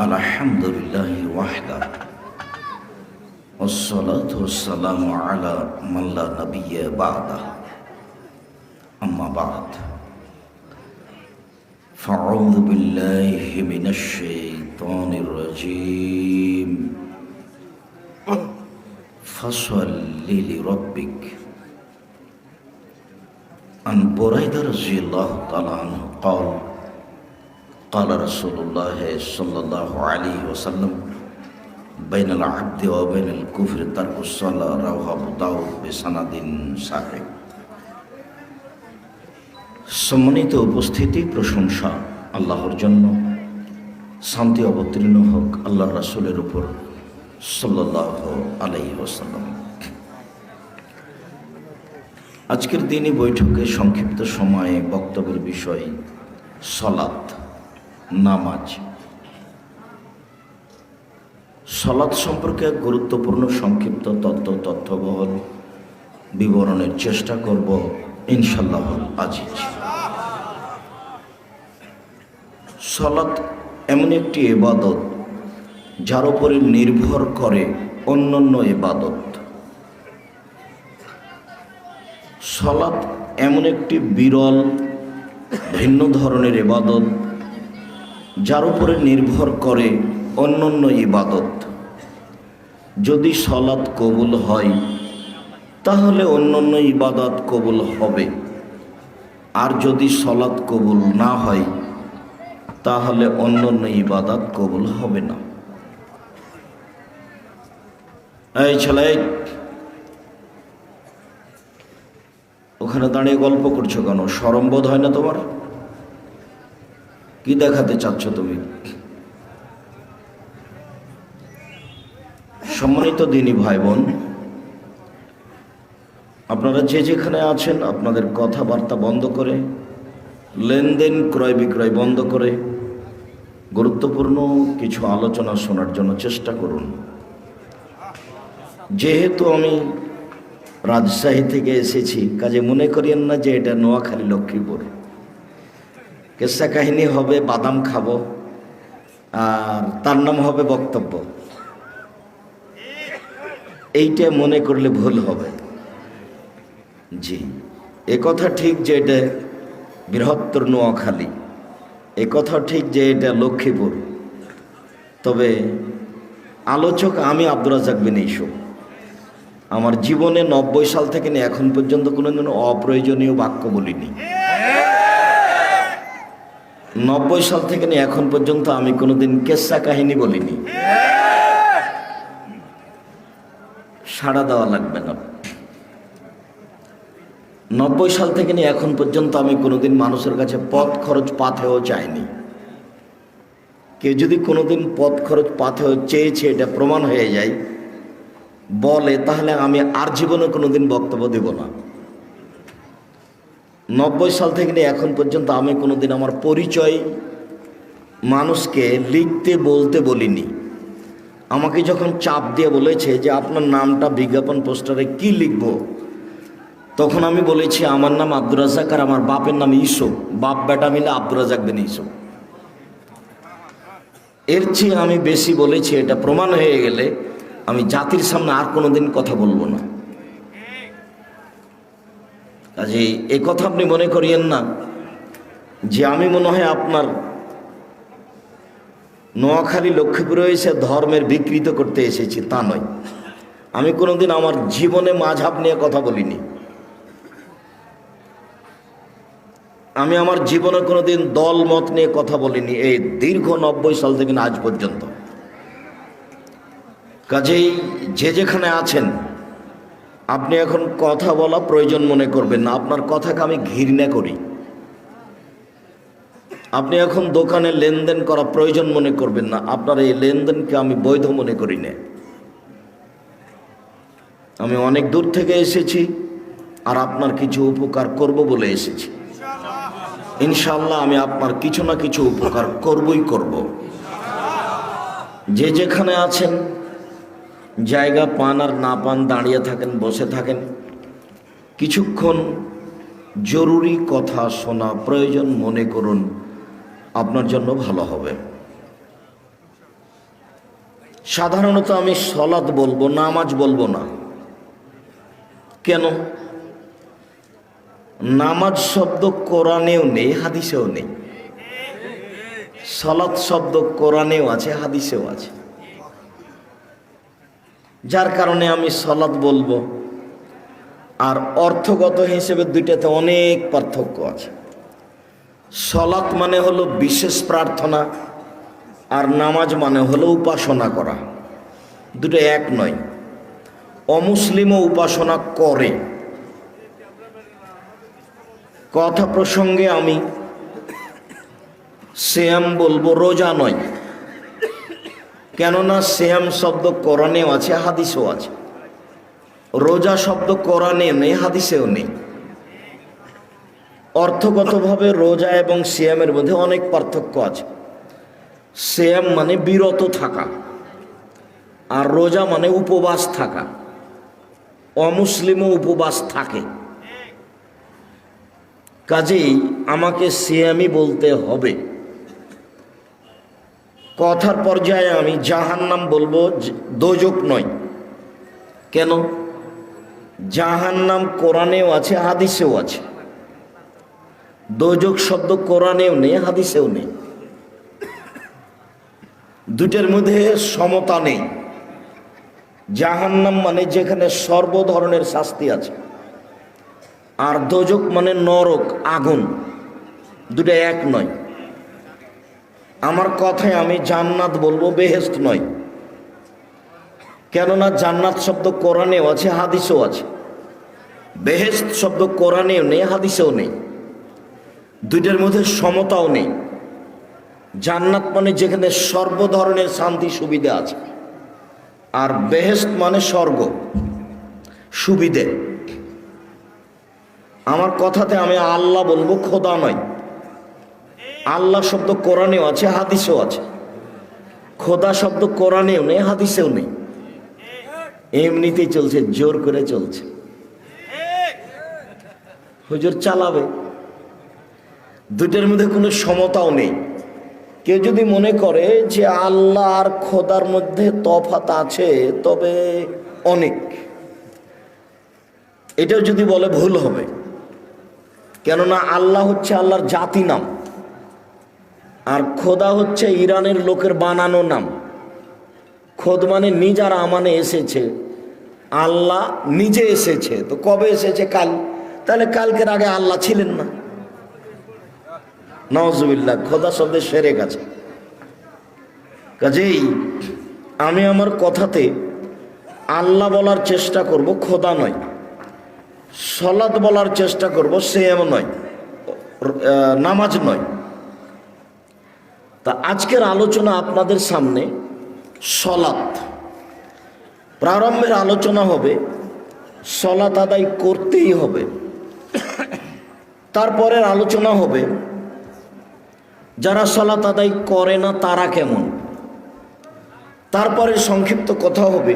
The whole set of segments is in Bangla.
আলহামদুলিল্লাহি ওয়াহদা ওয়াসসালাতু ওয়াসসালামু আলা মান লা নাবিয়্যা বা'দা আম্মা বা'দ ফাআউযু বিল্লাহি মিনাশ শাইতানির রাজীম ফাসল্লি লিরাব্বিক আন বুরাইদা রাদিয়াল্লাহু তাআলা আনহু قال قال رسول الله صلى الله عليه وسلم بين العبد وبين الكفر ترك الصلاة رواه أبو داود بسند صحيح। সম্মানিত উপস্থিতি, প্রশংসা আল্লাহর জন্য, শান্তি অবতীর্ণ হোক আল্লাহর রাসূলের উপর সাল্লাল্লাহু আলাইহি ওয়াসাল্লাম। আজকের দিনই বৈঠকে সংক্ষিপ্ত সময়ে বক্তব্যের বিষয় সালাত, নামাজ। সালাত সম্পর্কে গুরুত্বপূর্ণ সংক্ষিপ্ত তথ্যবহল বিবরণের চেষ্টা করব ইনশাআল্লাহ আজিজ। সালাত এমন একটি ইবাদত যার উপরে নির্ভর করে অন্যান্য ইবাদত। সালাত এমন একটি বিরল ভিন্ন ধরনের ইবাদত যার উপরে নির্ভর করে অন্যান্য ইবাদত। যদি সালাত কবুল হয় তাহলে অন্যান্য ইবাদত কবুল হবে, আর যদি সালাত কবুল না হয় তাহলে অন্যান্য ইবাদত কবুল হবে না। এই ছেলে, ওখানে দাঁড়িয়ে গল্প করছো কেন? শরম বোধ হয় না তোমার? কি দেখাতে চাচ্ছ তুমি? সম্মানিত দিনী ভাই বোন, আপনারা যে যেখানে আছেন আপনাদের কথাবার্তা বন্ধ করে, লেনদেন ক্রয় বিক্রয় বন্ধ করে গুরুত্বপূর্ণ কিছু আলোচনা শোনার জন্য চেষ্টা করুন। যেহেতু আমি রাজশাহী থেকে এসেছি, কাজে মনে করিয়েন না যে এটা নোয়াখালী লক্ষ্মীপুর। কেসা কাহিনী হবে, বাদাম খাবো, আর তার নাম হবে বক্তব্য। এইটা মনে করলে ভুল হবে। জি, এ কথা ঠিক যে এটা বৃহত্তর নোয়াখালী, এ কথা ঠিক যে এটা লক্ষ্মীপুর। তবে আলোচক আমি আব্দুর রাজ্জাক বিন ইউসুফ। আমার জীবনে 90 সাল থেকে নিয়ে এখন পর্যন্ত কোনোদিন অপ্রয়োজনীয় বাক্য বলিনি। 90 সাল থেকে নিয়ে এখন পর্যন্ত আমি কোনোদিন কেসা কাহিনী বলিনি। সাড়া দেওয়া লাগবে না। 90 সাল থেকে নিয়ে এখন পর্যন্ত আমি কোনোদিন মানুষের কাছে পথ খরচ পাথেও চাইনি। কেউ যদি কোনোদিন পথ খরচ পাথেও চেয়েছে, এটা প্রমাণ হয়ে যায় বলে, তাহলে আমি আর জীবনে কোনোদিন বক্তব্য দেব না। 90 সাল থেকে নিয়ে এখন পর্যন্ত আমি কোনোদিন আমার পরিচয় মানুষকে লিখতে বলতে বলিনি। আমাকে যখন চাপ দিয়ে বলেছে যে আপনার নামটা বিজ্ঞাপন পোস্টারে কি লিখব, তখন আমি বলেছি আমার নাম আব্দুর রাজ্জাক আর আমার বাপের নাম ইউসুফ। বাপ বেটা মিলে আব্দুর রাজ্জাক বিন ইউসুফ। এর চেয়ে আমি বেশি বলেছি, এটা প্রমাণ হয়ে গেলে আমি জাতির সামনে আর কোনোদিন কথা বলবো না। কাজে এ কথা আপনি মনে করিয়েন না যে আমি মনে হয় আপনার নোয়াখালী লক্ষ্মীপুরে এসে ধর্মের বিকৃত করতে এসেছি, তা নয়। আমি কোনোদিন আমার জীবনে মাযহাব নিয়ে কথা বলিনি। আমি আমার জীবনে কোনোদিন দল মত নিয়ে কথা বলিনি, এই দীর্ঘ 90 সাল থেকে আজ পর্যন্ত। কাজেই যে যেখানে আছেন আপনি এখন কথা বলা প্রয়োজন মনে করবেন না। আপনার কথাকে আমি ঘৃণা করি। আপনি এখন দোকানে লেনদেন করা প্রয়োজন মনে করবেন না। আপনার এই লেনদেনকে আমি বৈধ মনে করি না। আমি অনেক দূর থেকে এসেছি আর আপনার কিছু উপকার করব বলে এসেছি। ইনশাআল্লাহ আমি আপনার কিছু না কিছু উপকার করবই করব। যে যেখানে আছেন, জায়গা পান আর না পান, দাঁড়িয়ে থাকেন, বসে থাকেন, কিছুক্ষণ জরুরি কথা শোনা প্রয়োজন মনে করুন, আপনার জন্য ভালো হবে। সাধারণত আমি সলাত বলবো, নামাজ বলবো না। কেন? নামাজ শব্দ কোরআনেও নেই, হাদিসেও নেই। সলাত শব্দ কোরআনেও আছে, হাদিসেও আছে। যার কারণে আমি সলাত বলবো। আর অর্থগত হিসেবে দুইটাতে অনেক পার্থক্য আছে। সলাত মানে হলো বিশেষ প্রার্থনা, আর নামাজ মানে হলো উপাসনা করা। দুটো এক নয়। অমুসলিমও উপাসনা করে। কথা প্রসঙ্গে আমি সিয়াম বলবো, রোজা নয়। কেননা সিয়াম শব্দ কোরআনেও আছে, হাদিসেও আছে। রোজা শব্দ কোরআনে নেই, হাদিসেও নেই। অর্থগতভাবে রোজা এবং সিয়ামের মধ্যে অনেক পার্থক্য আছে। সিয়াম মানে বিরত থাকা, আর রোজা মানে উপবাস থাকা। অমুসলিমও উপবাস থাকে। কাজেই আমাকে সিয়ামই বলতে হবে। কথার পর্যায়ে আমি জাহান্নাম বলবো, দোজক নয়। কেন? জাহান্নাম কোরআনেও আছে, হাদিসেও আছে। দোজক শব্দ কোরআনেও নেই, হাদিসেও নেই। দুটের মধ্যে সমতা নেই। জাহান্নাম মানে যেখানে সর্ব ধরনের শাস্তি আছে, আর দোজক মানে নরক, আগুন। দুটো এক নয়। আমার কথায় আমি জান্নাত বলবো, বেহেশত নয়। কেননা জান্নাত শব্দ কোরআনেও আছে, হাদিসেও আছে। বেহেশত শব্দ কোরআনেও নেই, হাদিসেও নেই। দুইটার মধ্যে সমতাও নেই। জান্নাত মানে যেখানে সর্ব ধরনের শান্তি সুবিধা আছে, আর বেহেশত মানে স্বর্গ, সুবিধে। আমার কথাতে আমি আল্লাহ বলবো, খোদা নয়। আল্লাহ শব্দ কোরআনেও আছে, হাদিসেও আছে। খোদা শব্দ কোরআনেও নেই, হাদিসেও নেই। এমনিতেই চলছে, জোর করে চলছে। হুজুর চালাবে। দুইটার মধ্যে কোনো সমতাও নেই। কেউ যদি মনে করে যে আল্লাহ আর খোদার মধ্যে তফাৎ আছে, তবে অনেক, এটাও যদি বলে ভুল হবে। কেননা আল্লাহ হচ্ছে আল্লাহর জাতি নাম, আর খোদা হচ্ছে ইরানের লোকের বানানো নাম। খোদ মানে নিজ, আর আমানে এসেছে। আল্লাহ নিজে এসেছে। তো কবে এসেছে? কাল। তাহলে কালকের আগে আল্লাহ ছিলেন না। নাউজুবিল্লাহ, খোদা শব্দের সেরেক আছে। কাজেই আমি আমার কথাতে আল্লাহ বলার চেষ্টা করব, খোদা নয়। সলাত বলার চেষ্টা করব, সিয়াম নয়, নামাজ নয়। তা আজকের আলোচনা আপনাদের সামনে সলাত। প্রারম্ভের আলোচনা হবে সলাত আদায় করতেই হবে। তারপরের আলোচনা হবে যারা সলাত আদায় করে না তারা কেমন। তারপরে সংক্ষিপ্ত কথা হবে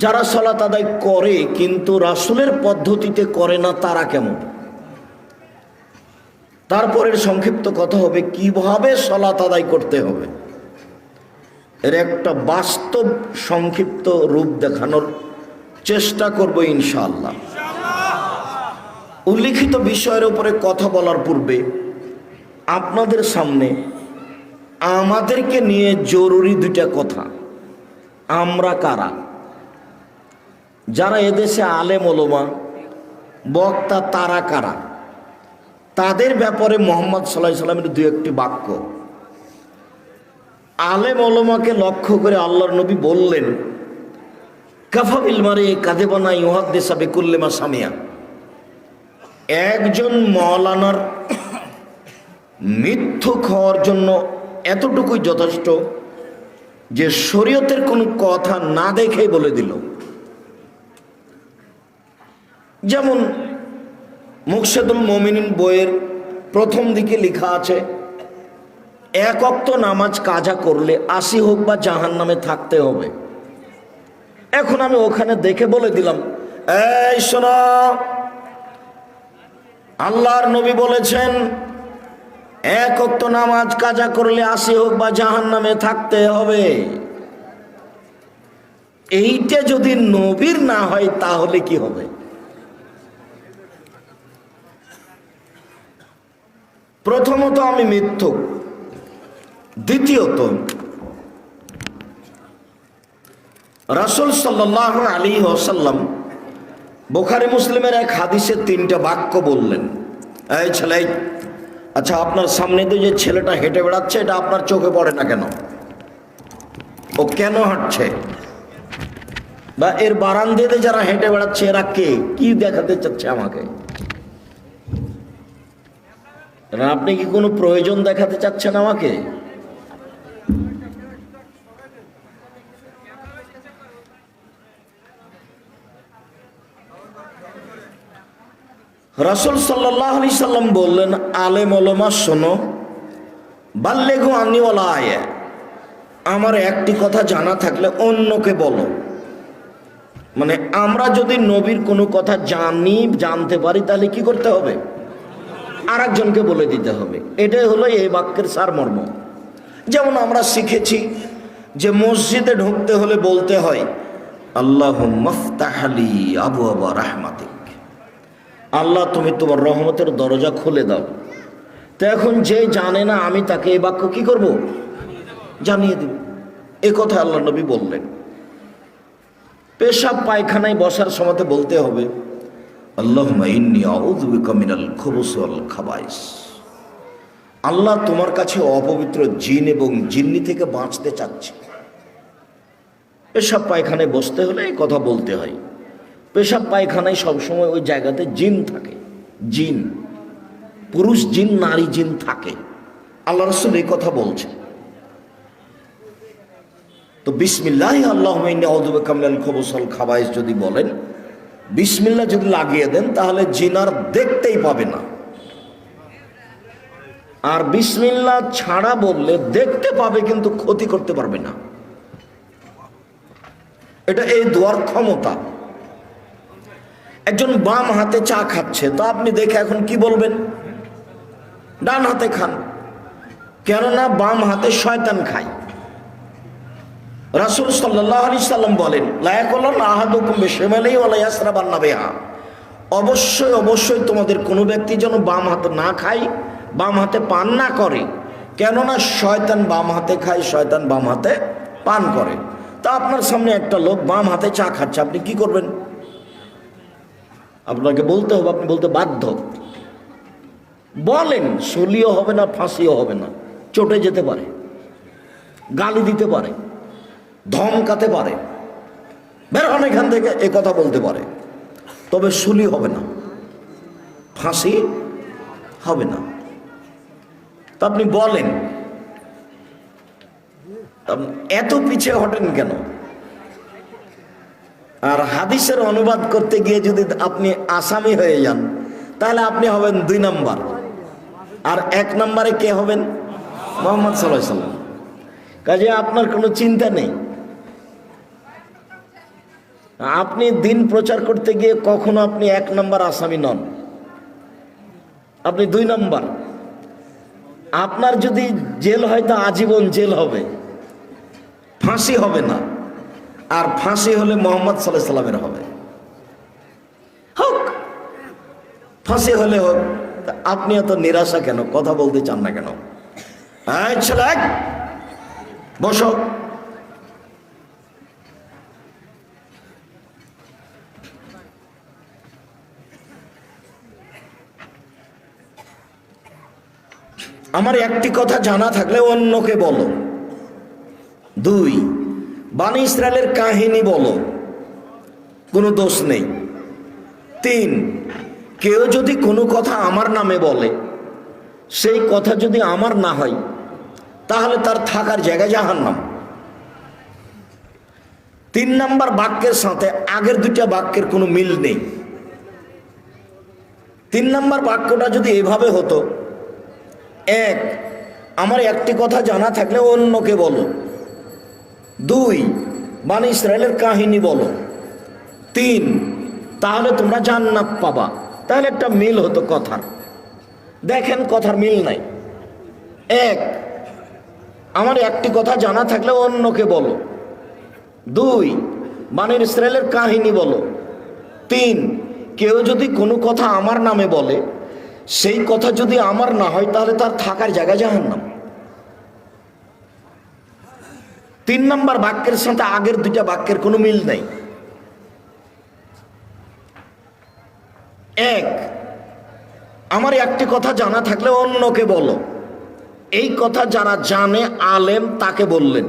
যারা সলাত আদায় করে কিন্তু রাসূলের পদ্ধতিতে করে না তারা কেমন। তারপরের সংক্ষিপ্ত কথা হবে কিভাবে সলাত আদায় করতে হবে। এর একটা বাস্তব সংক্ষিপ্ত রূপ দেখানোর চেষ্টা করব ইনশাআল্লাহ। উল্লিখিত বিষয়ের উপরে কথা বলার পূর্বে আপনাদের সামনে আমাদেরকে নিয়ে জরুরি দুইটা কথা। আমরা কারা? যারা এদেশে আলেম ওলামা বক্তা, তারা কারা? তাদের ব্যাপারে মুহাম্মদ সাল্লাল্লাহু আলাইহি সাল্লামের দুই একটি বাক্য। আলেম ওলামাকে লক্ষ্য করে আল্লাহর নবী বললেন, কাফা বিল মারি কাযিবান ইউহাদ্দিসু বিকুল্লি মা সামিয়া। একজন মাওলানার মিথ্যুক হওয়ার জন্য এতটুকুই যথেষ্ট যে শরীয়তের কোনো কথা না দেখেই বলে দিল। যেমন মুকশেদুল মুমিনিন বইয়ের প্রথম দিকে লেখা আছে, এক ওয়াক্ত নামাজ কাজা করলে ৮০ হোক বা জাহান্নামে থাকতে হবে। এখন আমি ওখানে দেখে বলে দিলাম, এই শোনো, আল্লাহর নবী বলেছেন এক ওয়াক্ত নামাজ কাজা করলে ৮০ হোক বা জাহান্নামে থাকতে হবে। এইটা যদি নবীর না হয় তাহলে কি হবে? প্রথমত আমি মিথ্যুক, দ্বিতীয়ত রাসূল সাল্লাল্লাহু আলাইহি ওয়াসাল্লাম বুখারী মুসলিমের এক হাদিসে 3টা বাক্য বললেন। এই ছেলে, আচ্ছা আপনার সামনে দিয়ে যে ছেলেটা হেঁটে বেড়াচ্ছে এটা আপনার চোখে পড়ে না কেন? ও কেন হাঁটছে? বা এর বারান্দাতে যারা হেঁটে বেড়াচ্ছে এরা কে, কি দেখাতে চাচ্ছে আমাকে? আপনি কি কোনো প্রয়োজন দেখাতে চাচ্ছেন আমাকে? রাসূল সাল্লাল্লাহু আলাইহি সাল্লাম বললেন, আলেম ওলামা শোনো, বাল্লিগু আন্নী ওয়ালা আয়া, আমার একটি কথা জানা থাকলে অন্যকে বলো। মানে আমরা যদি নবীর কোনো কথা জানতে পারি তাহলে কি করতে হবে? আরেকজনকে বলে দিতে হবে। এটাই হলো এই বাক্যের সারমর্ম। যেমন আমরা শিখেছি যে মসজিদে ঢুকতে হলে বলতে হয় আল্লাহুম্মা ফতাহ লি আবওয়াবা রাহমাতিক, আল্লাহ তুমি তোমার রহমতের দরজা খুলে দাও। তো এখন যে জানে না আমি তাকে এই বাক্য কি করব? জানিয়ে দিব। এ কথা আল্লাহ নবী বললেন। পেশাব পায়খানায় বসার সময় বলতে হবে আল্লাহুম্মা ইন্নী আউযু বিকা মিনাল খুবুসি ওয়াল খাবাইস, আল্লাহ তোমার কাছে অপবিত্র জিন এবং জিন্নি থেকে বাঁচতে চাচ্ছি। পেশাব পায়খানায় বসতে হলে এই কথা বলতে হয়। পেশাব পায়খানায় সবসময় ওই জায়গাতে জিন থাকে, জিন, পুরুষ জিন নারী জিন থাকে। আল্লাহ রাসূল এই কথা বলছে। তো বিসমিল্লাহ আল্লাহুম্মা ইন্নী আউযু বিকা মিনাল খুবুসি ওয়াল খাবাইস যদি বলেন, বিসমিল্লাহ যদি লাগিয়ে দেন তাহলে জিন আর দেখতেই পাবে না। আর বিসমিল্লাহ ছাড়া বললে দেখতে পাবে কিন্তু ক্ষতি করতে পারবে না। এটা এই দোয়ার ক্ষমতা। একজন বাম হাতে চা খাচ্ছে, তো আপনি দেখে এখন কি বলবেন? ডান হাতে খান, কেননা বাম হাতে শয়তান খায়। রাসূল সাল্লাল্লাহু আলাইহি সাল্লাম বলেন, লা ইয়াকুলুনা আহাদুকুম বিশিমালিহি ওয়া লা ইয়াসরাবান্না বিহা, অবশ্যই অবশ্যই তোমাদের কোনো ব্যক্তি যেন বাম হাতে না খায়, বাম হাতে পান না করে, কেননা শয়তান বাম হাতে খায়, শয়তান বাম হাতে পান করে। তা আপনার সামনে একটা লোক বাম হাতে চা খাচ্ছে, আপনি কি করবেন? আপনাকে বলতে হবে, আপনি বলতে বাধ্য। বলেন, সলিও হবে না, ফাঁসিও হবে না, চটে যেতে পারে, গালি দিতে পারে, ধমকাতে পারে, বের হন এখান থেকে, এ কথা বলতে পারে, তবে সলি হবে না, ফাঁসি হবে না। তা আপনি বলেন, এত পিছিয়ে হটেন কেন? আর হাদিসের অনুবাদ করতে গিয়ে যদি আপনি আসামি হয়ে যান তাহলে আপনি হবেন 2 নাম্বার, আর 1 নম্বরে কে হবেন? মুহাম্মদ সাল্লাল্লাহু আলাইহি সাল্লাম। কাজে আপনার কোনো চিন্তা নেই। আপনি দিন প্রচার করতে গিয়ে কখনো আপনি 1 নম্বর আসামি নন, আপনি 2 নম্বর। আপনার যদি জেল হয় তা আজীবন জেল হবে, ফাঁসি হবে না। আর ফাঁসি হলে মুহাম্মদ সাল্লাল্লাহু আলাইহি সাল্লামের হবে। হোক, ফাঁসি হলে হোক। আপনি এত নিরাশা কেন? কথা বলতে চান না কেন? ছেলে বসো। আমার একটি কথা জানা থাকলে অন্যকে বলো। 2, বনী ইসরাইলের কাহিনী বলো, কোনো দোষ নেই। 3, কেউ যদি কোনো কথা আমার নামে বলে, সেই কথা যদি আমার না হয় তাহলে তার থাকার জায়গা জাহান্নাম। 3 নম্বর বাক্যের সাথে আগের 2টা বাক্যের কোনো মিল নেই। 3 নম্বর বাক্যটা যদি এভাবে হতো, 1, আমার একটি কথা জানা থাকলে অন্যকে বলো। 2, বনী ইসরাইলের কাহিনী বলো। 3, তাহলে তোমরা জান্নাত পাবা। তাহলে একটা মিল হতো কথার। দেখেন কথার মিল নাই। 1, আমার একটি কথা জানা থাকলে অন্যকে বলো। 2, বনী ইসরাইলের কাহিনী বলো। 3, কেউ যদি কোনো কথা আমার নামে বলে, সেই কথা যদি আমার না হয় তাহলে তার থাকার জায়গা জাহান্নাম। 3 নম্বর বাক্যের সাথে আগের 2টা বাক্যের কোনো মিল নেই। 1, আমার একটি কথা জানা থাকলে অন্যকে বলো, এই কথা যারা জানে আলেম তাকে বললেন।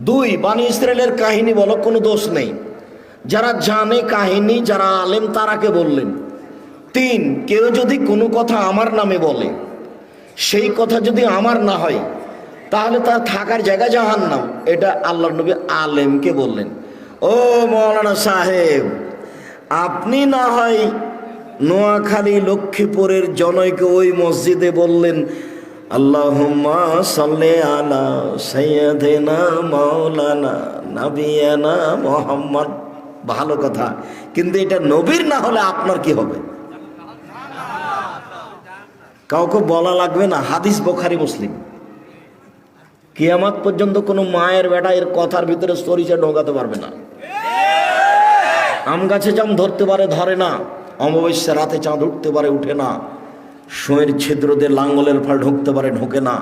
2, বনী ইসরাইলের কাহিনী বলো, কোনো দোষ নেই, যারা জানে কাহিনী, যারা আলেম তারাকে বললেন। 3, কেউ যদি কোনো কথা আমার নামে বলে, সেই কথা যদি আমার না হয় তাহলে তার থাকার জায়গা জাহান্নাম। এটা আল্লাহর নবী আলেমকে বললেন। ও মৌলানা সাহেব, আপনি না হয় নোয়াখালী লক্ষ্মীপুরের জনৈকে ওই মসজিদে বললেন আল্লাহুম্মা সাল্লি আলা সাইয়্যিদিনা মাওলানা নবিয়ানা মুহাম্মদ, ভালো কথা, কিন্তু এটা নবীর না হলে আপনার কি হবে? কাউকে বলা লাগবে না, হাদিস বুখারী মুসলিম। কিয়ামত পর্যন্ত কোনো মায়ের বেটা এর কথার ভিতরে সরিষা ঢোকাতে পারবে না। আম গাছে জাম ধরতে পারে, ধরে না। অমাবস্যা রাতে চাঁদ উঠতে পারে, উঠে না। সুঁয়ের ছিদ্র দিয়ে লাঙ্গলের ফাল ঢুকতে পারে, ঢোকে না।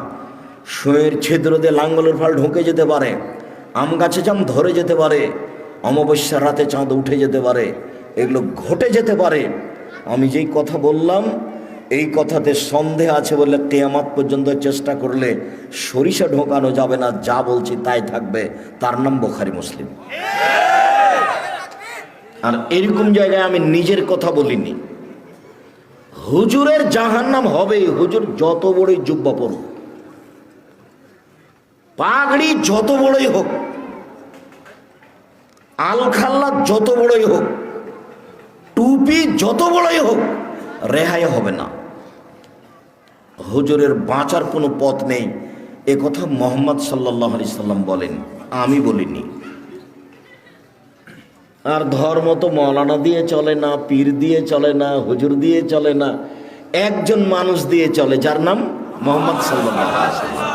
সুঁয়ের ছিদ্র দিয়ে লাঙ্গলের ফাল ঢুকে যেতে পারে। আম গাছে জাম ধরে যেতে পারে। অমাবস্যা রাতে চাঁদ উঠে যেতে পারে, এগুলো ঘটে যেতে পারে। আমি যেই কথা বললাম এই কথাতে সন্দেহ আছে বলে কিয়ামত পর্যন্ত চেষ্টা করলে সরিষা ঢোকানো যাবে না। যা বলছি তাই থাকবে, তার নাম বুখারী মুসলিম। আর এরকম জায়গায় আমি নিজের কথা বলিনি। হুজুরের জাহান্নাম হবে, হুজুর যত বড়ই জুব্বা পড়ুক, পাগড়ি যত বড়ই হোক, আলখাল্লা যত বড়ই হোক, টুপি যত বড়ই হোক, রেহাই হবে না। হুজুরের বাঁচার কোনো পথ নেই। এ কথা মুহাম্মদ সাল্লাল্লাহু আলাইহি সাল্লাম বলেন, আমি বলিনি। আর ধর্ম তো মৌলানা দিয়ে চলে না, পীর দিয়ে চলে না, হুজুর দিয়ে চলে না, একজন মানুষ দিয়ে চলে, যার নাম মুহাম্মদ সাল্লাল্লাহু আলাইহি সাল্লাম।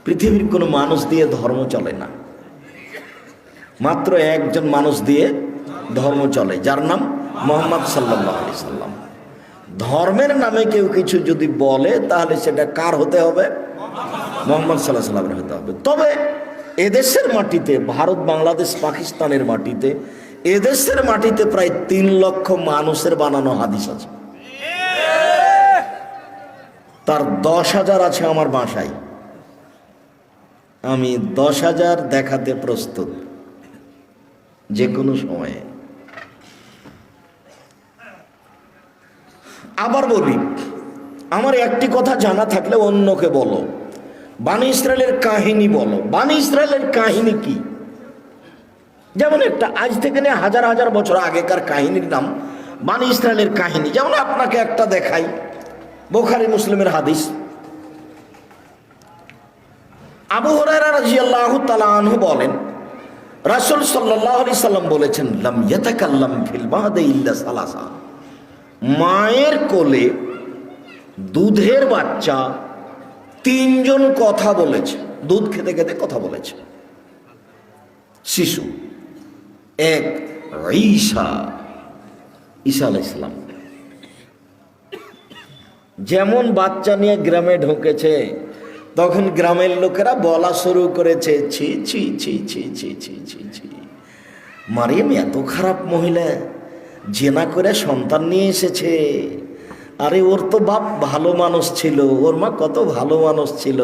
পৃথিবীর কোনো মানুষ দিয়ে ধর্ম চলে না, মাত্র একজন মানুষ দিয়ে ধর্ম চলে, যার নাম মুহাম্মদ সাল্লাল্লাহু আলাইহি সাল্লাম। ধর্মের নামে কেউ কিছু যদি বলে তাহলে সেটা কার হতে হবে? মুহাম্মদ সাল্লাল্লাহু আলাইহি সাল্লামের হতে হবে। তবে এদেশের মাটিতে, ভারত, বাংলাদেশ, পাকিস্তানের মাটিতে, এদেশের মাটিতে প্রায় 3 লক্ষ মানুষের বানানো হাদিস আছে। তার 10,000 আছে আমার বাসায়। আমি 10,000 দেখাতে প্রস্তুত যে কোনো সময়ে। আবার বলি, আমার একটি কথা জানা থাকলে অন্যকে বলো, বনী ইসরাইলের কাহিনী বলো। বনী ইসরাইলের কাহিনী কি? যেমন একটা আজ থেকে নিয়ে হাজার হাজার বছর আগেকার কাহিনীর নাম বনী ইসরাইলের কাহিনী। যেমন আপনাকে একটা দেখাই, বুখারী মুসলিমের হাদিস। আবু হুরায়রা রাদিয়াল্লাহু তাআলা আনহু বলেন, রাসূল সাল্লাল্লাহু আলাইহি সাল্লাম বলেছেন, লাম ইয়াতাকাল্লাম ফিল মাহদি ইল্লা সালাসা। মায়ের কোলে দুধের বাচ্চা 3 জন কথা বলেছে, দুধ খেতে খেতে কথা বলেছে। শিশু 1 ঈসা আলাইহিস সালাম। যেমন বাচ্চা নিয়ে গ্রামে ঢুকেছে, তখন গ্রামের লোকেরা বলা শুরু করেছে, ছি ছি ছি ছি ছি ছি ছি ছি, মারিয়াম এত খারাপ মহিলা, জেনা করে সন্তান নিয়ে এসেছে। আরে ওর তো বাপ ভালো মানুষ ছিল, ওর মা কত ভালো মানুষ ছিল,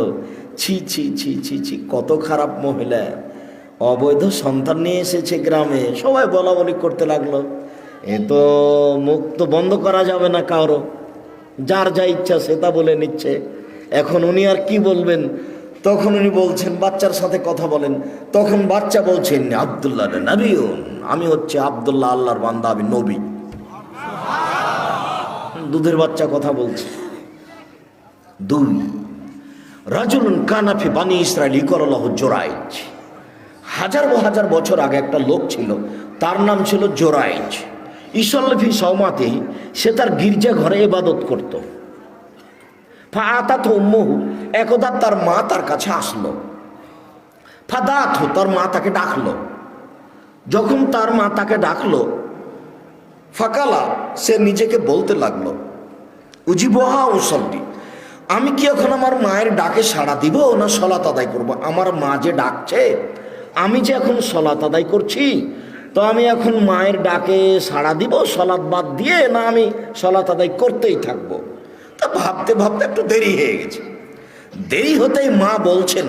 ছি ছি ছি ছি ছি, কত খারাপ মহিলা, অবৈধ সন্তান নিয়ে এসেছে গ্রামে। সবাই বলা বলি করতে লাগলো। এ তো মুখ তো বন্ধ করা যাবে না কারো, যার যা ইচ্ছা সে তা বলে নিচ্ছে। এখন উনি আর কি বলবেন? তখন উনি বলছেন, বাচ্চার সাথে কথা বলেন। তখন বাচ্চা বলছেন, আব্দুল্লাহ নবী, আমি হচ্ছে আব্দুল্লাহ, আল্লাহর বান্দা, আমি নবী। দুধের বাচ্চা কথা বলছে। 2 রাজুলুন কানা ফি বনী ইসরাইল ইউকালু লাহু জুরাইজ। হাজার বছর আগে একটা লোক ছিল, তার নাম ছিল জুরাইজ। ইসাল্লি ফি সাওমাতি, সে তার গির্জা ঘরে ইবাদত করত। ফাআতাতহু উম্মুহু, একদা তার মা তার কাছে আসলো। ফাদাতহু, তার মা তাকে ডাকলো। যখন তার মা তাকে ডাকলো, ফাকালা, সে নিজেকে বলতে লাগলো, উজিবহা উসল্লি, আমি কি এখন আমার মায়ের ডাকে সাড়া দিব না সলাত আদায় করব? আমার মা যে ডাকছে, আমি যে এখন সলাত আদায় করছি, তো আমি এখন মায়ের ডাকে সাড়া দিব সলাত বাদ দিয়ে, না আমি সলাত আদায় করতেই থাকবো? তা ভাবতে ভাবতে একটু দেরি হয়ে গেছে। দেরি হতেই মা বলছেন,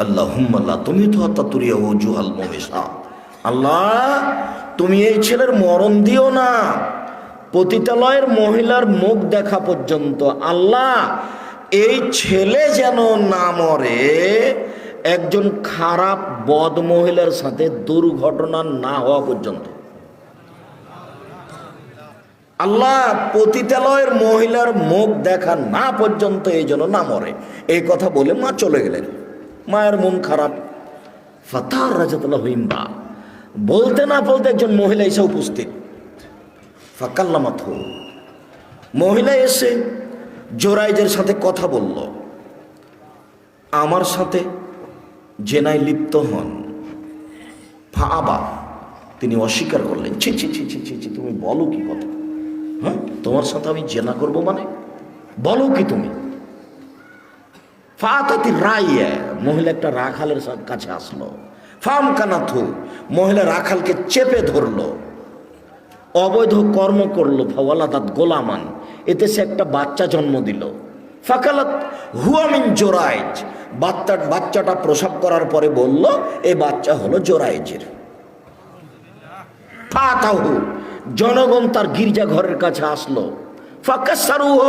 আল্লাহুম্মা তুমি তো তাতুরিয়া ওজুহাল মুমিসা, আল্লাহ তুমি এই ছেলের মরণ দিও না পতিতালয়ের মহিলার মুখ দেখা পর্যন্ত। আল্লাহ এই ছেলে যেন না মরে একজন খারাপ বদ মহিলার সাথে দুর্ঘটনা না হওয়া পর্যন্ত। আল্লাহ পতিতালয়ের মহিলার মুখ দেখা না পর্যন্ত এই জন্য না মরে। এই কথা বলে মা চলে গেলেন। মায়ের মন খারাপ। ফাতার রাজাতুল্লাহ হিম্বা, বলতে না বলতে একজন মহিলা এসে উপস্থিত। ফাকাল্লামাত, মহিলা এসে জোরাইজের সাথে কথা বলল, আমার সাথে জেনায় লিপ্ত হন। ফাআবা, তিনি অস্বীকার করলেন। ছি ছি ছি ছি ছি ছি, তুমি বলো কি কথা? হ্যাঁ, তোমার সাথে আমি জেনা করব মানে? বলো কি তুমি? ফাতাতি রাইয়া, মহিলা একটা রাখালের কাছে আসলো। ফাম কানাথু, মহিলা রাখালকে চেপে ধরলো, অবৈধ কর্ম করলো। ফাওয়ালাদাত গোলামান, এতে সে একটা বাচ্চা জন্ম দিল। ফাকালাত হুয়া মিন জোরাইজ, বাচ্চাটা প্রসব করার পরে বলল এই বাচ্চা হলো জোরাইজের। ফাতাহু, জনগণ তার গির্জা ঘরের কাছে আসলো। ফাকাসারুহ,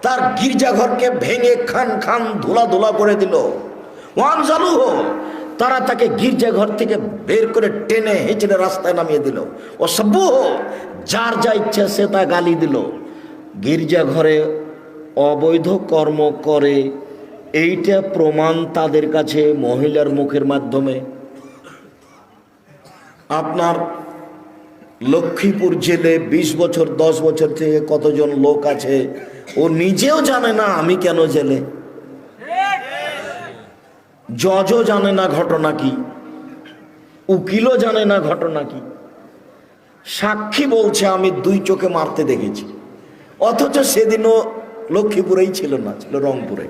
তার গির্জাঘরকে ভেঙে খান খান ধুলা ধুলা করে দিল। ওয়ানজালুহ, তারা তাকে গির্জাঘর থেকে বের করে টেনে হেঁচড়ে রাস্তায় নামিয়ে দিল। ও সব্বুহ, যার যা ইচ্ছা সে তা গালি দিল। গির্জাঘরে অবৈধ কর্ম করে এইটা প্রমাণ তাদের কাছে মহিলার মুখের মাধ্যমে। আপনার লক্ষ্মীপুর জেলে 20 বছর 10 বছর থেকে কতজন লোক আছে, ও নিজেও জানে না আমি কেন জেলে। জজও জানে না ঘটনা কি, উকিলও জানে না ঘটনা কি। সাক্ষী বলছে আমি 2 চোখে মারতে দেখেছি, অথচ সেদিনও লক্ষ্মীপুরেই ছিল না, ছিল রংপুরে।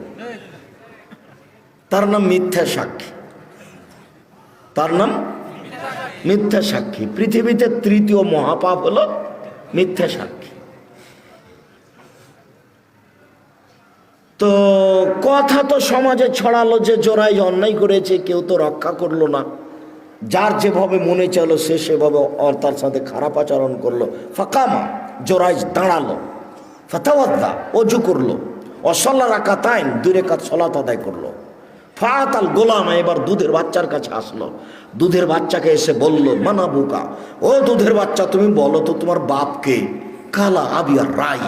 তার নাম মিথ্যা সাক্ষী, তার নাম মিথ্যা সাক্ষী। পৃথিবীতে 3য় মহাপাপ হলো মিথ্যা সাক্ষী। তো কথা তো সমাজে ছড়ালো যে জোরাইজ অন্যায় করেছে, কেউ তো রক্ষা করলো না। যার যেভাবে মনে চলো সে সেভাবে তার সাথে খারাপ আচরণ করলো। ফাকামা, জোরাইজ দাঁড়ালো। ফাতাওয়াদ্দা, অজু করলো। অসল্লা রাকাতাইন, 2 রাকাত সালাত আদায় করলো। ফাতাল গোলাম, এবার দুধের বাচ্চার কাছে আসলো। দুধের বাচ্চাকে এসে বলল, মানা বুকা, ও দুধের বাচ্চা তুমি বলো তো তোমার বাপকে? কালা আবিয়া রাই,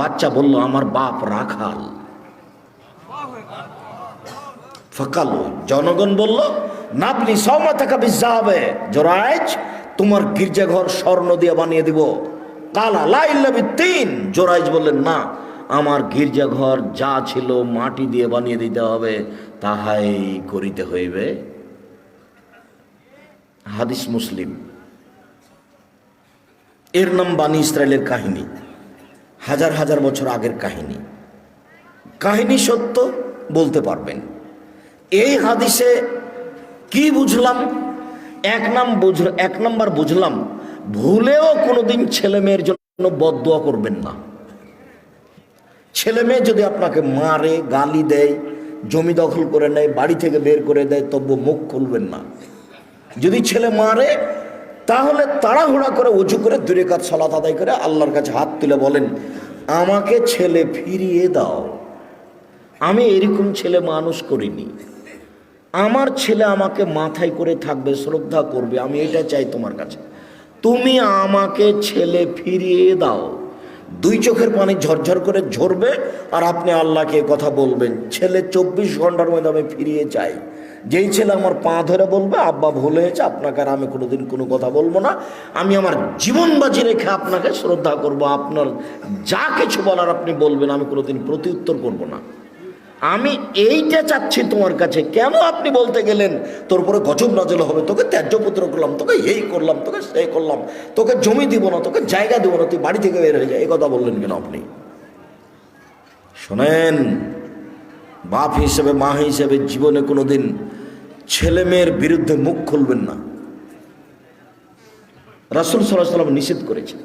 বাচ্চা বলল আমার বাপ রাখাল। ফাকাল, জনগণ বলল, নাবনি সাওমাতাকা বিযাবে, জোরাইজ তোমার গির্জাঘর স্বর্ণ দিয়ে বানিয়ে দিব। কালা লা ইল্লা বিতিন, জোরাইজ বললেন না, আমার গির্জাঘর যা ছিল মাটি দিয়ে বানিয়ে দিতে হবে, তাহাই করিতে হইবে। হাদিস মুসলিম। এর নাম বানি ইসরায়েলের কাহিনী, হাজার হাজার বছর আগের কাহিনী। কাহিনী সত্য, বলতে পারবেন। এই হাদিসে কি বুঝলাম? এক নাম্বার বুঝলাম, ভুলেও কোনোদিন ছেলে মেয়ের জন্য বদদুয়া করবেন না। ছেলে মেয়ে যদি আপনাকে মারে, গালি দেয়, জমি দখল করে নেয়, বাড়ি থেকে বের করে দেয়, তবু মুখ খুলবেন না। যদি ছেলে মারে তাহলে তাড়াহুড়া করে উঁচু করে 2 রাকাত সালাত আদায় করে আল্লাহর কাছে হাত তুলে বলেন, আমাকে ছেলে ফিরিয়ে দাও। আমি এরকম ছেলে মানুষ করিনি, আমার ছেলে আমাকে মাথায় করে থাকবে, শ্রদ্ধা করবে, আমি এটা চাই তোমার কাছে। তুমি আমাকে ছেলে ফিরিয়ে দাও। 2 চোখের পানি ঝরঝর করে ঝরবে, আর আপনি আল্লাহকে কথা বলবেন, ছেলে 24 ঘন্টার মধ্যে আমি ফিরিয়ে চাই। যেই ছেলে আমার পা ধরে বলবে আব্বা ভুল হয়েছে, আপনাকে আর আমি কোনোদিন কোনো কথা বলবো না, আমি আমার জীবন বাজি রেখে আপনাকে শ্রদ্ধা করব, আপনার যা কিছু বলার আপনি বলবেন, আমি কোনোদিন প্রত্যুত্তর করব না। আমি এইটা চাচ্ছি তোমার কাছে। কেন আপনি বলতে গেলেন তোর উপরে গজব নাজল হবে, তোকে ত্যায্য পুত্র করলাম, তোকে এই করলাম, তোকে সেই করলাম, তোকে জমি দিব না, তোকে জায়গা দিব না, তুই বাড়ি থেকে বের হয়ে যায়, এই কথা বললেন কেন আপনি? শোনেন, বাপ হিসেবে, মা হিসেবে জীবনে কোনোদিন ছেলে মেয়ের বিরুদ্ধে মুখ খুলবেন না। রাসূল সাল্লাল্লাহু আলাইহি ওয়াসাল্লাম নিষেধ করেছে।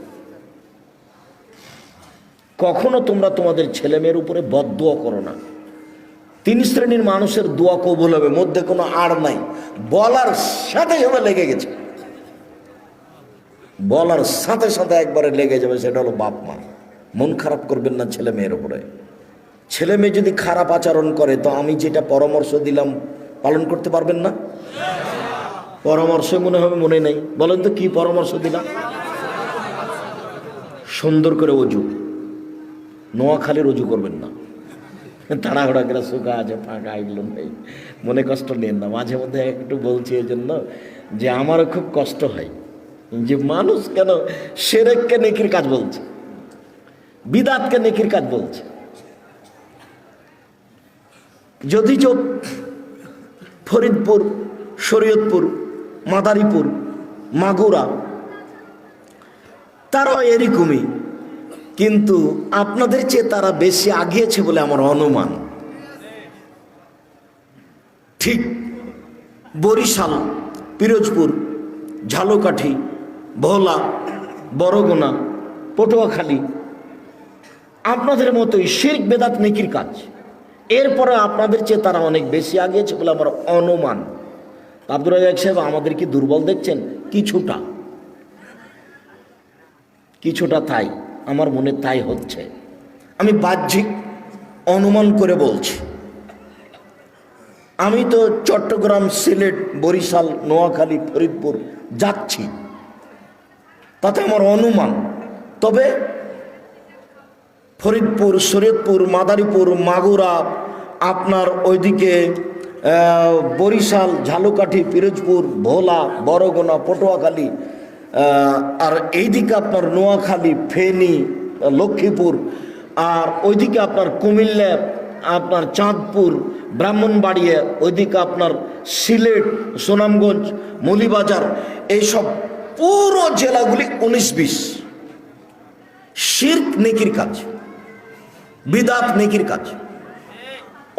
কখনো তোমরা তোমাদের ছেলে মেয়ের উপরে বদদুয়া করো না। 3 শ্রেণীর মানুষের দোয়া কবুল হবে, মধ্যে কোনো আড় নাই। বলার সাথে সাথে লেগে গেছে, বলার সাথে সাথে একবারে লেগে যাবে, সেটা হলো বাপ মা। মন খারাপ করবেন না ছেলে মেয়ের উপরে। ছেলে মেয়ে যদি খারাপ আচরণ করে তো আমি যেটা পরামর্শ দিলাম পালন করতে পারবেন না? পরামর্শ মনে হবে মনে নেই। বলেন তো কি পরামর্শ দিলাম? সুন্দর করে অজু, নোয়াখালীর অজু করবেন না, তাড়াহুড়া করে শুকা আছে ফাঁকা এগুলো নেই, মনে কষ্ট নেন না। মাঝে মধ্যে একটু বলছি এই জন্য যে আমারও খুব কষ্ট হয় যে মানুষ কেন শিরককে নেকির কাজ বলছে, বিদআতকে নেকির কাজ বলছে। যদিচ ফরিদপুর, শরীয়তপুর, মাদারীপুর, মাগুরা তারাও এরকমই, কিন্তু আপনাদের চেয়ে তারা বেশি আগিয়েছে বলে আমার অনুমান। ঠিক বরিশাল, পিরোজপুর, ঝালকাঠি, ভোলা, বরগুনা, পটুয়াখালী আপনাদের মতোই শিরক বেদাত নেকির কাজ। এরপরে আপনাদের চেয়ে তারা অনেক বেশি আগিয়েছে বলে আমার অনুমান। আব্দুর রাজ্জাক সাহেব আমাদের কি দুর্বল দেখছেন? কিছুটা কিছুটা তাই আমার মনে তাই হচ্ছে। আমি বাহ্যিক অনুমান করে বলছি। আমি তো চট্টগ্রাম, সিলেট, বরিশাল, নোয়াখালী, ফরিদপুর যাচ্ছি, তাতে আমার অনুমান। তবে ফরিদপুর, শরীয়তপুর, মাদারীপুর, মাগুরা, আপনার ওইদিকে বরিশাল, ঝালকাঠি, পিরোজপুর, ভোলা, বরগুনা, পটুয়াখালী, আর এইদিকে আপনার নোয়াখালী, ফেনী, লক্ষ্মীপুর, আর ওইদিকে আপনার কুমিল্লা, আপনার চাঁদপুর, ব্রাহ্মণবাড়িয়া, ওইদিকে আপনার সিলেট, সুনামগঞ্জ, মৌলভীবাজার, এইসব পুরো জেলাগুলি 19-20 শিরক নেকির কাজ, বিদআত নেকির কাজ।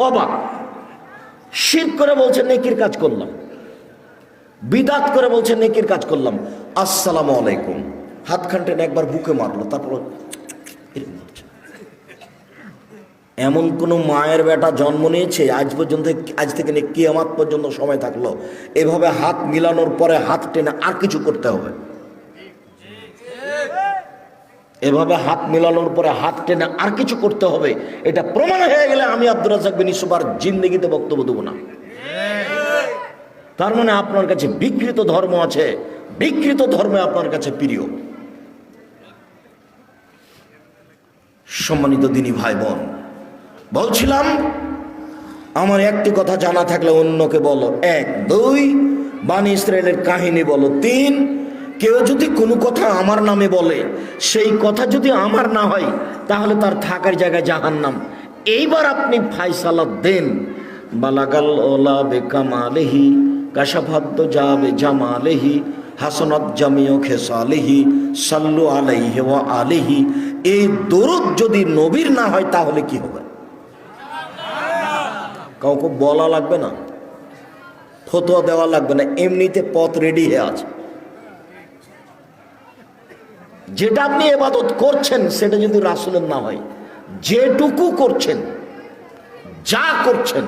অবাক, শিরক করে বলছে নেকির কাজ করলাম, বিদআত করে বলছে নেকির কাজ করলাম। আসসালামু আলাইকুম, হাত খানটেন একবার বুকে মারলো, তারপর এমন কোন মায়ের বেটা জন্ম নিয়েছে আজ পর্যন্ত, আজ থেকে কিয়ামত পর্যন্ত সময় থাকলো এভাবে হাত মিলানোর পরে হাত টেনে আর কিছু করতে হবে? এভাবে হাত মিলানোর পরে হাত টেনে আর কিছু করতে হবে, এটা প্রমাণ হয়ে গেলে আমি আব্দুর রাজ্জাক বিন ইউসুফ আর জিন্দেগিতে বক্তব্য দেবো না। তার মানে আপনার কাছে বিকৃত ধর্ম আছে, বিকৃত ধর্মে আপনার কাছে প্রিয়। সম্মানিত দিনী ভাই বোন, বলছিলাম আমার একটি কথা জানা থাকলে অন্যকে বলো। 1, 2 বানি ইসরায়েলের কাহিনী বলো। 3 কেউ যদি কোনো কথা আমার নামে বলে, সেই কথা যদি আমার না হয় তাহলে তার থাকার জায়গায় জাহান্নাম। এইবার আপনি ফায়সালা দেন। বালাগাল ওলা বেকামালেহি কাশাফাদ্দ যাবে জামালেহি হাসনাত জামিও খেসালেহি সাল্লু আলাইহি ওয়া আলিহি। এই দরুদ যদি নবীর না হয় তাহলে কি হবে? কাউকে বলা লাগবে না, ফতোয়া দেওয়া লাগবে না, এমনিতে পথ রেডি হয়ে আছে। যেটা আপনি ইবাদত করছেন সেটা যদি রাসূলের না হয়, যেটুকু করছেন, যা করছেন,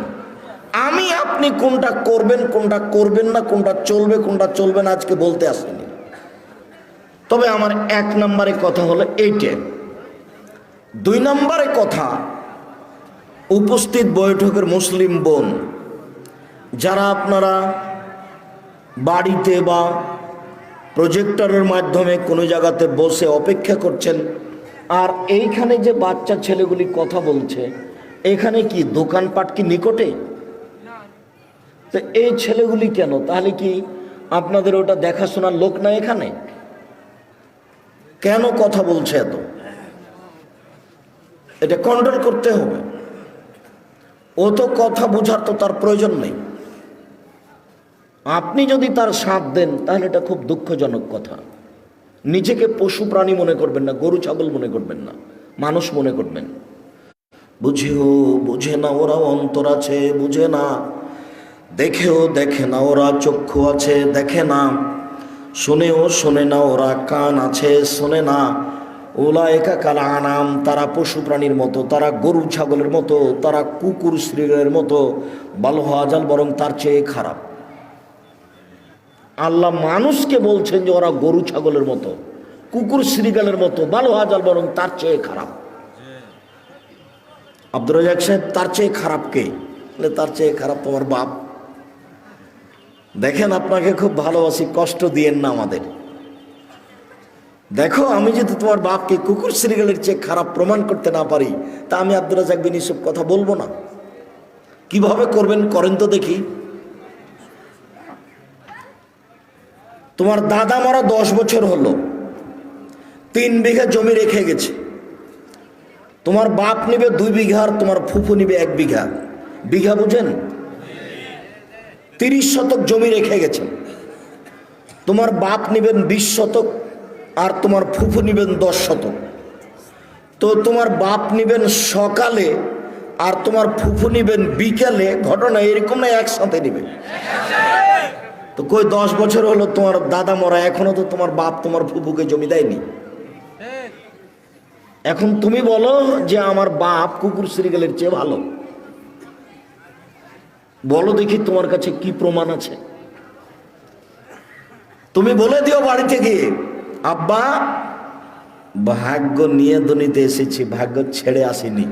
আমি আপনি কোনটা করবেন কোনটা করবেন না, কোনটা চলবে কোনটা চলবে না আজকে বলতে আসেনি। তবে আমার 1 নম্বরে কথা হলো এইটা। 2 নম্বরে কথা, উপস্থিত বৈঠকের মুসলিম বোন যারা আপনারা বাড়িতে বা প্রজেক্টরের মাধ্যমে কোনো জায়গাতে বসে অপেক্ষা করছেন, আর এইখানে যে বাচ্চা ছেলেগুলি কথা বলছে, এখানে কি দোকানপাট কি নিকটে? তো এই ছেলেগুলি কেন? তাহলে কি আপনাদের ওটা দেখাশোনার লোক না এখানে? কেন কথা বলছে এত? এটা কন্ট্রোল করতে হবে। ও তো কথা বুঝার তো তার প্রয়োজন নেই। আপনি যদি তার সাথ দেন তাহলে এটা খুব দুঃখজনক কথা। নিজেকে পশু প্রাণী মনে করবেন না, গরু ছাগল মনে করবেন না, মানুষ মনে করবেন। বুঝেও বুঝে না ওরা অন্তর আছে, বুঝে না। দেখেও দেখে না ওরা চক্ষু আছে, দেখে না। শুনেও শোনে না ওরা কান আছে, শোনে না। উলাইকা কাল আনাম, তারা পশু প্রাণীর মতো, তারা গরু ছাগলের মতো, তারা কুকুর শ্রীগালের মতো। বাল হাজাল, বরং তার চেয়ে খারাপ। আল্লাহ মানুষকে বলছেন যে ওরা গরু ছাগলের মতো, কুকুর শ্রীগালের মতো, বাল হাজাল, বরং তার চেয়ে খারাপ। আব্দুর রাজ্জাক সাহেব, তার চেয়ে খারাপ কে? তার চেয়ে খারাপ তোমার বাপ। দেখেন, আপনাকে খুব ভালোবাসি, কষ্ট দিয়েন না আমাদের। দেখো, আমি যদি তোমার বাপকে কুকুর শ্রীগালের চেয়ে খারাপ প্রমাণ করতে না পারি, তা আমি আব্দুর রাজ্জাক বিন ইউসুফ কথা বলবো না। কিভাবে করবেন করেন তো দেখি। তোমার দাদা মারা 10 বছর হলো, 3 বিঘা জমি রেখে গেছে। তোমার বাপ নিবে 2 বিঘা আর তোমার ফুফু নিবে 1 বিঘা। বিঘা বুঝেন? 30 শতক জমি রেখে গেছেন। তোমার বাপ নিবেন 20 শতক আর তোমার ফুফু নিবেন 10 শতক। তো তোমার বাপ নিবেন সকালে আর তোমার ফুফু নিবেন বিকেলে। ঘটনা এরকম না, একসাথে নিবে। তো কই 10 বছর হলো তোমার দাদা মরা, এখনো তো তোমার বাপ তোমার ফুফুকে জমি দেয়নি। এখন তুমি বলো যে আমার বাপ কুকুর শ্রীগালের চেয়ে ভালো। বলো দেখি তোমার কাছে কি প্রমাণ আছে। তুমি বলে দিও বাড়ি থেকে, আব্বা ভাগ্য নিয়ে দুনিতে এসেছি, ভাগ্য ছেড়ে আসিনি।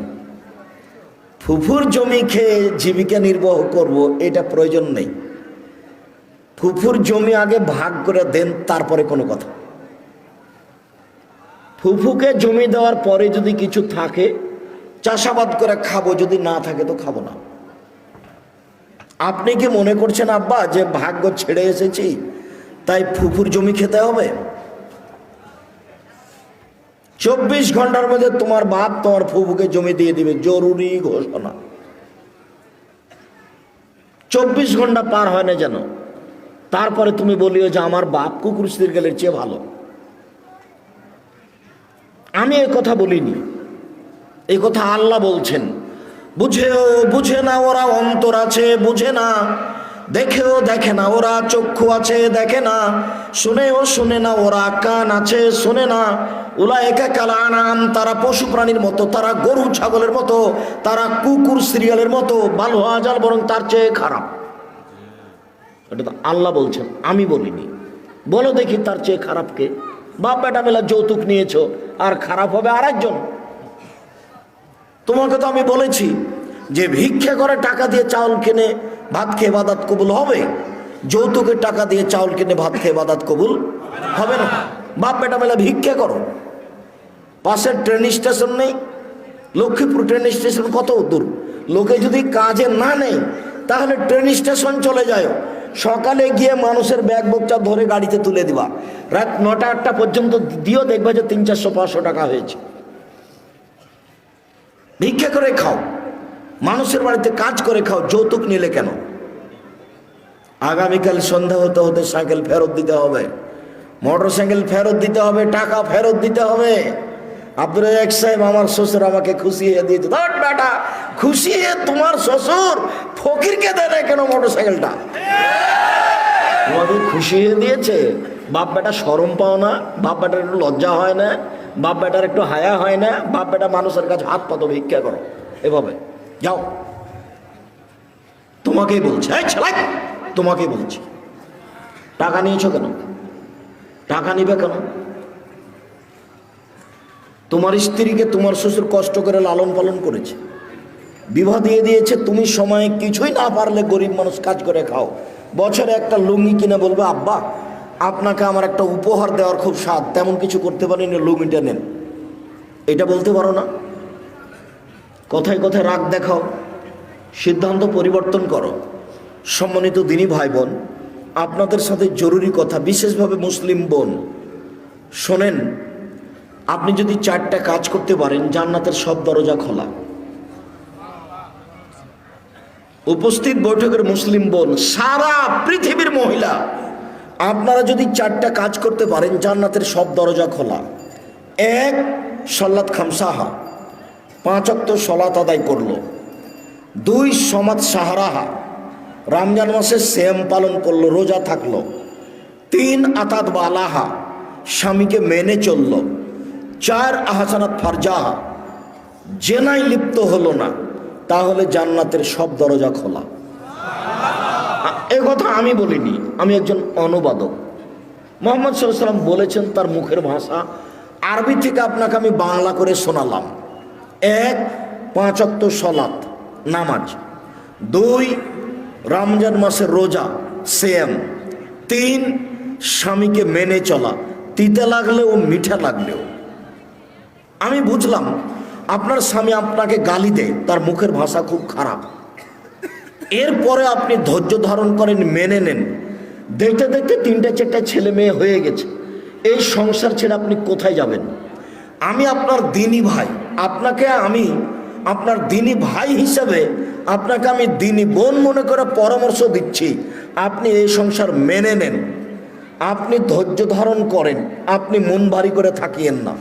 ফুফুর জমি খেয়ে জীবিকা নির্বাহ করব, এটা প্রয়োজন নেই। ফুফুর জমি আগে ভাগ করে দেন, তারপরে কোনো কথা। ফুফুকে জমি দেওয়ার পরে যদি কিছু থাকে চাষাবাদ করে খাবো, যদি না থাকে তো খাবো না। আপনি কি মনে করছেন আব্বা যে ভাগ্য ছেড়ে এসেছি তাই ফুফুর জমি খেতে হবে? 24 ঘন্টার মধ্যে তোমার বাপ তোমার ফুফুকে জমি দিয়ে দিবে, জরুরি ঘোষণা। 24 ঘন্টা পার হয় না যেন, তারপরে তুমি বলিও যে আমার বাপ কুকুর শ্রীগালের চেয়ে ভালো। আমি এই কথা বলিনি, এই কথা আল্লাহ বলছেন। বুঝেও বুঝে না ওরা অন্তর আছে, বুঝে না। দেখেও দেখে না ওরা চক্ষু আছে, দেখে না। শুনেও শুনে না ওরা কান আছে, শোনে না। উলাইকা কাল আনাম, তারা পশু প্রাণীর মতো, তারা গরু ছাগলের মতো, তারা কুকুর শ্রীগালের মতো। বাল হাজাল, বরং তার চেয়ে খারাপ। এটা তো আল্লাহ বলছেন, আমি বলিনি। বলো দেখি তার চেয়ে খারাপ কে? বাপ বেটা মেলা যৌতুক নিয়েছো, আর খারাপ হবে আরেকজন। তোমাকে তো আমি বলেছি যে ভিক্ষা করে টাকা দিয়ে চাউল কিনে ভাত খেয়ে ইবাদত কবুল হবে, যৌতুকের টাকা দিয়ে চাউল কিনে ভাত খেয়ে ইবাদত কবুল হবে না। বাপ বেটা মেলা ভিক্ষা করো। পাশের ট্রেন স্টেশন নেই, লক্ষ্মীপুর ট্রেন স্টেশন কত দূর। লোকে যদি কাজে না নেই তাহলে ট্রেন স্টেশন চলে যায়। সকালে গিয়ে মানুষের ব্যাগ বোকচা ধরে গাড়িতে তুলে দিবা, রাত 9টা-8টা পর্যন্ত দিও, দেখবে যে 300-400 টাকা হয়েছে। ভিক্ষা করে খাও, মানুষের বাড়িতে কাজ করে খাও, যৌতুক নিলে কেন? আগামীকাল সন্ধ্যা হতে হতে সাইকেল ফেরত দিতে হবে, মোটর সাইকেল ফেরত দিতে হবে, টাকা ফেরত দিতে হবে। আব্দুর রাজ্জাক সাহেব, আমার শ্বশুর আমাকে খুশিয়ে দিয়েছে। ধর বেটা, খুশিয়ে তোমার শ্বশুর ফকিরকে দেয় না কেন মোটর সাইকেলটা? তোমাকে খুশিয়ে দিয়েছে। বাপ বেটা শরম পাও না? বাপ বেটার একটু লজ্জা হয় না? বাপ বেটার একটু হায়া হয় না? বাপ বেটা মানুষের কাছে হাত পাতো, ভিক্ষা করো, এভাবে যাও। তোমাকেই বলছে, এই ছেলে তোমাকেই বলছি, টাকা নিয়েছো কেন? টাকা নিবে কেন? তোমার স্ত্রীকে তোমার শ্বশুর কষ্ট করে লালন পালন করেছে, বিবাহ দিয়ে দিয়েছে। তুমি সময়ে কিছুই না পারলে গরিব মানুষ কাজ করে খাও, বছরে একটা লুঙ্গি কিনে বলবে আব্বা আপনাকে আমার একটা উপহার দেওয়ার খুব স্বাদ, তেমন কিছু করতে পারিনি, লুঙ্গিটা নেন। এটা বলতে পারো না? কথায় কথায় রাগ দেখাও, সিদ্ধান্ত পরিবর্তন করো। সম্মানিত দিনী ভাই বোন, আপনাদের সাথে জরুরি কথা, বিশেষভাবে মুসলিম বোন শোনেন। আপনি যদি 4টা কাজ করতে পারেন, জান্নাতের সব দরজা খোলা। উপস্থিত বৈঠকের মুসলিম বোন, সারা পৃথিবীর মহিলা, আপনারা যদি 4টা কাজ করতে পারেন জান্নাতের সব দরজা খোলা। 1, সলাত খামসাহা, 5 ওয়াক্ত সলাত আদায় করলো। 2, সমাজ সাহারাহা, রমজান মাসে সিয়াম পালন করলো, রোজা থাকলো। 3, আতাত বালাহা, স্বামীকে মেনে চলল। 4, আহসানাত ফারজাহা, জেনায় লিপ্ত হলো না, তাহলে জান্নাতের সব দরজা খোলা। এ কথা আমি বলিনি, আমি একজন অনুবাদক। মুহাম্মদ সাল্লাল্লাহু আলাইহি ওয়াসাল্লাম বলেছেন, তার মুখের ভাষা আরবি থেকে আপনাকে আমি বাংলা করে শোনালাম। 1, 5 ওয়াক্ত সলাত নামাজ। 2, রমজান মাসের রোজা সিয়াম। 3, স্বামীকে মেনে চলা, তিতে লাগলেও মিঠা লাগলেও। আমি বুঝলাম আপনার স্বামী আপনাকে গালি দেয়, তার মুখের ভাষা খুব খারাপ, এরপরে আপনি ধৈর্য ধারণ করেন, মেনে নেন। দেখতে দেখতে 3-4টা ছেলে মেয়ে হয়ে গেছে, এই সংসার ছেড়ে আপনি কোথায় যাবেন? আমি আপনার দিনী ভাই, আপনাকে আমি আপনার দিনী ভাই হিসাবে আপনাকে আমি দিনী বোন মনে করে পরামর্শ দিচ্ছি, আপনি এই সংসার মেনে নেন, আপনি ধৈর্য ধারণ করেন, আপনি মন ভারী করে থাকিয়েন না।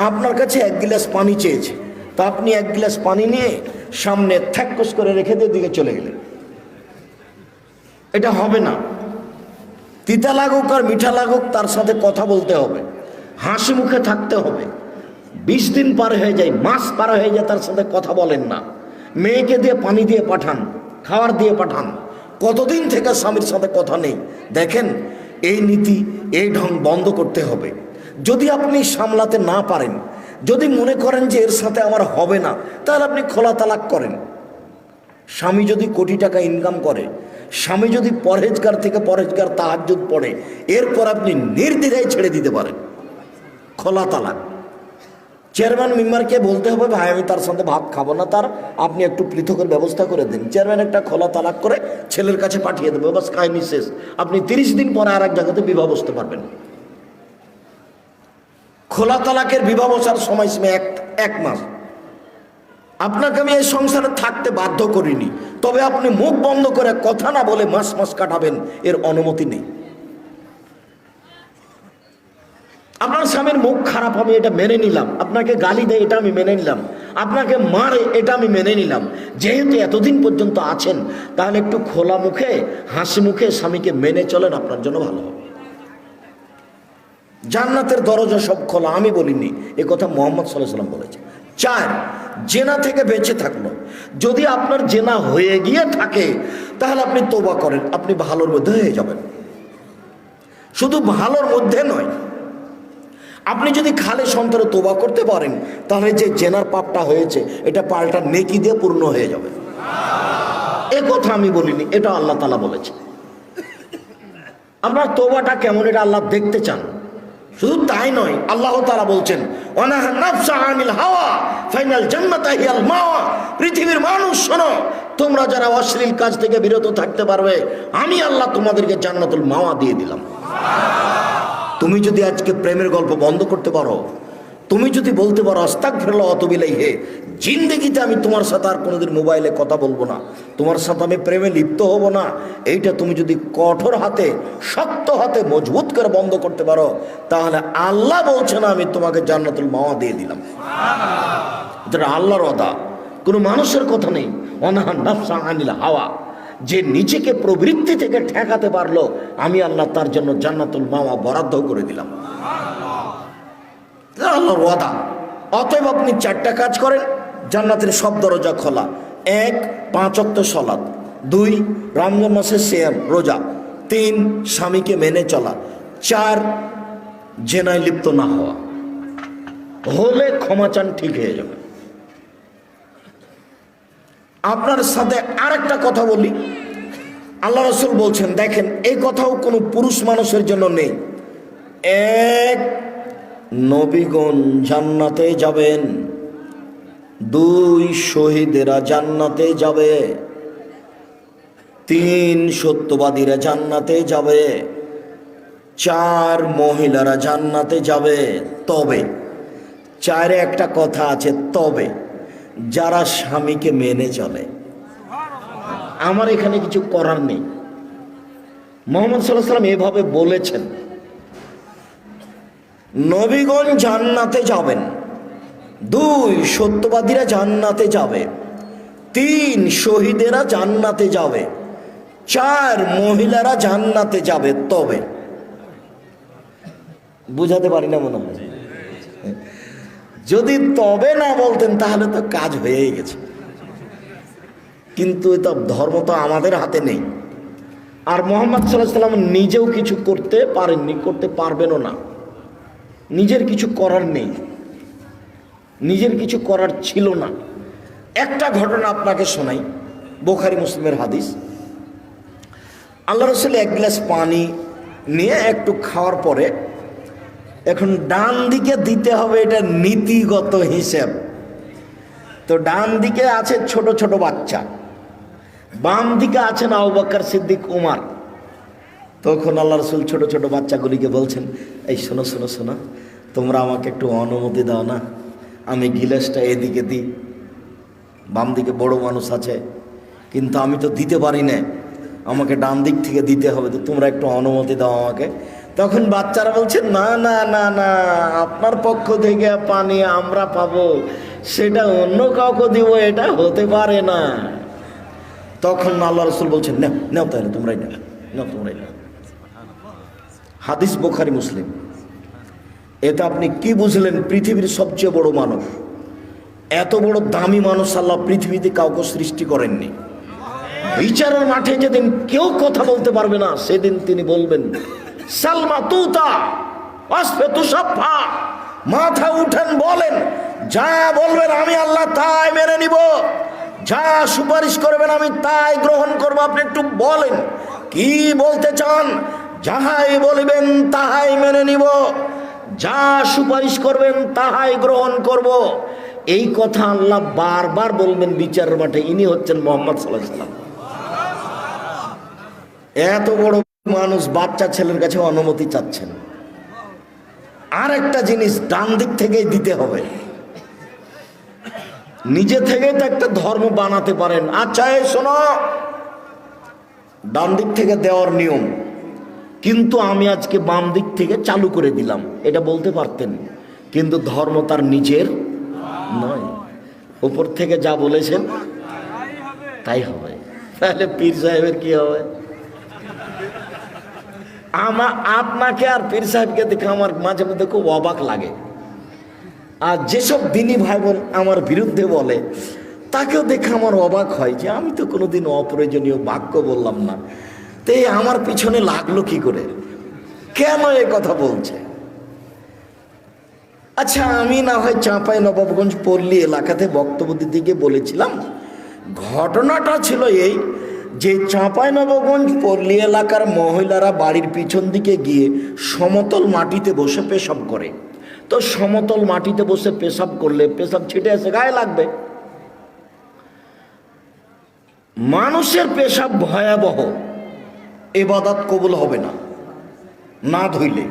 আপনার কাছে 1 গ্লাস পানি চেয়েছে, তা আপনি 1 গ্লাস পানি নিয়ে সামনে থ্যাকস করে রেখে দিয়ে দিকে চলে গেলেন, এটা হবে না। তিতা লাগুক আর মিঠা লাগুক, তার সাথে কথা বলতে হবে, হাসি মুখে থাকতে হবে। 20 দিন পার হয়ে যায়, মাস পার হয়ে যায়, তার সাথে কথা বলেন না। মেয়েকে দিয়ে পানি দিয়ে পাঠান, খাবার দিয়ে পাঠান, কতদিন থেকে স্বামীর সাথে কথা নেই। দেখেন, এই নীতি, এই ঢং বন্ধ করতে হবে। যদি আপনি সামলাতে না পারেন, যদি মনে করেন যে এর সাথে আমার হবে না, তাহলে আপনি খোলা তালাক করেন। স্বামী যদি কোটি টাকা ইনকাম করে, স্বামী যদি পরহেজগার থেকে পরহেজগার তাহাজ্জুদ পড়ে, এরপর আপনি নির্দ্বিধায় ছেড়ে দিতে পারেন, খোলা তালাক। চেয়ারম্যান মেম্বারকে বলতে হবে, ভাই আমি তার সাথে ভাত খাবো না, তার আপনি একটু পৃথকের ব্যবস্থা করে দিন। চেয়ারম্যান একটা খোলা তালাক করে ছেলের কাছে পাঠিয়ে দেবে, বাস কাহিনী শেষ। আপনি 30 দিন পরে আর এক জায়গাতে বিবাহ বসতে পারবেন। খোলা তালাকের বিবাহ বসার সময়সীমা 1 মাস। আপনাকে আমি এই সংসারে থাকতে বাধ্য করিনি, তবে আপনি মুখ বন্ধ করে কথা না বলে মাস মাস কাটাবেন, এর অনুমতি নেই। আপনার স্বামীর মুখ খারাপ হবে, এটা মেনে নিলাম। আপনাকে গালি দেয়, এটা আমি মেনে নিলাম। আপনাকে মারে, এটা আমি মেনে নিলাম। যেহেতু এতদিন পর্যন্ত আছেন, তাহলে একটু খোলা মুখে, হাসি মুখে স্বামীকে মেনে চলেন, আপনার জন্য ভালো হবে। জান্নাতের দরজা সব খোলা, আমি বলিনি, এ কথা মুহাম্মদ সাল্লাল্লাহু আলাইহি ওয়াসাল্লাম বলেছে। 4, জেনা থেকে বেঁচে থাকলো। যদি আপনার জেনা হয়ে গিয়ে থাকে, তাহলে আপনি তওবা করেন, আপনি ভালোর মধ্যে হয়ে যাবেন। শুধু ভালোর মধ্যে নয়, আপনি যদি খালে সন্তরে তওবা করতে পারেন, তাহলে যে জেনার পাপটা হয়েছে, এটা পাল্টা নেকি দিয়ে পূর্ণ হয়ে যাবে। এ কথা আমি বলিনি, এটা আল্লাহ তাআলা বলেছে। আপনার তওবাটা কেমন, এটা আল্লাহ দেখতে চান। শুধু তাই নয়, আল্লাহ তাআলা বলছেন, ওয়ানাহা নাফসা আনিল হাওয়া ফাইনাল জান্নাতা হিয়াল মাওয়া। পৃথিবীর মানুষ শোনো, তোমরা যারা অশ্লীল কাজ থেকে বিরত থাকতে পারবে, আমি আল্লাহ তোমাদেরকে জান্নাতুল মাওয়া দিয়ে দিলাম। তুমি যদি আজকে প্রেমের গল্প বন্ধ করতে পারো, তুমি যদি বলতে পারো আস্তাগফিরুল্লাহ ওয়া আতুবু ইলাইহি, জিন্দেগিতে আমি তোমার সাথে আর কোনোদিন মোবাইলে কথা বলবো না, তোমার সাথে আমি প্রেমে লিপ্ত হব না, এইটা তুমি যদি কঠোর হাতে, শক্ত হাতে, মজবুত করে বন্ধ করতে পারো, তাহলে আল্লাহ বলছে না আমি তোমাকে জান্নাতুল মাওয়া দিয়ে দিলাম। এটা আল্লাহর ওয়াদা, কোনো মানুষের কথা নেই। ওয়ানাহা নাফসা আনিল হাওয়া, যে নিজেকে প্রবৃত্তি থেকে ঠেকাতে পারলো, আমি আল্লাহ তার জন্য জান্নাতুল মাওয়া বরাদ্দ করে দিলাম। আল্লাহর ওয়াদা। অতএব আপনি 4টা কাজ করেন, জান্নাতের সব দরজা খোলা। 1, 5 ওয়াক্ত সালাত। 2, রমজান মাসে সিয়াম রোজা। 3, স্বামীকে মেনে চলা। 4, জেনায় লিপ্ত না হওয়া। হলে ক্ষমা চান, ঠিক হয়ে যাবে। আপনার সাথে আরেকটা কথা বলি, আল্লাহ রাসূল বলছেন, দেখেন এই কথাও কোনো পুরুষ মানুষের জন্য নেই। 1, নবীগণ জান্নাতে যাবেন। 2, শহীদেরা জান্নাতে যাবে। 3, সত্যবাদীরা জান্নাতে যাবে। 4, মহিলারা জান্নাতে যাবে। তবে 4-এ একটা কথা আছে, তবে যারা স্বামীকে মেনে চলে। আমার এখানে কিছু করার নেই। মুহাম্মদ সাল্লাল্লাহু আলাইহি ওয়াসাল্লাম এভাবে বলেছেন। নবীগণ জান্নাতে যাবেন, 2 সত্যবাদীরা জান্নাতে যাবে, 3 শহীদেরা জান্নাতে যাবে, 4 মহিলারা জান্নাতে যাবে। তবে বুঝাতে পারি না মনে হয়? যদি তবে না বলতেন তাহলে তো কাজ হয়েই গেছে। কিন্তু এটা ধর্ম তো আমাদের হাতে নেই। আর মুহাম্মদ সাল্লাল্লাহু আলাইহি ওয়াসাল্লাম নিজেও কিছু করতে পারেননি, করতে পারবেনও না। নিজের কিছু করার নেই, নিজের কিছু করার ছিল না। একটা ঘটনা আপনাকে শোনাই, বুখারী মুসলিমের হাদিস। আল্লাহ রাসূল 1 গ্লাস পানি নিয়ে একটু খাওয়ার পরে এখন ডান দিকে দিতে হবে, এটা নীতিগত হিসেব। তো ডান দিকে আছে ছোট ছোট বাচ্চা, বাম দিকে আছেন আবু বকর সিদ্দিক, উমর। তখন আল্লাহ রাসূল ছোট ছোট বাচ্চাগুলিকে বলছেন, এই শোনো শোনো শোনো, তোমরা আমাকে একটু অনুমতি দাও না, আমি গিলাসটা এদিকে দিই। বাম দিকে বড় মানুষ আছে, কিন্তু আমি তো দিতে পারি না, আমাকে ডান দিক থেকে দিতে হবে, তো তোমরা একটু অনুমতি দাও আমাকে। তখন বাচ্চারা বলছে, না না না না, আপনার পক্ষ থেকে পানি আমরা পাবো, সেটা অন্য কাউকে দিব, এটা হতে পারে না। তখন আল্লাহ রাসূল বলছেন, নাও নাও, তাহলে তোমরাই নাও, নাও তোমরাই নাও। হাদিস বুখারী মুসলিম। এটা আপনি কি বুঝলেন? পৃথিবীর সবচেয়ে বড় মানুষ, এত বড় দামি মানুষ আল্লাহ পৃথিবীতে কাউকে সৃষ্টি করেননি। বিচারের মাঠে যেদিন কেউ কথা বলতে পারবে না, সেদিন তিনি বলবেন, সালমা তুতা ওয়াসফাতু সাফা, মাথা উঠেন বলেন, যা বলবেন আমি আল্লাহ তাই মেনে নিব, যা সুপারিশ করবেন আমি তাই গ্রহণ করব। আপনি একটু বলেন কি বলতে চান, যাহাই বলবেন তাহাই মেনে নিব, যা সুপারিশ করবেন তাহাই গ্রহণ করব। এই কথা আল্লাহ বারবার বলবেন বিচারের মাঠে। ইনি হচ্ছেন মুহাম্মদ সাল্লাল্লাহু আলাইহি ওয়াসাল্লাম। এত বড় মানুষ বাচ্চা ছেলের কাছে অনুমতি চাচ্ছেন। আর একটা জিনিস, ডান দিক থেকেই দিতে হবে। নিজে থেকেই তো একটা ধর্ম বানাতে পারেন। আচ্ছা এই শোনো, ডান দিক থেকে দেওয়ার নিয়ম, কিন্তু আমি আজকে বাম দিক থেকে চালু করে দিলাম, এটা বলতে পারতেন। কিন্তু ধর্ম তার নিজের নয়, উপর থেকে যা বলেছেন তাই হবে। তাহলে পীর সাহেবের কি হবে? আপনাকে আর পীর সাহেবকে দেখে আমার মাঝে মধ্যে খুব অবাক লাগে। আর যেসব দিনী ভাই বোন আমার বিরুদ্ধে বলে, তাকেও দেখে আমার অবাক হয় যে আমি তো কোনোদিন অপ্রয়োজনীয় বাক্য বললাম না, তো আমার পিছনে লাগলো কি করে, কেন এ কথা বলছে? আচ্ছা, আমি না হয় চাঁপাইনবাবগঞ্জ পল্লী এলাকাতে বক্তব্য দিতে গিয়ে বলেছিলাম, ঘটনাটা ছিল এই যে চাঁপাইনবাবগঞ্জ পল্লী এলাকার মহিলারা বাড়ির পিছন দিকে গিয়ে সমতল মাটিতে বসে পেশাব করে। তো সমতল মাটিতে বসে পেশাব করলে পেশাব ছিটে এসে গায়ে লাগবে। মানুষের পেশাব ভয়াবহ, ইবাদত কবুল হবে না, না ধুইলে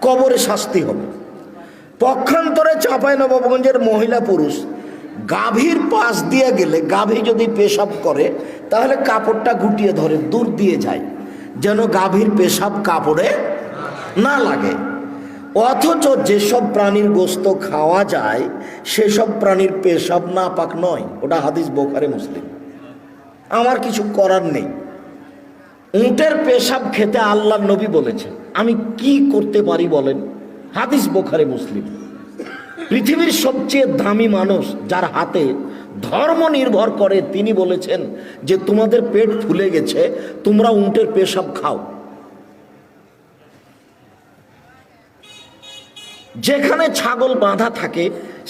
কবরে শাস্তি হবে। পক্ষান্তরে চাঁপাইনবাবগঞ্জের মহিলা পুরুষ গাভীর পাশ দিয়ে গেলে, গাভী যদি পেশাব করে তাহলে কাপড়টা গুটিয়ে ধরে দূর দিয়ে যায়, যেন গাভীর পেশাব কাপড়ে না লাগে। অথচ যেসব প্রাণীর গোশত খাওয়া যায় সেসব প্রাণীর পেশাব নাপাক নয়। ওটা হাদিস বুখারী মুসলিম। আমার কিছু করার নেই। উটের পেশাব খেতে আল্লাহর নবী বলেছেন, আমি কি করতে পারি বলেন? হাদিস বুখারী মুসলিম। পৃথিবীর সবচেয়ে দামি মানুষ, যার হাতে ধর্ম নির্ভর করে, তিনি বলেছেন যে তোমাদের পেট ফুলে গেছে, তোমরা উটের পেশাব খাও। যেখানে ছাগল বাঁধা থাকে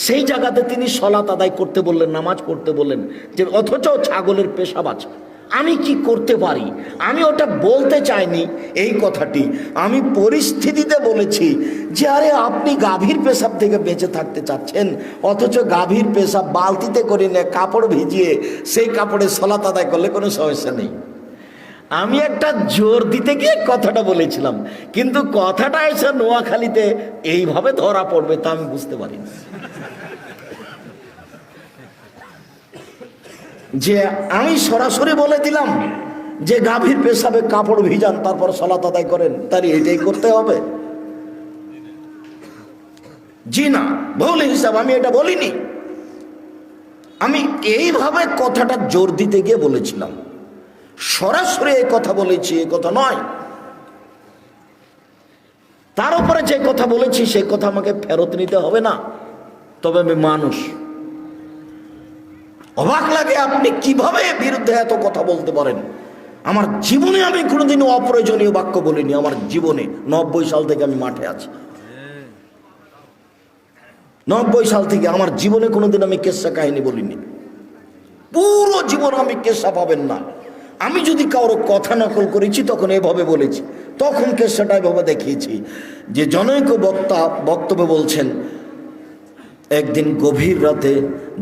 সেই জায়গাতে তিনি সলাত আদায় করতে বললেন, নামাজ পড়তে বললেন, যে অথচ ছাগলের পেশাব আছে। আমি কি করতে পারি? আমি ওটা বলতে চাইনি এই কথাটি, আমি পরিস্থিতিতে বলেছি যে আরে আপনি গাভীর পেশাব থেকে বেঁচে থাকতে চাচ্ছেন, অথচ গাভীর পেশাব বালতিতে করে নিয়ে কাপড় ভিজিয়ে সেই কাপড়ে সলাত আদায় করলে কোনো সমস্যা নেই। আমি একটা জোর দিতে গিয়ে কথাটা বলেছিলাম, কিন্তু কথাটা এসে নোয়াখালীতে এইভাবে ধরা পড়বে তা আমি বুঝতে পারি না। যে আমি সরাসরি বলে দিলাম যে গাভীর পেশাবে কাপড় ভিজান তারপর সালাত আদায় করেন, তার এটাই করতে হবে? জি না, ভুল হিসাব, আমি এটা বলিনি। আমি এইভাবে কথাটা জোর দিতে গিয়ে বলেছিলাম, সরাসরি এই কথা বলেছি এ কথা নয়। তার উপরে যে কথা বলেছি সে কথা আমাকে ফেরত নিতে হবে না। তবে আমি মানুষ, অবাক লাগে আপনি কিভাবে বিরুদ্ধে এত কথা বলতে পারেন। আমার জীবনে আমি কোনোদিনও অপ্রয়োজনীয় বাক্য বলিনি। আমার জীবনে 90 সাল থেকে আমি মাঠে আছি, 90 সাল থেকে আমার জীবনে কোনোদিন আমি কেসা কাহিনী বলিনি। পুরো জীবন আমি কেসা পাবেন না। আমি যদি কারো কথা নকল করেছি তখন এভাবে বলেছি, তখন কেসাটা এভাবে দেখিয়েছি যে জনৈক বক্তা বক্তব্য বলছেন, একদিন গভীর রাতে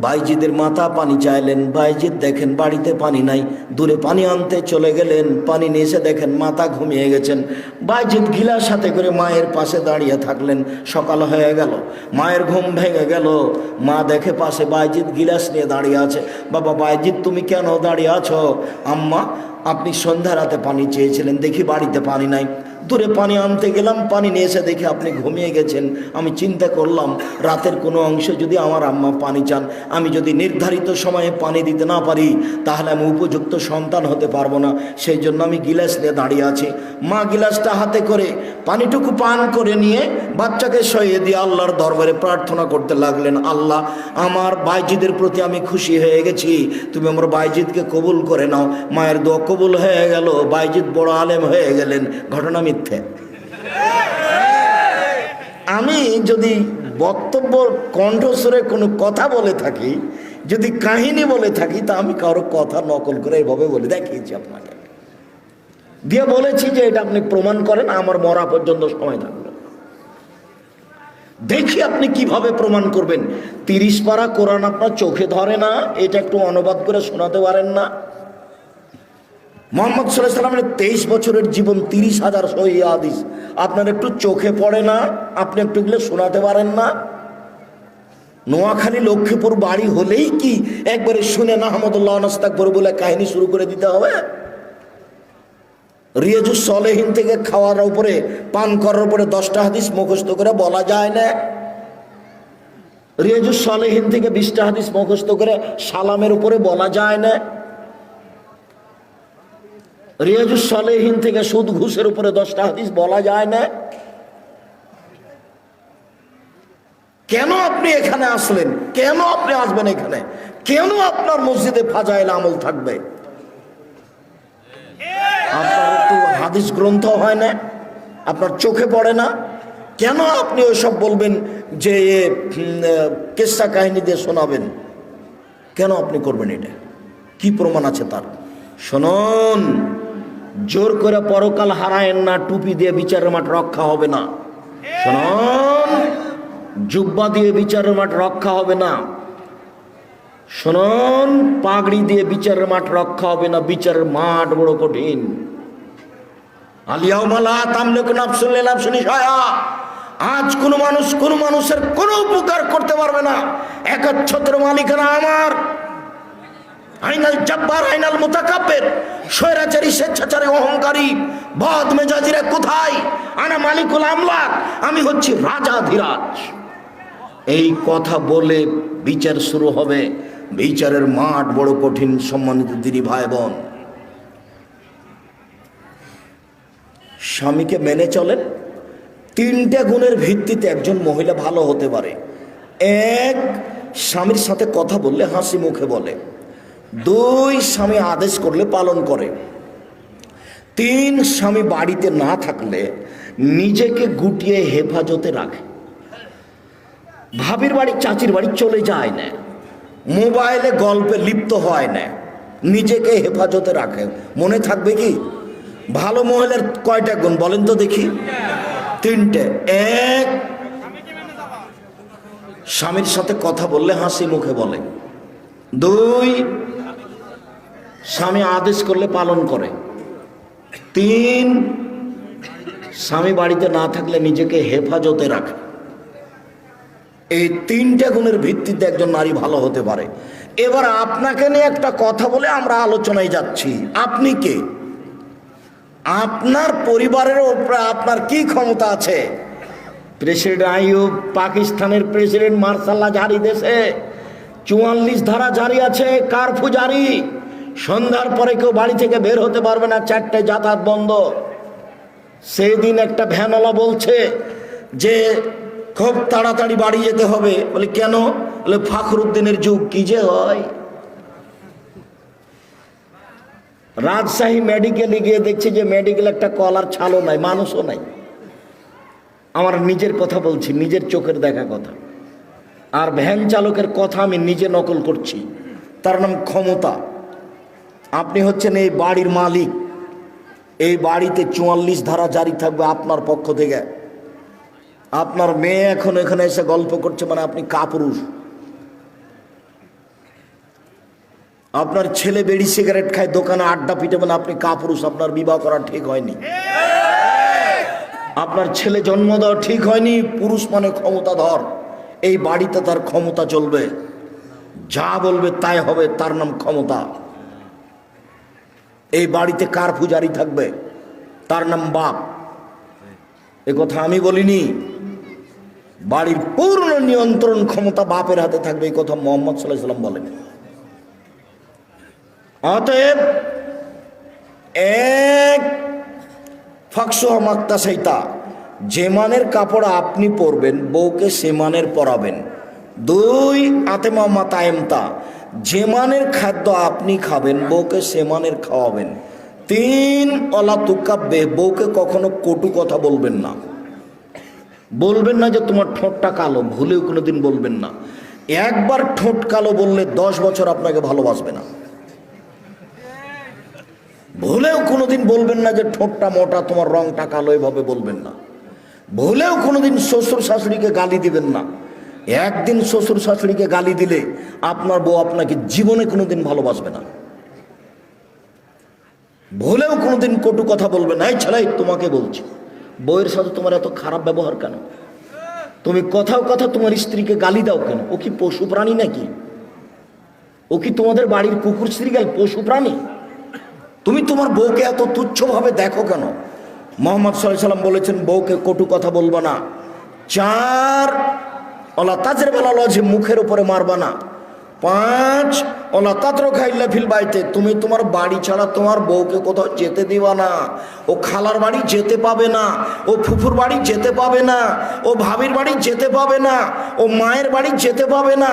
বাইজিদের মাথা পানি চাইলেন। বাইজিদ দেখেন বাড়িতে পানি নাই, দূরে পানি আনতে চলে গেলেন। পানি নিয়ে এসে দেখেন মাথা ঘুমিয়ে গেছেন। বাইজিদ গিলাস হাতে করে মায়ের পাশে দাঁড়িয়ে থাকলেন। সকাল হয়ে গেল, মায়ের ঘুম ভেঙে গেল। মা দেখে পাশে বাইজিদ গিলাস নিয়ে দাঁড়িয়ে আছে। বাবা বাইজিদ তুমি কেন দাঁড়িয়ে আছো? আম্মা আপনি সন্ধ্যা রাতে পানি চেয়েছিলেন, দেখি বাড়িতে পানি নাই, দূরে পানি আনতে গেলাম, পানি নিয়ে এসে দেখি আপনি ঘুমিয়ে গেছেন। আমি চিন্তা করলাম রাতের কোনো অংশে যদি আমার আম্মা পানি চান, আমি যদি নির্ধারিত সময়ে পানি দিতে না পারি তাহলে আমি উপযুক্ত সন্তান হতে পারবো না। সেই জন্য আমি গিলাস নিয়ে দাঁড়িয়ে আছি। মা গিলাসটা হাতে করে পানিটুকু পান করে নিয়ে বাচ্চাকে শুইয়ে দিয়ে আল্লাহর দরবারে প্রার্থনা করতে লাগলেন, আল্লাহ আমার বাইজিদের প্রতি আমি খুশি হয়ে গেছি, তুমি আমার বাইজিদকে কবুল করে নাও। মায়ের দোয়া কবুল হয়ে গেল, বাইজিদ বড় আলেম হয়ে গেলেন। ঘটনা মিথ্যে। আমি যদি বক্তব্য কণ্ঠস্বরে কোনো কথা বলে থাকি, যদি কাহিনী বলে থাকি, তা আমি কারো কথা নকল করে এভাবে বলে দেখিয়েছি আপনাকে, দিয়ে বলেছি যে এটা আপনি প্রমাণ করেন, আমার মরা পর্যন্ত সময় থাকবে। দেখি আপনি কিভাবে প্রমাণ করবেন। 30 পারা কোরআন আপনার চোখে ধরে না, এটা একটু অনুবাদ করে শোনাতে পারেন না? মুহাম্মদ সাল্লাল্লাহু আলাইহি ওয়াসাল্লামের 23 বছরের জীবন, 30,000 সহিহ হাদিস আপনার একটু চোখে পড়ে না? আপনি একটু এগুলো শোনাতে পারেন না? নোয়াখালী লক্ষ্মীপুর বাড়ি হলেই কি একবারে শুনে না আহমদুল্লাহ নাস্তাকবর বলে কাহিনী শুরু করে দিতে হবে? রিয়াজুস সলেহিন থেকে খাওয়ার উপরে, পান করার উপরে 10টা হাদিস মুখস্থ করে বলা যায় না? রিয়াজুস সলেহিন থেকে 20টা হাদিস মুখস্থ করে সালামের উপরে বলা যায় না? রিয়াজুস সলেহিন থেকে সুদ ঘুষের উপরে 10টা হাদিস বলা যায় না? কেন আপনি এখানে আসলেন? কেন আপনি আসবেন এখানে? কেন আপনার মসজিদে ফাজাইল আমল থাকবে? আপনার একটু হাদিস গ্রন্থ হয় না? আপনার চোখে পড়ে না? কেন আপনি ওইসব বলবেন যে কেসা কাহিনী দিয়ে শোনাবেন? কেন আপনি করবেন এটা? কি প্রমাণ আছে তার? শুনুন, জোর করে পরকাল হারায়েন না, টুপি দিয়ে বিচারের মাঠ রক্ষা হবে না। শুনুন, জুব্বা দিয়ে বিচারের মাঠ রক্ষা হবে না। শুনুন, পাগড়ি দিয়ে বিচারের মাঠ রক্ষা হবে না। বিচারের মাঠ বড় কঠিন। আজ কোন মানুষ কোন মানুষের কোন উপকার করতে পারবে না। একচ্ছত্র মালিকানা আমার। আইনাল জব্বার, আইনাল মুতাকাব্বির, স্বৈরাচারী, স্বেচ্ছাচারী, অহংকারী, বদ মেজাজিরা কোথায়? আনা মালিকুল আমলাক, আমি হচ্ছি রাজাধিরাজ। এই কথা বলে বিচার শুরু হবে। বিচারের মাঠ বড় কঠিন। সম্মানিত দিদি ভাই বোন, স্বামীকে মেনে চলেন। 3টে গুণের ভিত্তিতে একজন মহিলা ভালো হতে পারে। 1, স্বামীর সাথে কথা বললে হাসি মুখে বলে। 2, স্বামী আদেশ করলে পালন করে। 3, স্বামী বাড়িতে না থাকলে নিজেকে গুটিয়ে হেফাজতে রাখে। ভাবির বাড়ি, চাচির বাড়ি চলে যায় না, মোবাইলে গল্পে লিপ্ত হয় না, নিজেকে হেফাজতে রাখে। মনে থাকবে কি? ভালো মহিলার কয়টা গুণ বলেন তো দেখি? 3টে। 1, স্বামীর সাথে কথা বললে হাসি মুখে বলে। 2, স্বামী আদেশ করলে পালন করে। 3, স্বামী বাড়িতে না থাকলে নিজেকে হেফাজতে রাখে। এই 3টে গুণের ভিত্তিতে একজন নারী ভালো হতে পারে। এবার আপনাকে নিয়ে একটা কথা বলে আমরা আলোচনায় যাচ্ছি। আপনি কে? আপনার পরিবারের উপরে আপনার কি ক্ষমতা আছে? প্রেসিডেন্ট আইয়ুব, পাকিস্তানের প্রেসিডেন্ট মার্শাল্লাহ জারি দেশে 44 ধারা জারি আছে, কারফিউ জারি। সন্ধ্যার পরে কেউ বাড়ি থেকে বের হতে পারবে না, 4টায় যাতায়াত বন্ধ। সেই দিন একটা ভ্যানওয়ালা বলছে যে খুব তাড়াতাড়ি বাড়ি যেতে হবে। বলে কেন? বলে ফখরুদ্দিনের যুগ। কি যে হয়! রাজশাহী মেডিকেলে গিয়ে দেখছি যে মেডিকেল একটা কলার ছালও নাই, মানুষও নাই। আমার নিজের কথা বলছি, নিজের চোখের দেখা কথা। আর ভ্যান চালকের কথা আমি নিজে নকল করছি। তার নাম ক্ষমতা। আপনি হচ্ছেন এই বাড়ির মালিক। এই বাড়িতে 44 ধারা জারি থাকবে আপনার পক্ষ থেকে। আপনার মেয়ে এখন এখানে এসে গল্প করছে মানে আপনি কাপুরুষ। আপনার ছেলে বিড়ি সিগারেট খায়, দোকানে আড্ডা পিটে, মানে আপনি কাপুরুষ। আপনার বিবাহ করা ঠিক হয়নি, আপনার ছেলে জন্ম দেওয়া ঠিক হয়নি। পুরুষ মানে ক্ষমতাধর। এই বাড়িতে তার ক্ষমতা চলবে, যা বলবে তাই হবে, তার নাম ক্ষমতা। এই বাড়িতে কারফিউ জারি থাকবে, তার নাম বাপ। এ কথা আমি বলিনি। বাড়ির পূর্ণ নিয়ন্ত্রণ ক্ষমতা বাপের হাতে থাকবে, এই কথা মুহাম্মদ সাল্লাল্লাহু আলাইহি ওয়াসাল্লাম বলেন। অতএব এক ফাকসুহা মাক্তাসাইতা, যে মানের কাপড় আপনি পরবেন বউকে সে মানের পরাবেন। 2 আতেমা মাতায়েমতা, যে মানের খাদ্য আপনি খাবেন বউকে সে মানের খাওয়াবেন। 3 অলা তুকাব্বে, বউকে কখনো কটু কথা বলবেন না। বলবেন না যে তোমার ঠোঁটটা কালো, ভুলেও কোনোদিন বলবেন না। একবার ঠোঁট কালো বললে 10 বছর আপনাকে ভালোবাসবে না। ভুলেও কোনোদিন বলবেন না যে ঠোঁটটা মোটা, তোমার রংটা কালো, এভাবে বলবেন না। ভুলেও কোনোদিন শ্বশুর শাশুড়িকে গালি দিবেন না। একদিন শ্বশুর শাশুড়িকে গালি দিলে আপনার বউ আপনাকে জীবনে কোনোদিন ভালোবাসবে না। ভুলেও কোনোদিন কটু কথা বলবেন না। এই ছেলে, তোমাকে বলছি, বউয়ের সাথে তোমার এত খারাপ ব্যবহার কেন? তুমি কথাও কথা তোমার স্ত্রীকে গালি দাও কেন? ও কি পশু প্রাণী নাকি? ও কি তোমাদের বাড়ির কুকুর শ্রীগাল পশু প্রাণী? তুমি তোমার বউকে এত তুচ্ছভাবে দেখো কেন? মুহাম্মদ সাল্লাল্লাহু আলাইহি ওয়াসাল্লাম বলেছেন বউকে কটু কথা বলবা না। 4 ওলা তাজরে বেলালজি, মুখের উপরে মারবা না। 5 ওলা তাতরুকা ইল্লা ফিল বাইতে, তুমি তোমার বাড়ি ছাড়া তোমার বউকে কোথাও যেতে দিবা না। ও খালার বাড়ি যেতে পাবে না, ও ফুফুর বাড়ি যেতে পাবে না, ও ভাবির বাড়ি যেতে পাবে না, ও মায়ের বাড়ি যেতে পাবে না।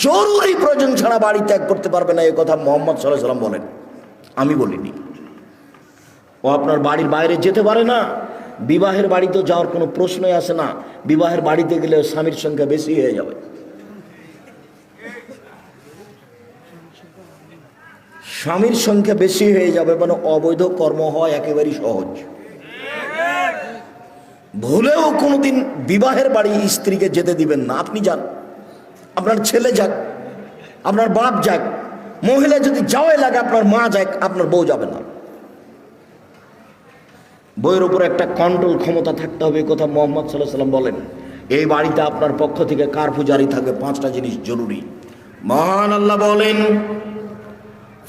জরুরি প্রয়োজন ছাড়া বাড়ি ত্যাগ করতে পারবে না। এই কথা মুহাম্মদ সাল্লাল্লাহু আলাইহি ওয়াসাল্লাম বলেন, আমি বলিনি। ও আপনার বাড়ির বাইরে যেতে পারে না। বিবাহের বাড়িতে যাওয়ার কোনো প্রশ্নই আসে না। বিবাহের বাড়িতে গেলে স্বামীর সংখ্যা বেশি হয়ে যাবে। স্বামীর সংখ্যা বেশি হয়ে যাবে মানে অবৈধ কর্ম হয় একেবারেই সহজ। ভুলেও কোনোদিন বিবাহের বাড়ি স্ত্রীকে যেতে দিবেন না। আপনি যান, আপনার ছেলে যাক, আপনার বাপ যাক, মহিলা যদি যাওয়াই লাগে আপনার মা যাক, আপনার বউ যাবে না। বইয়ের উপর একটা কন্ট্রোল ক্ষমতা থাকতে হবে, কথা মুহাম্মদ সাল্লাল্লাহু আলাইহি ওয়াসাল্লাম বলেন। এই বাড়িতে আপনার পক্ষ থেকে কারফিউ জারি থাকবে, 5টা জিনিস জরুরি। মহান আল্লাহ বলেন,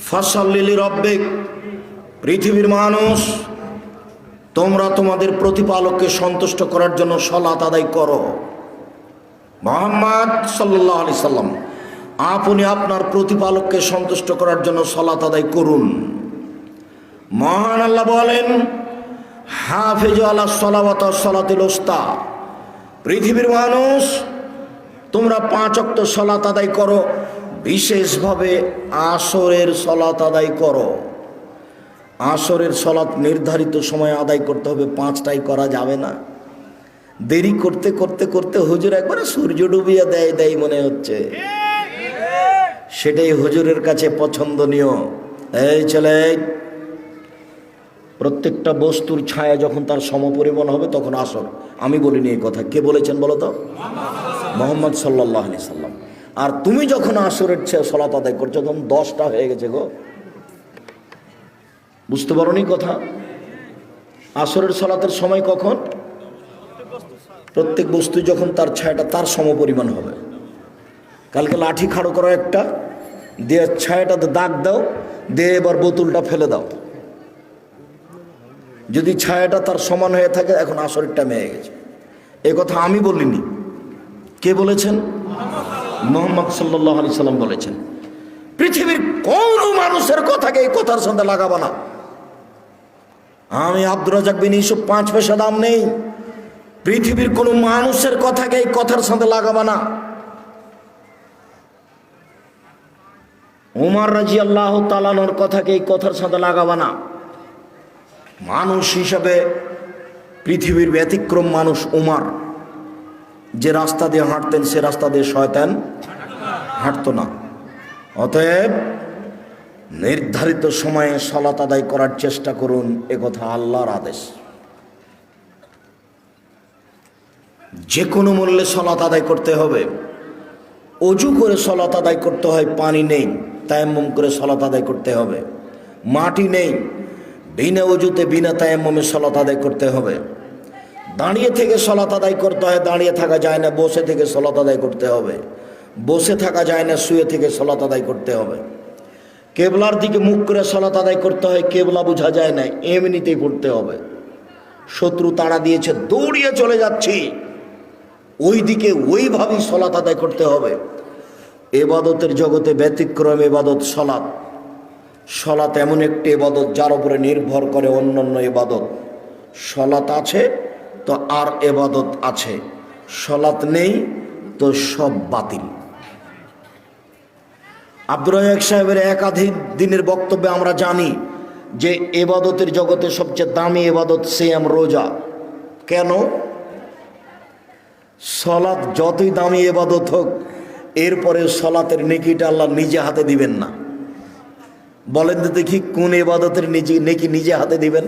ফাসাল্লি লিরাব্বিক, পৃথিবীর মানুষ তোমরা তোমাদের প্রতিপালককে সন্তুষ্ট করার জন্য সালাত আদায় করো। মুহাম্মদ সাল্লাল্লাহু আলাইহি সাল্লাম, আপনি আপনার প্রতিপালককে সন্তুষ্ট করার জন্য সালাত আদায় করুন। মহান আল্লাহ বলেন, হাফিজু আলাস সালাওয়াতি ওয়াস সালাতিল উস্তা, পৃথিবীর মানুষ তোমরা 5 ওয়াক্ত সালাত আদায় করো, বিশেষভাবে আসরের সালাত আদায় করো। আসরের সালাত নির্ধারিত সময়ে আদায় করতে হবে, 5টাই করা যাবে না। দেরি করতে করতে করতে হুজুর একবারে সূর্য ডুবিয়ে দেয় মনে হচ্ছে, সেটাই হুজুরের কাছে পছন্দনীয়। এই ছেলে, প্রত্যেকটা বস্তুর ছায়া যখন তার সমপরিমাণ হবে তখন আসর। আমি বলিনি এই কথা, কে বলেছেন বলো তো? মুহাম্মদ সাল্লাল্লাহু আলাইহি সাল্লাম। আর তুমি যখন আসরের সালাত আদায় করছো তখন 10টা হয়ে গেছে গো। বুঝতে পারোনি কথা? আসরের সালাতের সময় কখন? প্রত্যেক বস্তু যখন তার ছায়াটা তার সমপরিমাণ হবে। কালকে লাঠি খাড়ো করা একটা, দিয়ে ছায়াটাতে দাগ দাও, দিয়ে এবার বোতলটা ফেলে দাও। যদি ছায়াটা তার সমান হয়ে থাকে, এখন আসরের টাইম হয়ে গেছে। এ কথা আমি বলিনি, কে বলেছেন? মুহাম্মদ সাল্লাল্লাহু আলাইহি সাল্লাম বলেছেন। পৃথিবীর কোন মানুষের কথাকে এই কথার সঙ্গে লাগাবো না। আমি আব্দুর রাজ্জাক বিন ইউসুফ 5 পয়সা দাম নেই। পৃথিবীর কোন মানুষের কথাকে এই কথার সঙ্গে লাগাবো না। উমর রাদিয়াল্লাহু তাআলা আনহুর কথাকে এই কথার সাথে লাগাবো না। মানুষ হিসাবে পৃথিবীর ব্যতিক্রম মানুষ উমর। যে রাস্তা দিয়ে হাঁটতেন সে রাস্তা দিয়ে শয়তান হাঁটতো না। অতএব নির্ধারিত সময়ে সালাত আদায় করার চেষ্টা করুন, এ কথা আল্লাহর আদেশ। যে কোনো মূল্যে সালাত আদায় করতে হবে। অজু করে সালাত আদায় করতে হয়, পানি নেই, তায়াম্মুম করে সালাত আদায় করতে হবে। মাটি নেই, বিনা অজুতে বিনা তায়াম্মুমে সালাত আদায় করতে হবে। দাঁড়িয়ে থেকে সালাত আদায় করতে হয়, দাঁড়িয়ে থাকা যায় না, বসে থেকে সালাত আদায় করতে হবে। বসে থাকা যায় না, শুয়ে থেকে সালাত আদায় করতে হবে। কেবলার দিকে মুখ করে সালাত আদায় করতে হয়, কেবলা বোঝা যায় না, এমনিতেই পড়তে হবে। শত্রু তাড়া দিয়েছে, দৌড়িয়ে চলে যাচ্ছি, ওই দিকে ওইভাবেই সালাত আদায় করতে হবে। এবাদতের জগতে ব্যতিক্রম এবাদত সালাত। সালাত এমন একটি এবাদত যার উপরে নির্ভর করে অন্যান্য এবাদত। সালাত আছে তো আর এবাদত আছে, সালাত নেই তো সব বাতিল। আব্দুর রাজ্জাক সাহেবের একাধিক দিনের বক্তব্যে আমরা জানি যে এবাদতের জগতে সবচেয়ে দামি এবাদত সিয়াম, রোজা। কেন? সালাত যতই দামি এবাদত হোক, এরপরে সালাতের নেকিটা আল্লাহ নিজে হাতে দিবেন না। বলেন তো দেখি, কোন এবাদতের নেকি নিজে হাতে দিবেন?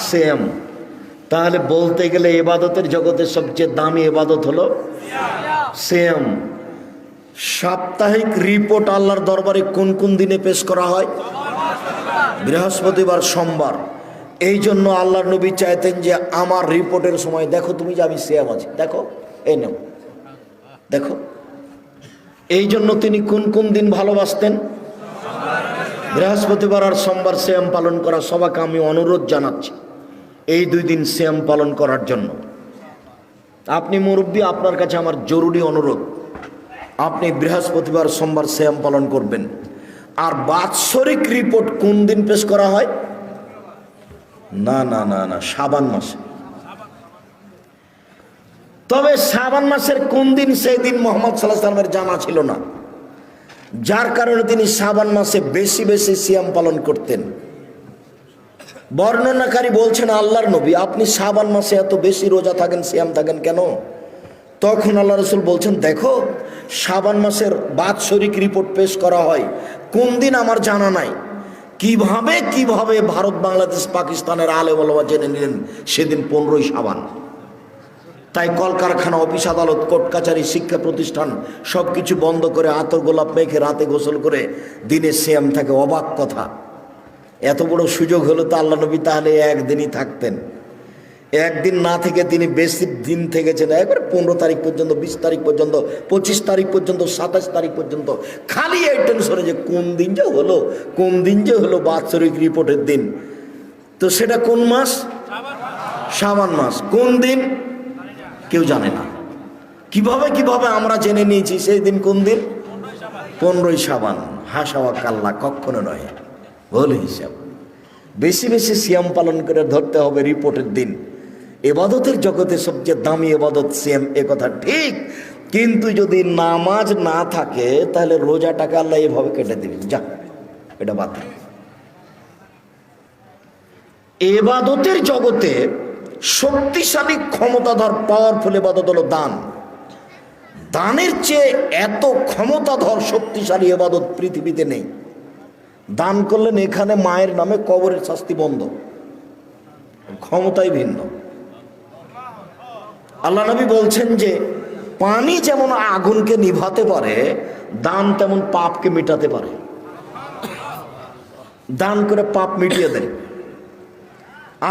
সিয়াম। তাহলে বলতে গেলে এবাদতের জগতের সবচেয়ে দামি এবাদত হলো সিয়াম। সাপ্তাহিক রিপোর্ট আল্লাহর দরবারে কোন কোন দিনে পেশ করা হয়? বৃহস্পতিবার, সোমবার। এই জন্য আল্লাহর নবী চাইতেন যে আমার রিপোর্টের সময় দেখো তুমি যে আমি সিয়াম আছি, দেখো, এই নাও, দেখো। এই জন্য তিনি কোন কোন দিন ভালোবাসতেন? বৃহস্পতিবার আর সোমবার সিয়াম পালন করা। সবাইকে আমি অনুরোধ জানাচ্ছি এই 2 দিন সিয়াম পালন করার জন্য। আপনি মুরব্বী, আপনার কাছে আমার জরুরি অনুরোধ, আপনি বৃহস্পতিবার সোমবার সিয়াম পালন করবেন। আর বাৎসরিক রিপোর্ট কোন দিন পেশ করা হয়? না না না না, শাবান মাসে। তবে শাবান মাসের কোন দিন, সেই দিন মুহাম্মদ সাল্লাল্লাহু আলাইহি ওয়াসাল্লামের জানা ছিল না, যার কারণে তিনি শাবান মাসে বেশি বেশি সিয়াম পালন করতেন। বর্ণনাকারী বলছেন, আল্লাহর নবী আপনি শাবান মাসে এত বেশি রোজা থাকেন, সিয়াম থাকেন কেন? তখন আল্লাহ রাসূল বলছেন, দেখো শাবান মাসের বাৎসরিক রিপোর্ট পেশ করা হয়, কোন দিন আমার জানা নাই। কিভাবে কিভাবে ভারত, বাংলাদেশ, পাকিস্তানের আলেম ওলামা জেনে নিলেন সেদিন 15ই শাবান। তাই কলকারখানা, অফিস আদালত, কোর্ট কাছারি, শিক্ষা প্রতিষ্ঠান সব কিছু বন্ধ করে আতর গোলাপ মেখে রাতে গোসল করে দিনে সিয়াম থাকে। অবাক কথা, এত বড় সুযোগ হলো তো আল্লাহ নবী তাহলে একদিনই থাকতেন। একদিন না থেকে তিনি বেশি দিন থেকেছেন, একবারে 15 তারিখ পর্যন্ত, 20 তারিখ পর্যন্ত, 25 তারিখ পর্যন্ত, 27 তারিখ পর্যন্ত। খালি এই টেনশনে যে কোন দিন যে হলো, কোন দিন যে হলো বাৎসরিক রিপোর্টের দিন। তো সেটা কোন মাস? শাবান মাস। কোন দিন কেউ জানে না। কিভাবে কিভাবে আমরা জেনে নিয়েছি সেই দিন কোন দিন? 15ই শাবান। হাসাওয়া কাল্লা, কখনো নয়, ভুল হিসাব। বেশি বেশি সিয়াম পালন করে ধরতে হবে রিপোর্টের দিন। এবাদতের জগতে সবচেয়ে দামি এবাদত সিয়াম, এ কথা ঠিক। কিন্তু যদি নামাজ না থাকে তাহলে রোজাটাকে আল্লাহ এভাবে কেটে দিবেন, যা, এটা বাদ। এবাদতের জগতে শক্তিশালী, ক্ষমতাধর, পাওয়ারফুল এবাদত হলো দান। দানের চেয়ে এত ক্ষমতাধর শক্তিশালী এবাদত পৃথিবীতে নেই। দান করলেন এখানে মায়ের নামে, কবরের শাস্তি বন্ধ, ক্ষমতাই ভিন্ন। আল্লাহ নবী বলছেন যে পানি যেমন আগুনকে নিভাতে পারে, দান তেমন পাপকে মিটাতে পারে। দান করে পাপ মিটিয়ে দেন।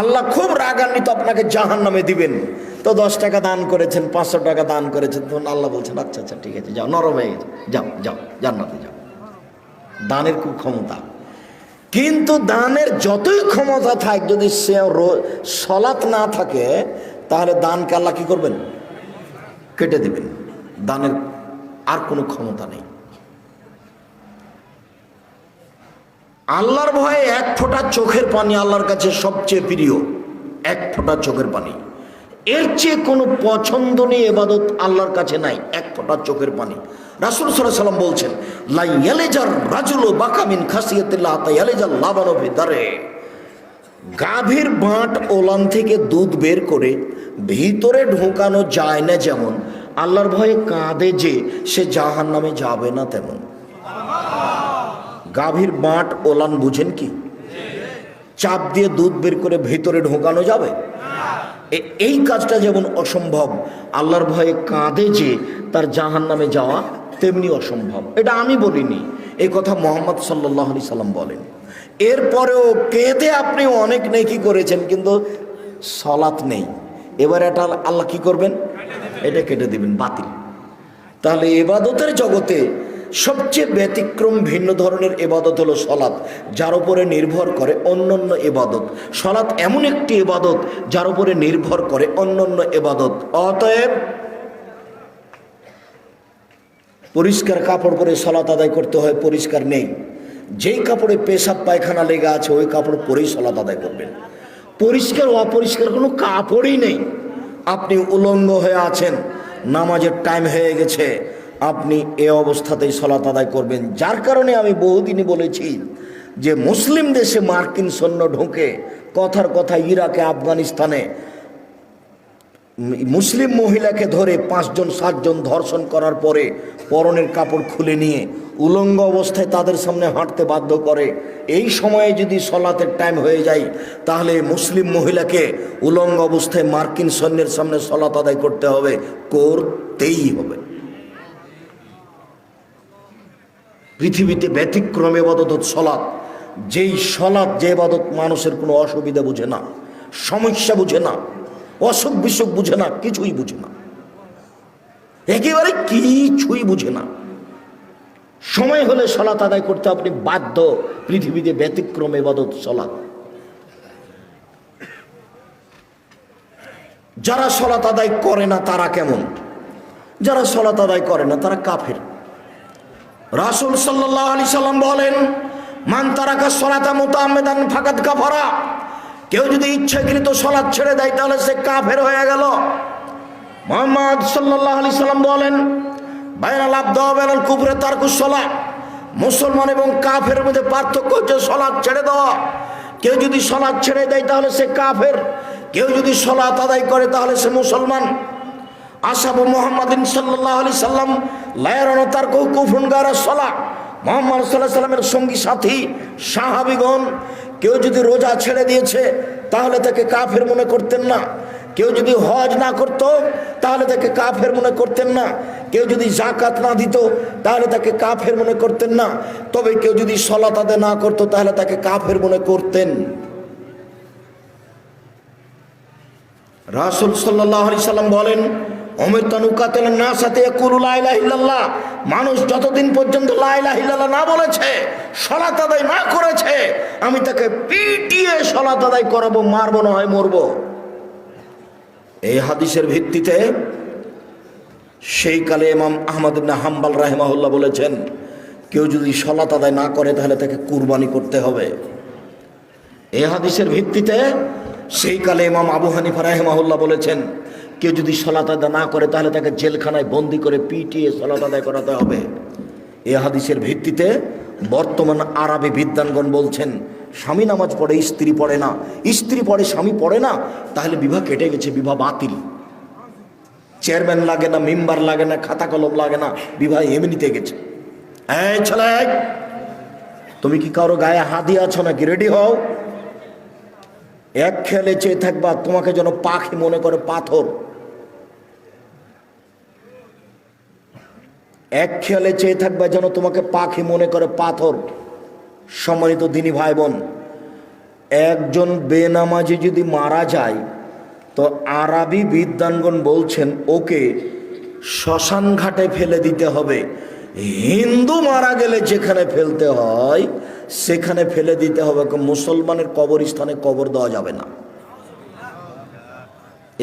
আল্লাহ খুব রাগান্বিত, আপনাকে জাহান্নামে দিবেন। তো 10 টাকা দান করেছেন, 500 টাকা দান করেছেন, তখন আল্লাহ বলছেন আচ্ছা আচ্ছা ঠিক আছে, যাও, নরম হয়ে গেছে, যাও যাও, জান্নাতে যাও। দানের খুব ক্ষমতা, কিন্তু দানের যতই ক্ষমতা থাক যদি সে সলাৎ না থাকে তাহলে দানকে আল্লাহ কি করবেন? কেটে দেবেন। দানের আর কোনো ক্ষমতা নেই। আল্লাহর ভয়ে এক ফোঁটা চোখের পানি আল্লাহর কাছে সবচেয়ে প্রিয়। এক ফোঁটা চোখের পানি, এর চেয়ে কোনো পছন্দনীয় ইবাদত আল্লাহর কাছে নাই। এক ফোঁটা চোখের পানি। রাসূল সাল্লাল্লাহু আলাইহি ওয়াসাল্লাম বলছেন, লা ইয়ালিজার রাজুলু বাকা মিন খাসিয়াতিল্লাহ তা ইয়ালিজাল লাবানু ফি দারে। গাভীর বাঁট ওলান থেকে দুধ বের করে ভিতরে ঢোকানো যায় না যেমন, আল্লাহর ভয়ে কাঁদে যে সে জাহান্নামে যাবে না তেমন। গাভীর বাঁট ওলান বুঝেন কি? চাপ দিয়ে দুধ বের করে ভিতরে ঢোকানো যাবে? এই কাজটা যেমন অসম্ভব, আল্লাহর ভয়ে কাঁদে যে তার জাহান্নামে যাওয়া তেমনি অসম্ভব। এটা আমি বলিনি, এই কথা মুহাম্মদ সাল্লাল্লাহু আলাইহি সাল্লাম বলেন। এরপরেও কেঁদে আপনি অনেক নেকি করেছেন, কিন্তু সলাৎ নেই। এবার এটা আল্লাহ কি করবেন? এটা কেটে দিবেন, বাতিল। তাহলে ইবাদতের জগতে সবচেয়ে ব্যতিক্রম ভিন্ন ধরনের ইবাদত হলো সলাৎ, যার উপরে নির্ভর করে অন্যান্য ইবাদত। সলাৎ এমন একটি ইবাদত যার উপরে নির্ভর করে অন্যান্য ইবাদত। অতএব পরিষ্কার কাপড় পরে সলাৎ আদায় করতে হয়, পরিষ্কার নেই। যেই কাপড়ে পেশাব পায়খানা লেগে আছে ওই কাপড় পরেই সলাৎ আদায় করবেন। পরিষ্কার অপরিষ্কার কোনো কাপড়ই নেই, আপনি উলঙ্গ হয়ে আছেন, নামাজের টাইম হয়ে গেছে, আপনি এ অবস্থাতেই সলাৎ আদায় করবেন। যার কারণে আমি বহুদিনই বলেছি যে মুসলিম দেশে মার্কিন সৈন্য ঢোকে, কথার কথা ইরাকে আফগানিস্তানে মুসলিম মহিলাকে ধরে 5 জন 7 জন ধর্ষণ করার পরে পরনের কাপড় খুলে নিয়ে উলঙ্গ অবস্থায় তাদের সামনে হাঁটতে বাধ্য করে। এই সময়ে যদি সলাতের টাইম হয়ে যায় তাহলে মুসলিম মহিলাকে উলঙ্গ অবস্থায় মার্কিন সৈন্যের সামনে সলাত আদায় করতে হবে, করতেই হবে। পৃথিবীতে ব্যতিক্রম ইবাদত সলাত। যেই সলাত, যে ইবাদত মানুষের কোনো অসুবিধা বুঝে না, সমস্যা বুঝে না, অসুখ বিসুখ বুঝে না, কিছুই বুঝে না, একেবারে কিছুই বুঝে না। সময় হলে সলাত আদায় করতে আপনি বাধ্য। পৃথিবীতে ব্যতিক্রম ইবাদত সলাত। যারা সলাত আদায় করে না তারা কেমন? যারা সলাত আদায় করে না তারা কাফের। রাসূল সাল্লাল্লাহু আলাইহি সাল্লাম বলেন, মান তারাকা সলাতা মুতাআম্মিদান ফাকাদ কাফারা। কেউ যদি ইচ্ছাকৃত সলাত ছেড়ে দেয় তাহলে সে কাফের হয়ে গেল। মুহাম্মদ সাল্লাল্লাহু আলাইহি সাল্লাম বলেন, বাইনাল আবদি ওয়া বাইনাল কুফরি তারকুস সালাত। মুসলমান এবং কাফের মধ্যে পার্থক্য হচ্ছে সলাত ছেড়ে দেওয়া। কেউ যদি সলাত ছেড়ে দেয় তাহলে সে কাফের, কেউ যদি সলাত আদায় করে তাহলে সে মুসলমান। আসহাবু মুহাম্মাদিন সাল্লাল্লাহু আলাইহি সাল্লাম লা ইয়ারাউনা তারকু কুফরুন গায়রা সালাত। মুহাম্মদ সাল্লাল্লাহু আলাইহি সাল্লামের সঙ্গী সাথী সাহাবীগণ কেউ যদি রোজা ছেড়ে দিয়েছে তাহলে তাকে কাফের মনে করতেন না। কেউ যদি হজ না করত তাহলে তাকে কাফের মনে করতেন না। কেউ যদি যাকাত না দিত তাহলে তাকে কাফের মনে করতেন না। তবে কেউ যদি সালাত আদায় না করত তাহলে তাকে কাফের মনে করতেন। রাসূল সাল্লাল্লাহু আলাইহি সাল্লাম বলেন, মানুষ যতদিন পর্যন্ত লা ইলাহা ইল্লাল্লাহ না বলেছে, সালাত আদায় না করেছে, আমি তাকে পিটিয়ে সালাত আদায় করাবো, মারবো, না হয় মরবো। এই হাদিসের ভিত্তিতে সেই কালে ইমাম আহমদ ইবনে হাম্বল রাহিমাহুল্লাহ বলেছেন, কেউ যদি সালাত আদায় না করে তাহলে তাকে কুরবানি করতে হবে। এই হাদিসের ভিত্তিতে সেই কালে ইমাম আবু হানিফা রাহিমাহুল্লাহ বলেছেন, কেউ যদি সালাত আদায় না করে তাহলে তাকে জেলখানায় বন্দি করে পিটিয়ে সালাত আদায় করাতে হবে। এই হাদিসের ভিত্তিতে বর্তমান আরবি বিদ্বানগণ বলছেন, স্বামী নামাজ পড়ে স্ত্রী পড়ে না, স্ত্রী পড়ে স্বামী পড়ে না, তাহলে বিবাহ কেটে গেছে, বিবাহ বাতিল। চেয়ারম্যান লাগে না, মেম্বার লাগে না, খাতা কলম লাগে না, বিবাহ এমনিতে গেছে। এই ছেলে, তুমি কি কারো গায়ে হাত দিয়ে আছো নাকি? রেডি হও। এক খেলে চেয়ে থাকবা তোমাকে যেন পাখি মনে করে পাথর। এক খেয়ালে চেয়ে থাকবে যেন তোমাকে পাখি মনে করে পাথর। সম্মানিত দিনী ভাই বোন, একজন বেনামাজি যদি মারা যায় তো আরবি বিদ্বানগণ বলছেন ওকে শ্মশান ঘাটে ফেলে দিতে হবে। হিন্দু মারা গেলে যেখানে ফেলতে হয় সেখানে ফেলে দিতে হবে, মুসলমানের কবরস্থানে কবর দেওয়া যাবে না।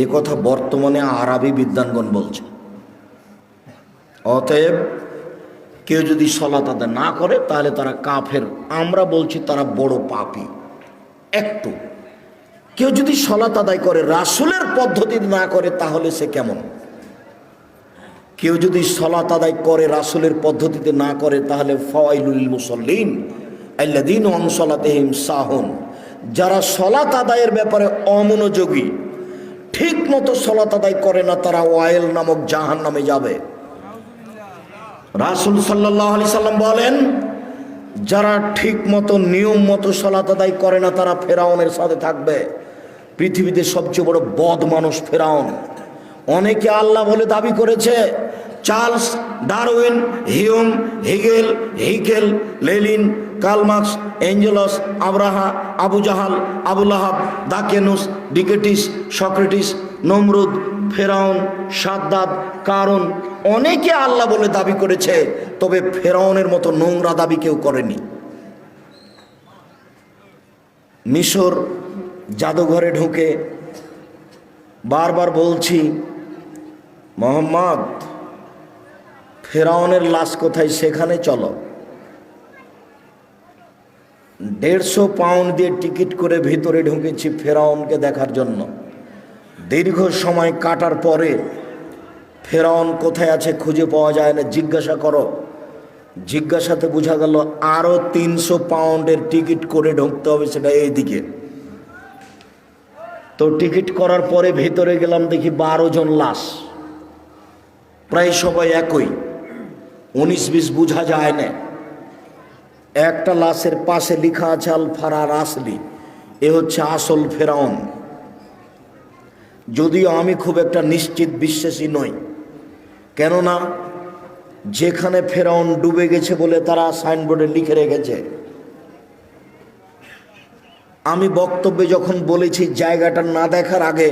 এ কথা বর্তমানে আরবি বিদ্বানগণ বলছে। অতএব কেউ যদি সলাত আদায় না করে তাহলে তারা কাফের, আমরা বলছি তারা বড় পাপী। একটু কেউ যদি সলাত আদায় করে রাসূলের পদ্ধতিতে না করে তাহলে সে কেমন? কেউ যদি সলাত আদায় করে রাসূলের পদ্ধতিতে না করে তাহলে ফাওয়াইলুল মুসাল্লিন আল্লাযীনা আন সালাতিহিম সাহুন, যারা সলাত আদায়ের ব্যাপারে অমনোযোগী, ঠিক মতো সলাত আদায় করে না, তারা ওয়াইল নামক জাহান্নামে যাবে। রাসূল সাল্লাল্লাহু আলাইহি সাল্লাম বলেন, যারা ঠিক মতো নিয়ম মতো সলাত আদায় করে না তারা ফেরাউনের সাথে থাকবে। পৃথিবীতে সবচেয়ে বড় বদ মানুষ ফেরাউন। অনেকে আল্লাহ বলে দাবি করেছে, Charles Darwin, Hume, Hegel, Haeckel, Lenin, Karl Marx, Engels, Abraha, Abu Jahl, Abu Lahab, দাকেনুস, ডিকেটিস, সক্রেটিস, নমরুদ, ফেরাউন, সাদ্দাত, কারুন, অনেকে আল্লাহ বলে দাবি করেছে, তবে ফেরাউনের মতো নোংরা দাবি কেউ করেনি। মিশর জাদুঘরে ঢুকে বারবার বলছি, মোহাম্মদ, ফেরাউনের লাশ কোথায় সেখানে চলো। 150 পাউন্ড দিয়ে টিকিট করে ভিতরে ঢুকেছি ফেরাউনকে দেখার জন্য। দীর্ঘ সময় কাটার পরে ফেরাউন কোথায় আছে খুঁজে পাওয়া যায় না। জিজ্ঞাসা করো, জিজ্ঞাসাতে বোঝা গেল আরো 300 পাউন্ডের টিকিট করে ঢুকতে হবে, সেটা এইদিকে। তো টিকিট করার পরে ভিতরে গেলাম, দেখি 12 জন লাশ, প্রায় সবাই একই, 19-20 বোঝা যায় না। একটা লাশের পাশে লেখা আছে আল ফারার আসলি, এ হচ্ছে আসল ফেরাউন। যদিও আমি খুব একটা নিশ্চিত বিশ্বাসী নই, কেননা যেখানে ফেরাউন ডুবে গেছে বলে তারা সাইনবোর্ডে লিখে রেখেছে। আমি বক্তব্যে যখন বলেছি জায়গাটা না দেখার আগে,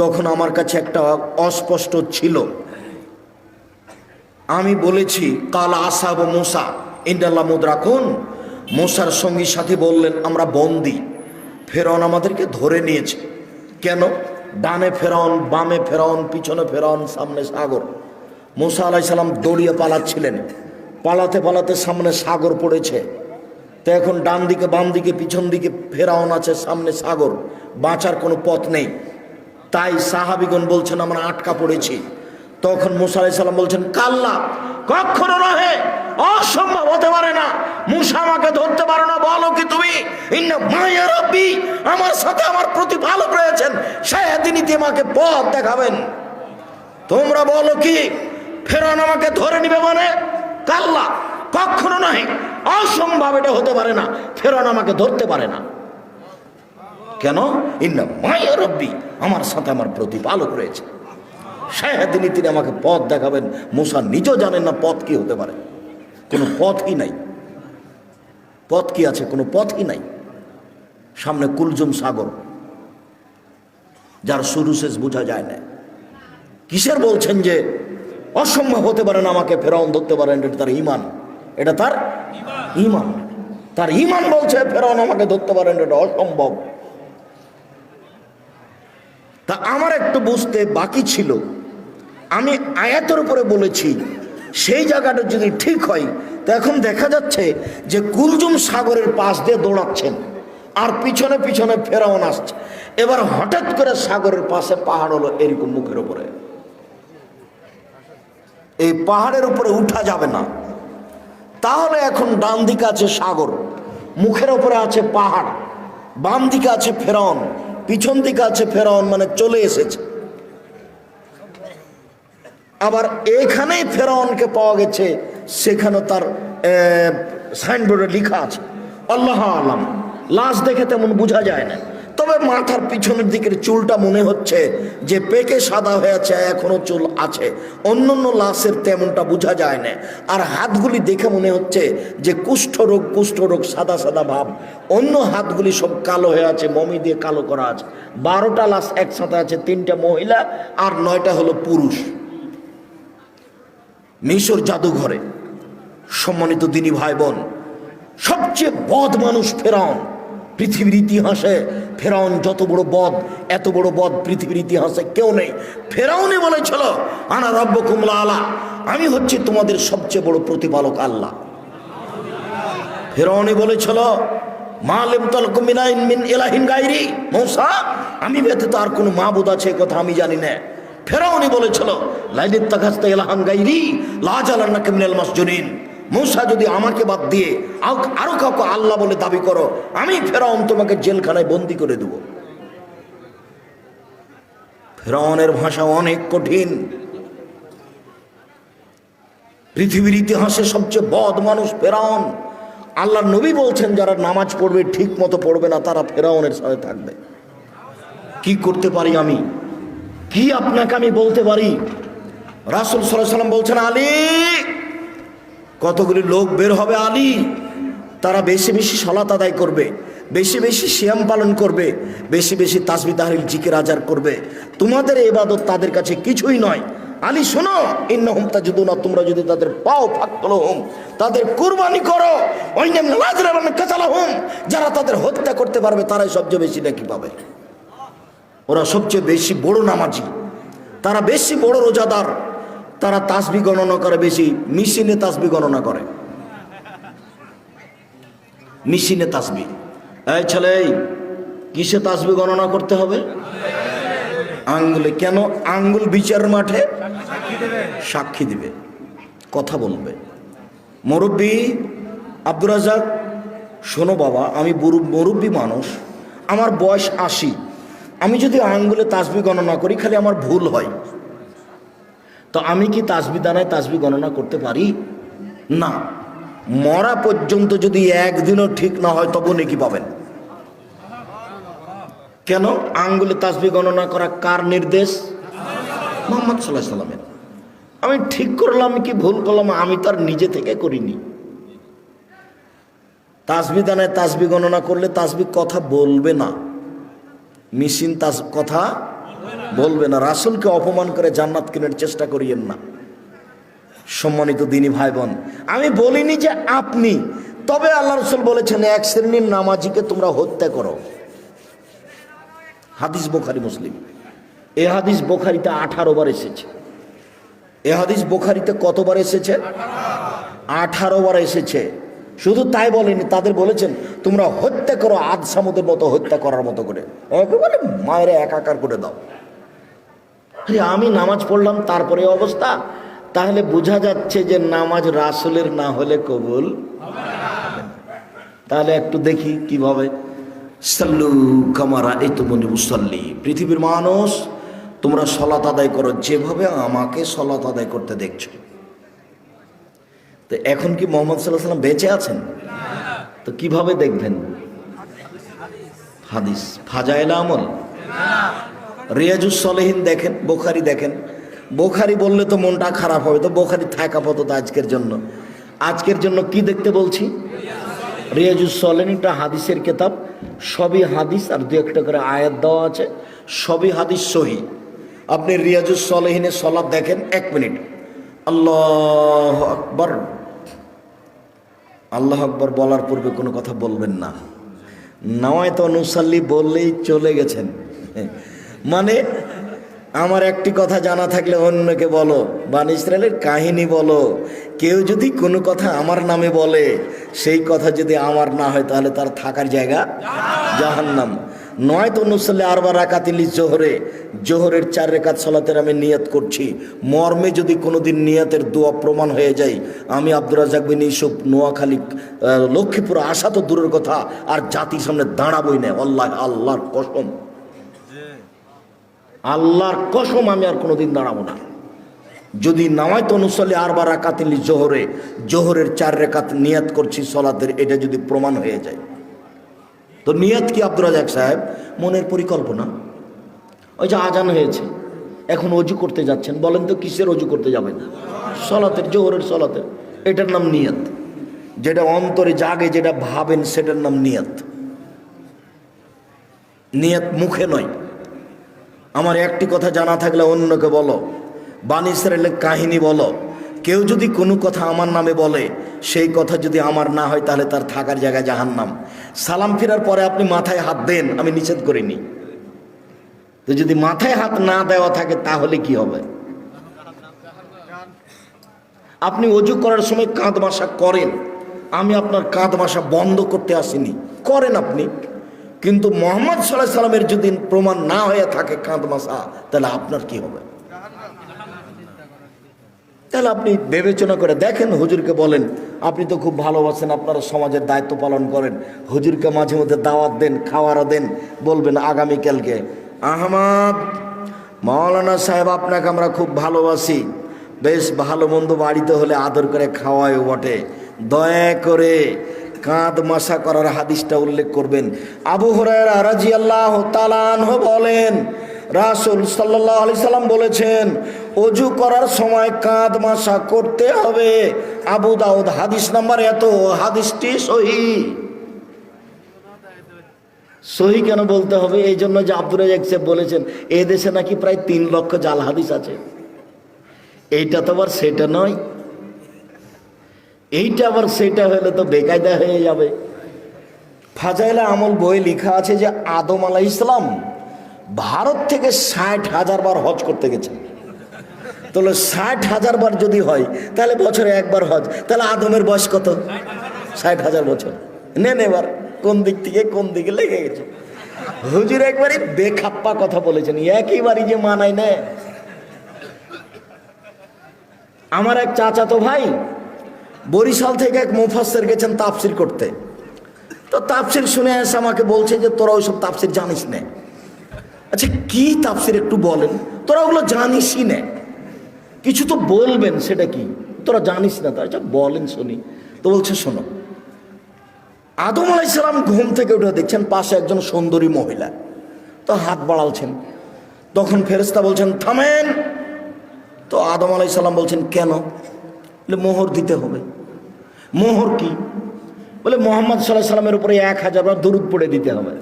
তখন আমার কাছে একটা অস্পষ্ট ছিল। আমি বলেছি কাল আসাব মুসা ইন্দাল্লাহ মুদরাকুন, মুসার সঙ্গী সাথী বললেন আমরা বন্দী, ফেরাউন আমাদেরকে ধরে নিয়েছে। কেন? ডানে ফেরাউন, বামে ফেরাউন, পিছনে ফেরাউন, সামনে সাগর। মুসা আলাইহিস সালাম দৌড়িয়ে পালাচ্ছিলেন, পালাতে পালাতে সামনে সাগর পড়েছে। তো এখন ডান দিকে বাম দিকে পিছন দিকে ফেরাউন আছে, সামনে সাগর, বাঁচার কোনো পথ নেই। তাই সাহাবীগণ বলছেন আমরা আটকা পড়েছি। তখন মুসা আলাইহিস সালাম বলছেন কাল্লা, কখনো নহে, অসম্ভব হতে পারে না, মুসা আমাকে ধরতে পারো না। বলো কি তুমি? ইন্না মায়া রাব্বি, আমার সাথে আমার প্রতিপালক রয়েছেন, সেদিনই আমাকে পথ দেখাবেন। তোমরা বলো কি ফেরাউন আমাকে ধরে নিবে? মানে কাল্লা, কখনো নহে, অসম্ভব, এটা হতে পারে না, ফেরাউন আমাকে ধরতে পারে না। কেন? ইন্না মায়া রাব্বি, আমার সাথে আমার প্রতিপালক রয়েছে, সেদিনই তিনি আমাকে পথ দেখাবেন। মুসা নিজেও জানেন না পথ কি হতে পারে, কোনো পথই নাই। পথ কি আছে? কোনো পথই নাই। সামনে কুলজুম সাগর, যার শুরু শেষ বোঝা যায় না। কিসের বলছেন যে অসম্ভব হতে পারে না আমাকে ফেরাউন ধরতে পারেন? এটা তার ইমান, এটা তার ইমান, তার ইমান বলছে ফেরাউন আমাকে ধরতে পারেন, এটা অসম্ভব। তা আমার একটু বুঝতে বাকি ছিল। আমি আয়াতের উপরে বলেছি, সেই জায়গাটা যদি ঠিক হয়, তো এখন দেখা যাচ্ছে যে কুলজুম সাগরের পাশ দিয়ে দৌড়াচ্ছেন আর পিছনে পিছনে ফেরাউন আসছে। এবার হঠাৎ করে সাগরের পাশে পাহাড় হলো এরকম মুখের উপরে, এই পাহাড়ের উপরে উঠা যাবে না। তাহলে এখন ডান দিকে আছে সাগর, মুখের উপরে আছে পাহাড়, বাম দিকে আছে ফেরাউন, পিছন দিকে আছে ফেরাউন, মানে চলে এসেছে। আবার এখানেই ফেরাউনকে পাওয়া গেছে, সেখানে তার সাইনবোর্ডে লেখা আছে আল্লাহ আলাম। লাশ দেখে তেমন বোঝা যায় না, তবে মাথার পিছনের দিকের চুলটা মনে হচ্ছে যে পেকে সাদা হয়েছে, এখনো চুল আছে। অন্যান্য লাশের তেমনটা বোঝা যায় না। আর হাতগুলি দেখে মনে হচ্ছে যে কুষ্ঠরোগ সাদা সাদা ভাব। অন্য হাতগুলি সব কালো হয়ে আছে, মমি দিয়ে কালো করা আছে। 12টা লাশ একসাথে আছে, 3টা মহিলা আর 9টা হলো পুরুষ। মিশর জাদুঘরে সম্মানিত দিনী ভাই বোন, সবচেয়ে বদ মানুষ ফেরাউন। পৃথিবীর ইতিহাসে ফেরাউন যত বড় বদ, এত বড় বদ পৃথিবীর ইতিহাসে কেউ নেই। ফেরাউনই বলেছিল আনা রাব্বুকুমুল আলা, আমি হচ্ছি তোমাদের সবচেয়ে বড় প্রতিপালক আল্লাহ। ফেরাউনই বলেছিল মা লাম তালকুম মিন ইলাহিন গায়রি, মূসা আমি ব্যতীত আর কোনো মাবুদ আছে কথা আমি জানি না। ফেরাউনই বলেছিল লাইন ইত্তাখাযতা ইলাহান গায়রি লাজালান্নাকা মিনাল মাসজুনিন, মূসা যদি আমাকে বাদ দিয়ে আরো কাউকে আল্লাহ বলে দাবি করো, আমি ফেরাউন তোমাকে জেলখানায় বন্দি করে দেব। ফেরাউনের ভাষা অনেক কঠিন। পৃথিবীর ইতিহাসে সবচেয়ে বদ মানুষ ফেরাউন। আল্লাহর নবী বলছেন যারা নামাজ পড়বে ঠিক মতো পড়বে না তারা ফেরাউনের সাথে থাকবে। কি করতে পারি আমি, কি আপনাকে আমি বলতে পারি? রাসূল সাল্লাল্লাহু আলাইহি ওয়াসাল্লাম বলছেন আলী, কতগুলি লোক বের হবে আলী, তারা বেশি বেশি সালাত আদায় করবে, বেশি বেশি সিয়াম পালন করবে, বেশি বেশি তাসবিহ তাহলিল জিকির আজার করবে। তোমাদের ইবাদত তাদের কাছে কিছুই নয়। আলী শোনো, ইন্নাহুম তাজুদুনা, তোমরা যদি তাদের পাও ফাকতুলহুম, তাদের কুরবানি করো। ওয়াইনাম লাযরাবান কাতালাহুম, যারা তাদের হত্যা করতে পারবে তারাই সবচেয়ে বেশি নাকি পাবে। ওরা সবচেয়ে বেশি বড় নামাজি, তারা বেশি বড় রোজাদার, তারা তাসবিহ গণনা করে বেশি, মেশিনে তাসবিহ গণনা করে, মেশিনে তাসবিহ। এই ছেলে, কিসে তাসবিহ গণনা করতে হবে? আঙ্গুলে। কেন? আঙ্গুল বিচারের মাঠে সাক্ষী দিবে, কথা বলবে। মুরব্বী আব্দুর রাজ্জাক, শোনো বাবা, আমি মুরব্বী মানুষ, আমার বয়স ৮০, আমি যদি আঙ্গুলে তাসবিহ গণনা করি খালি আমার ভুল হয়, তো আমি কি তাসবিহ দানায় তাসবিহ গণনা করতে পারি? না। মরা পর্যন্ত যদি একদিনও ঠিক না হয় তবু নেকি পাবেন। কেন? আঙ্গুলে তাসবিহ গণনা করা কার নির্দেশ? মুহাম্মদ সাল্লাল্লাহু আলাইহি সাল্লামের। আমি ঠিক করলাম কি ভুল করলাম আমি তার নিজে থেকে করিনি। তাসবিহ দানায় তাসবিহ গণনা করলে তাসবিহ কথা বলবে না, মেশিন কথা বলবে না। রাসূলকে অপমান করে জান্নাত কেনার চেষ্টা করিয়েন না। সম্মানিত দিনী ভাই বোন, আমি বলিনি যে আপনি, তবে আল্লাহ রাসূল বলেছেন এক শ্রেণীর নামাজিকে তোমরা হত্যা করো। হাদিস বুখারী মুসলিম। এই হাদিস বুখারীতে 18 বার এসেছে। এই হাদিস বুখারীতে কতবার এসেছে? 18 বার এসেছে। শুধু তাই বলেনি, তাদের বলেছেন তোমরা হত্যা করো, আদ সামুদের মতো হত্যা করার মতো করে, একেবারে মায়েরা একাকার করে দাও। আমি নামাজ পড়লাম তারপরে অবস্থা, তাহলে বোঝা যাচ্ছে যে নামাজ রাসূলের না হলে কবুল হবে না। তাহলে একটু দেখি কিভাবে। সাল্লু কামা রাআইতুমুনি উসাল্লি, পৃথিবীর মানুষ তোমরা সালাত আদায় করো যেভাবে আমাকে সালাত আদায় করতে দেখছো। তো এখন কি মুহাম্মদ সাল্লাল্লাহু আলাইহি ওয়াসাল্লাম বেঁচে আছেন? তো কিভাবে দেখবেন? হাদিস, ফাজাইল আমল, রিয়াজুস সলিহিন দেখেন, বুখারী দেখেন। বুখারী বললে তো মনটা খারাপ হবে, তো বুখারী থাকা আপাতত আজকের জন্য। আজকের জন্য কি দেখতে বলছি? রিয়াজুস সলিহিন, এটা হাদিসের কিতাব, সবই হাদিস, আর দু একটা করে আয়াত দেওয়া আছে, সবই হাদিস সহি। আপনি রিয়াজুস সলিহিনের সালাত দেখেন, 1 মিনিট আল্লাহু আকবার, আল্লাহু আকবার বলার পূর্বে কোনো কথা বলবেন না। নাওয়াইতু নুসাল্লি বললেই চলে গেছেন। মানে আমার একটি কথা জানা থাকলে অন্যকে বলো, বনি ইসরাইলের কাহিনী বলো। কেউ যদি কোনো কথা আমার নামে বলে, সেই কথা যদি আমার না হয় তাহলে তার থাকার জায়গা জাহান্নাম। নয়তো নুসাল্লি আরবা রাকাতিল জোহরে, জোহরের 4 রাকাত সালাতের আমি নিয়ত করছি, মর্মে যদি কোনোদিন নিয়তের দোয়া প্রমাণ হয়ে যায়, আমি আব্দুর রাজ্জাক বিন ইউসুফ নোয়াখালী লক্ষ্মীপুর আসা তো দূরের কথা, আর জাতির সামনে দাঁড়াবই না। আল্লাহর কসম, আল্লাহর কসম, আমি আর কোনোদিন দাঁড়াবো না। যদি নাওয়াইতু নুসাল্লি আরবা রাকাতিল জোহরে, জোহরের 4 রাকাত নিয়ত করছি সলাতের, এটা যদি প্রমাণ হয়ে যায়। তো নিয়ত কি আব্দুর রাজ্জাক সাহেব? মনের পরিকল্পনা। ওই যে আজান হয়েছে, এখন অজু করতে যাচ্ছেন, বলেন তো কিসের অজু করতে যাবেন? সলাতের, জোহরের সলাতের। এটার নাম নিয়ত। যেটা অন্তরে জাগে, যেটা ভাবেন, সেটার নাম নিয়ত। নিয়ত মুখে নয়। আমার একটি কথা জানা থাকলে অন্যকে বলো, বনি ইসরাইলের কাহিনী বলো। কেউ যদি কোনো কথা আমার নামে বলে, সেই কথা যদি আমার না হয় তাহলে তার থাকার জায়গায় জাহান্নাম। সালাম ফেরার পরে আপনি মাথায় হাত দেন, আমি নিষেধ করিনি, তো যদি মাথায় হাত না দেওয়া থাকে তাহলে কি হবে? আপনি অজু করার সময় কাঁধ মাসা করেন, আমি আপনার কাঁধ মাসা বন্ধ করতে আসিনি, করেন আপনি, কিন্তু মুহাম্মদ সাল্লাল্লাহু আলাইহি সাল্লামের যদি প্রমাণ না হয়ে থাকে কাঁধ মাসা, তাহলে আপনার কি হবে? তাহলে আপনি বিবেচনা করে দেখেন, হুজুরকে বলেন, আপনি তো খুব ভালোবাসেন, আপনারা সমাজের দায়িত্ব পালন করেন, হুজুরকে মাঝে মধ্যে দাওয়াত দেন, খাওয়ারও দেন, বলবেন আগামীকালকে আহমদ মাওলানা সাহেব আপনাকে আমরা খুব ভালোবাসি, বেশ ভালো মন্দ বাড়িতে হলে আদর করে খাওয়ায়ও বটে, দয়া করে কাঁধ মাসা করার হাদিসটা উল্লেখ করবেন। আবু হুরায়রা রাদিয়াল্লাহু তাআলা আনহু বলেন, রাসূল সাল্লাল্লাহু আলাইহি সাল্লাম বলেছেন অজু করার সময় কাঁধ মাসা করতে হবে। আবু দাউদ হাদিস নাম্বার এত, হাদিসটি সহিহ। সহিহ কেন বলতে হবে? এই জন্য যে আব্দুর রাজ্জাক সাহেব বলেছেন এই দেশে নাকি প্রায় 3 লক্ষ জাল হাদিস আছে। এইটা তো আবার সেটা নয়, এইটা আবার সেটা হলে তো বেকায়দা হয়ে যাবে। ফাজাইলে আমল বই লেখা আছে যে আদম আলাইহিস সালাম ভারত থেকে 60,000 বার হজ করতে গেছেন। তাহলে 60,000 বার যদি হয় তাহলে বছরে একবার হজ, তাহলে আদমের বয়স কত? 60,000 বছর। নেন এবার কোন দিক থেকে কোন দিকে লেগে গেছে। হুজুর একবারই বেখাপ্পা কথা বলেছেন, একইবারই যে মানায় না। আমার এক চাচাতো ভাই বরিশাল থেকে এক মুফাসসির গেছেন তাফসির করতে, তো তাফসির শুনে এসে আমাকে বলছে যে তোরা ওইসব তাফসির জানিস না। আচ্ছা কি তাফসির একটু বলেন, তোরা ওগুলো জানিসই না, কিছু তো বলবেন, সেটা কি তোরা জানিস না? তাই বলেন শুনি। তো বলছে শোনো, আদম আলাইহিস সালাম ঘুম থেকে উঠে দেখছেন পাশে একজন সুন্দরী মহিলা, তো হাত বাড়ালছেন, তখন ফেরেশতা বলছেন থামেন। তো আদম আলাইহিস সালাম বলছেন কেন? বলে মোহর দিতে হবে। মোহর কি? বলে মুহাম্মদ সাল্লাল্লাহু আলাইহি সাল্লামের উপরে 1000 বার দরুদ পড়ে দিতে হবে।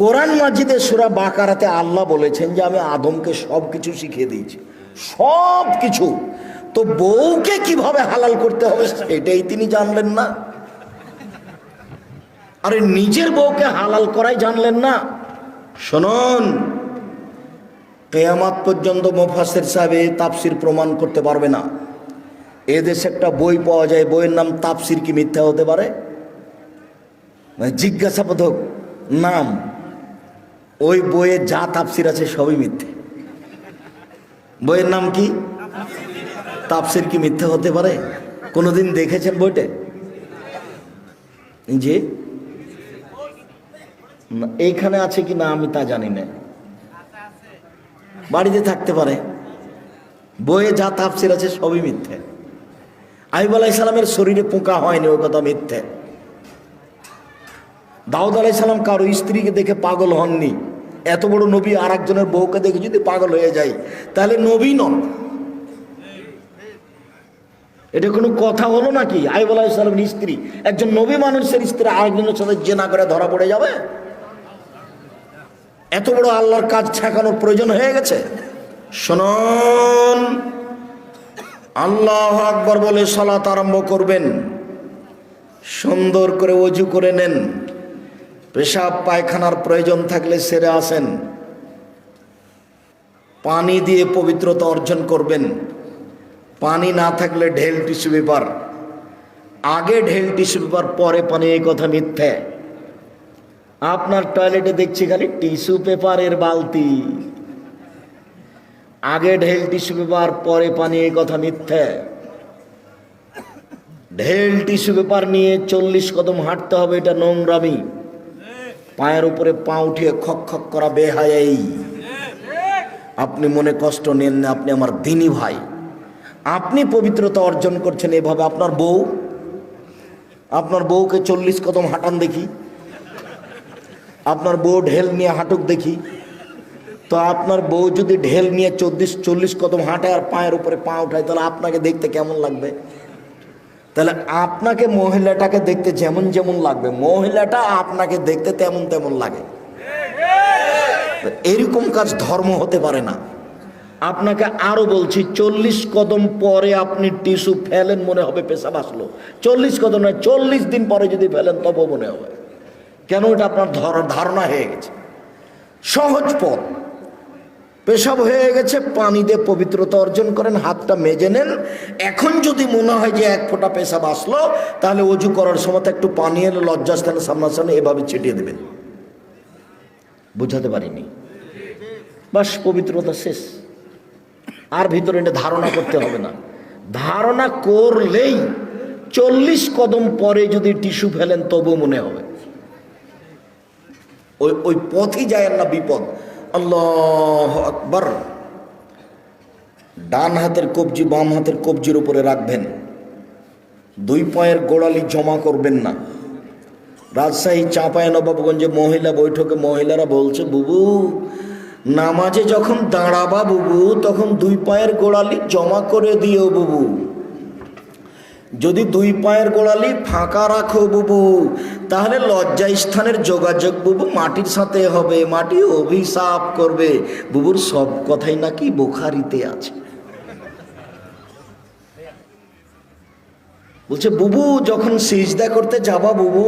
কোরআন মাজিদে সূরা বাকারাতে আল্লাহ বলেছেন যে আমি আদমকে সব কিছু শিখিয়ে দিয়েছি, সব কিছু। তো বউকে কিভাবে হালাল করতে হবে এটাই তিনি জানলেন না? আরে নিজের বউকে হালাল করাই জানলেন না? শুনুন, কিয়ামত পর্যন্ত মুফাসসির সাহেব তাফসির প্রমাণ করতে পারবে না। এদেশে একটা বই পাওয়া যায়, বইয়ের নাম তাফসির কি মিথ্যা হতে পারে? মানে জিজ্ঞাসাবোধক নাম, ওই বইয়ে যা তাফসির আছে সবই মিথ্যে। বইয়ের নাম কি? তাফসির কি মিথ্যা হতে পারে? কোনোদিন দেখেছেন বইটা? জি, এইখানে আছে কি না আমি তা জানি না, বাড়িতে থাকতে পারে। বইয়ে যা তাফসির আছে সবই মিথ্যে। আইয়ুব আলাইহিস সালামের শরীরে পোকা হয়নি, ওই কথা মিথ্যে। দাউদ আলাইহিস সালাম কারো স্ত্রীকে দেখে পাগল হননি। এত বড় নবী আর একজনের বউকে দেখে যদি পাগল হয়ে যায় তাহলে নবী নন। এটা কোনো কথা হলো নাকি? আইয়ুব আলাইহিস সালামের স্ত্রী, একজন নবী মানুষের স্ত্রী আরেকজনের সাথে জিনা করে ধরা পড়ে যাবে? এত বড় আল্লাহর কাজ ঠেকানোর প্রয়োজন হয়ে গেছে? শুনুন, আল্লাহু আকবার বলে সালাত আরম্ভ করবেন, সুন্দর করে ওযু করে নেন, পেশাব পায়খানার প্রয়োজন থাকলে সেরে আসেন, পানি দিয়ে পবিত্রতা অর্জন করবেন। পানি না থাকলে ঢেল টিস্যু পেপার, আগে ঢেল টিস্যু পেপার পরে পানি, এই কথা মিথ্যে। আপনার টয়লেটে দেখছি খালি টিস্যু পেপারের বালতি, আগে ঢেল টিস্যু পেপার পরে পানি, এই কথা মিথ্যে। ঢেল টিস্যু পেপার নিয়ে 40 কদম হাঁটতে হবে, এটা নোংরামি। পায়ের উপরে পা উঠিয়ে খক খক করা বেহায়াই। আপনি মনে কষ্ট নেন না, আপনি আমার দিনী ভাই, আপনি পবিত্রতা অর্জন করছেন এভাবে। আপনার বউকে 40 কদম হাঁটান দেখি, আপনার বউ ঢেল নিয়ে হাঁটুক দেখি। তো আপনার বউ যদি ঢেল নিয়ে 40 কদম হাঁটে আর পায়ের উপরে পা উঠায়, তাহলে আপনাকে দেখতে কেমন লাগবে? তাহলে আপনাকে মহিলাটাকে দেখতে যেমন যেমন লাগবে, মহিলাটা আপনাকে দেখতে তেমন তেমন লাগে। এরকম কাজ ধর্ম হতে পারে না। আপনাকে আরো বলছি, 40 কদম পরে আপনি টিস্যু ফেলেন মনে হবে পেশাব আসলো। 40 কদম নয়, 40 দিন পরে যদি ফেলেন তবু মনে হবে। কেন? এটা আপনার ধারণা হয়ে গেছে। সহজ পথ, পেশাব হয়ে গেছে, পানি দিয়ে পবিত্রতা অর্জন করেন, হাতটা মেজে নেন। এখন যদি মনে হয় যে 1 ফোঁটা পেশাব আসলো, তাহলে অজু করার সময় একটু পানি এলে লজ্জাস্থানে সামনাসামনি এভাবে ছিটিয়ে দেবেন। বুঝাতে পারিনি? বাস, পবিত্রতা শেষ। আর ভিতরে এটা ধারণা করতে হবে না। ধারণা করলেই 40 কদম পরে যদি টিস্যু ফেলেন তবু মনে হবে। ওই পথই যায় না, বিপদ। আল্লাহু আকবার। ডান হাতের কবজি বাম হাতের কবজির উপরে রাখবেন, 2 পায়ের গোড়ালি জমা করবেন না। রাজশাহী চাঁপাইনবাবগঞ্জে মহিলা বৈঠকে মহিলারা বলছে, বুবু নামাজে যখন দাঁড়াবা বুবু, তখন 2 পায়ের গোড়ালি জমা করে দিও বুবু। যদি 2 পায়ের গোড়ালি ফাঁকা রাখো বুবু, তাহলে লজ্জা স্থানের যোগাযোগ বুবু মাটির সাথে হবে, মাটি অভিশাপ করবে। বুবুর সব কথাই নাকি বুখারীতে আছে। বলছে বুবু যখন সিজদা করতে যাবা বুবু,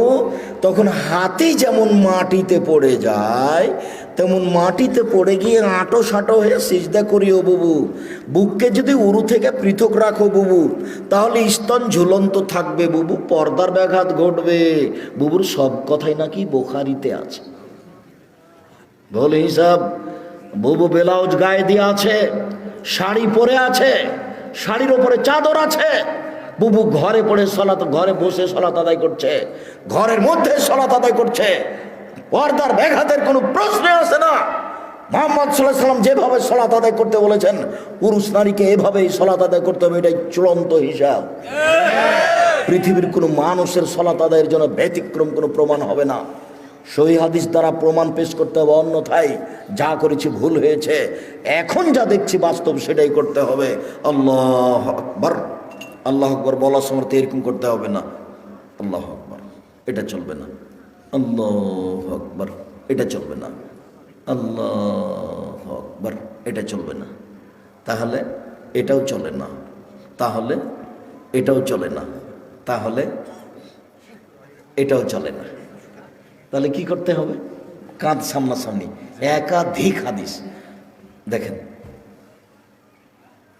তখন হাতি যেমন মাটিতে পড়ে যায়, তেমন মাটিতে পড়ে গিয়ে আঁটো সাঁটো হয়ে সিজদা করিও বুবু। বুককে যদি উরু থেকে পৃথক রাখো বুবু, তাহলে স্তন ঝুলন্ত থাকবে বুবু, পর্দার ব্যাঘাত ঘটবে। বুবুর সব কথাই নাকি বুখারীতে আছে। বলে হিসাব, বুবু ব্লাউজ গায়ে দিয়ে আছে, শাড়ি পরে আছে, শাড়ির ওপরে চাদর আছে। বুবু ঘরে পড়ে সলাত, ঘরে বসে সলাত আদায় করছে, ঘরের মধ্যে সলাত আদায় করছে, পর্দার ব্যাঘাতের কোনো প্রশ্ন আসে না। মুহাম্মদ সাল্লাল্লাহু আলাইহি ওয়াসাল্লাম যেভাবে সলাত আদায় করতে বলেছেন, পুরুষ নারীকে এভাবেই সলাত আদায় করতে হবে। এটাই চূড়ান্ত হিসাব। পৃথিবীর কোনো মানুষের সলাত আদায়ের জন্য ব্যতিক্রম কোনো প্রমাণ হবে না। সহিহ হাদিস দ্বারা প্রমাণ পেশ করতে হবে, অন্যথায় যা করেছি ভুল হয়েছে। এখন যা দেখছি বাস্তব সেটাই করতে হবে। আল্লাহু আকবার। আল্লাহ আকবার বলার সময় তো এরকম করতে হবে না, আল্লাহু আকবার এটা চলবে না, আল্লাহু আকবার এটা চলবে না, আল্লাহু আকবার এটা চলবে না। তাহলে এটাও চলে না, তাহলে এটাও চলে না, তাহলে এটাও চলে না। তাহলে কি করতে হবে? কাঁধ সামনাসামনি, একাধিক হাদিস দেখেন,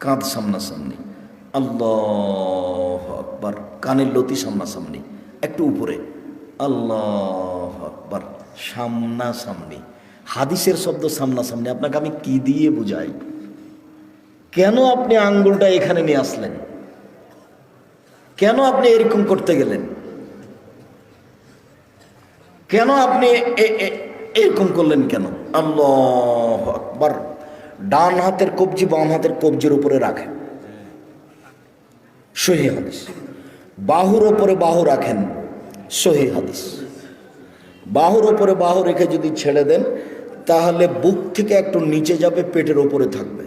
কাঁধ সামনাসামনি, আল্লাহু আকবার, কানের লতি সামনাসামনি, একটু উপরে, আল্লাহু আকবার, সামনাসামনি। হাদিসের শব্দ সামনাসামনি। আপনাকে আমি কি দিয়ে বুঝাই? কেন আপনি আঙ্গুলটা এখানে নিয়ে আসলেন? কেন আপনি এরকম করতে গেলেন? কেন আপনি এরকম করলেন কেন? আল্লাহু আকবার। ডান হাতের কবজি বাম হাতের কবজির উপরে রাখেন, সহিহ হাদিস। বাহুর ওপরে বাহু রাখেন, সহিহ হাদিস। বাহুর ওপরে বাহু রেখে যদি ছেড়ে দেন, তাহলে বুক থেকে একটু নিচে যাবে, পেটের ওপরে থাকবে।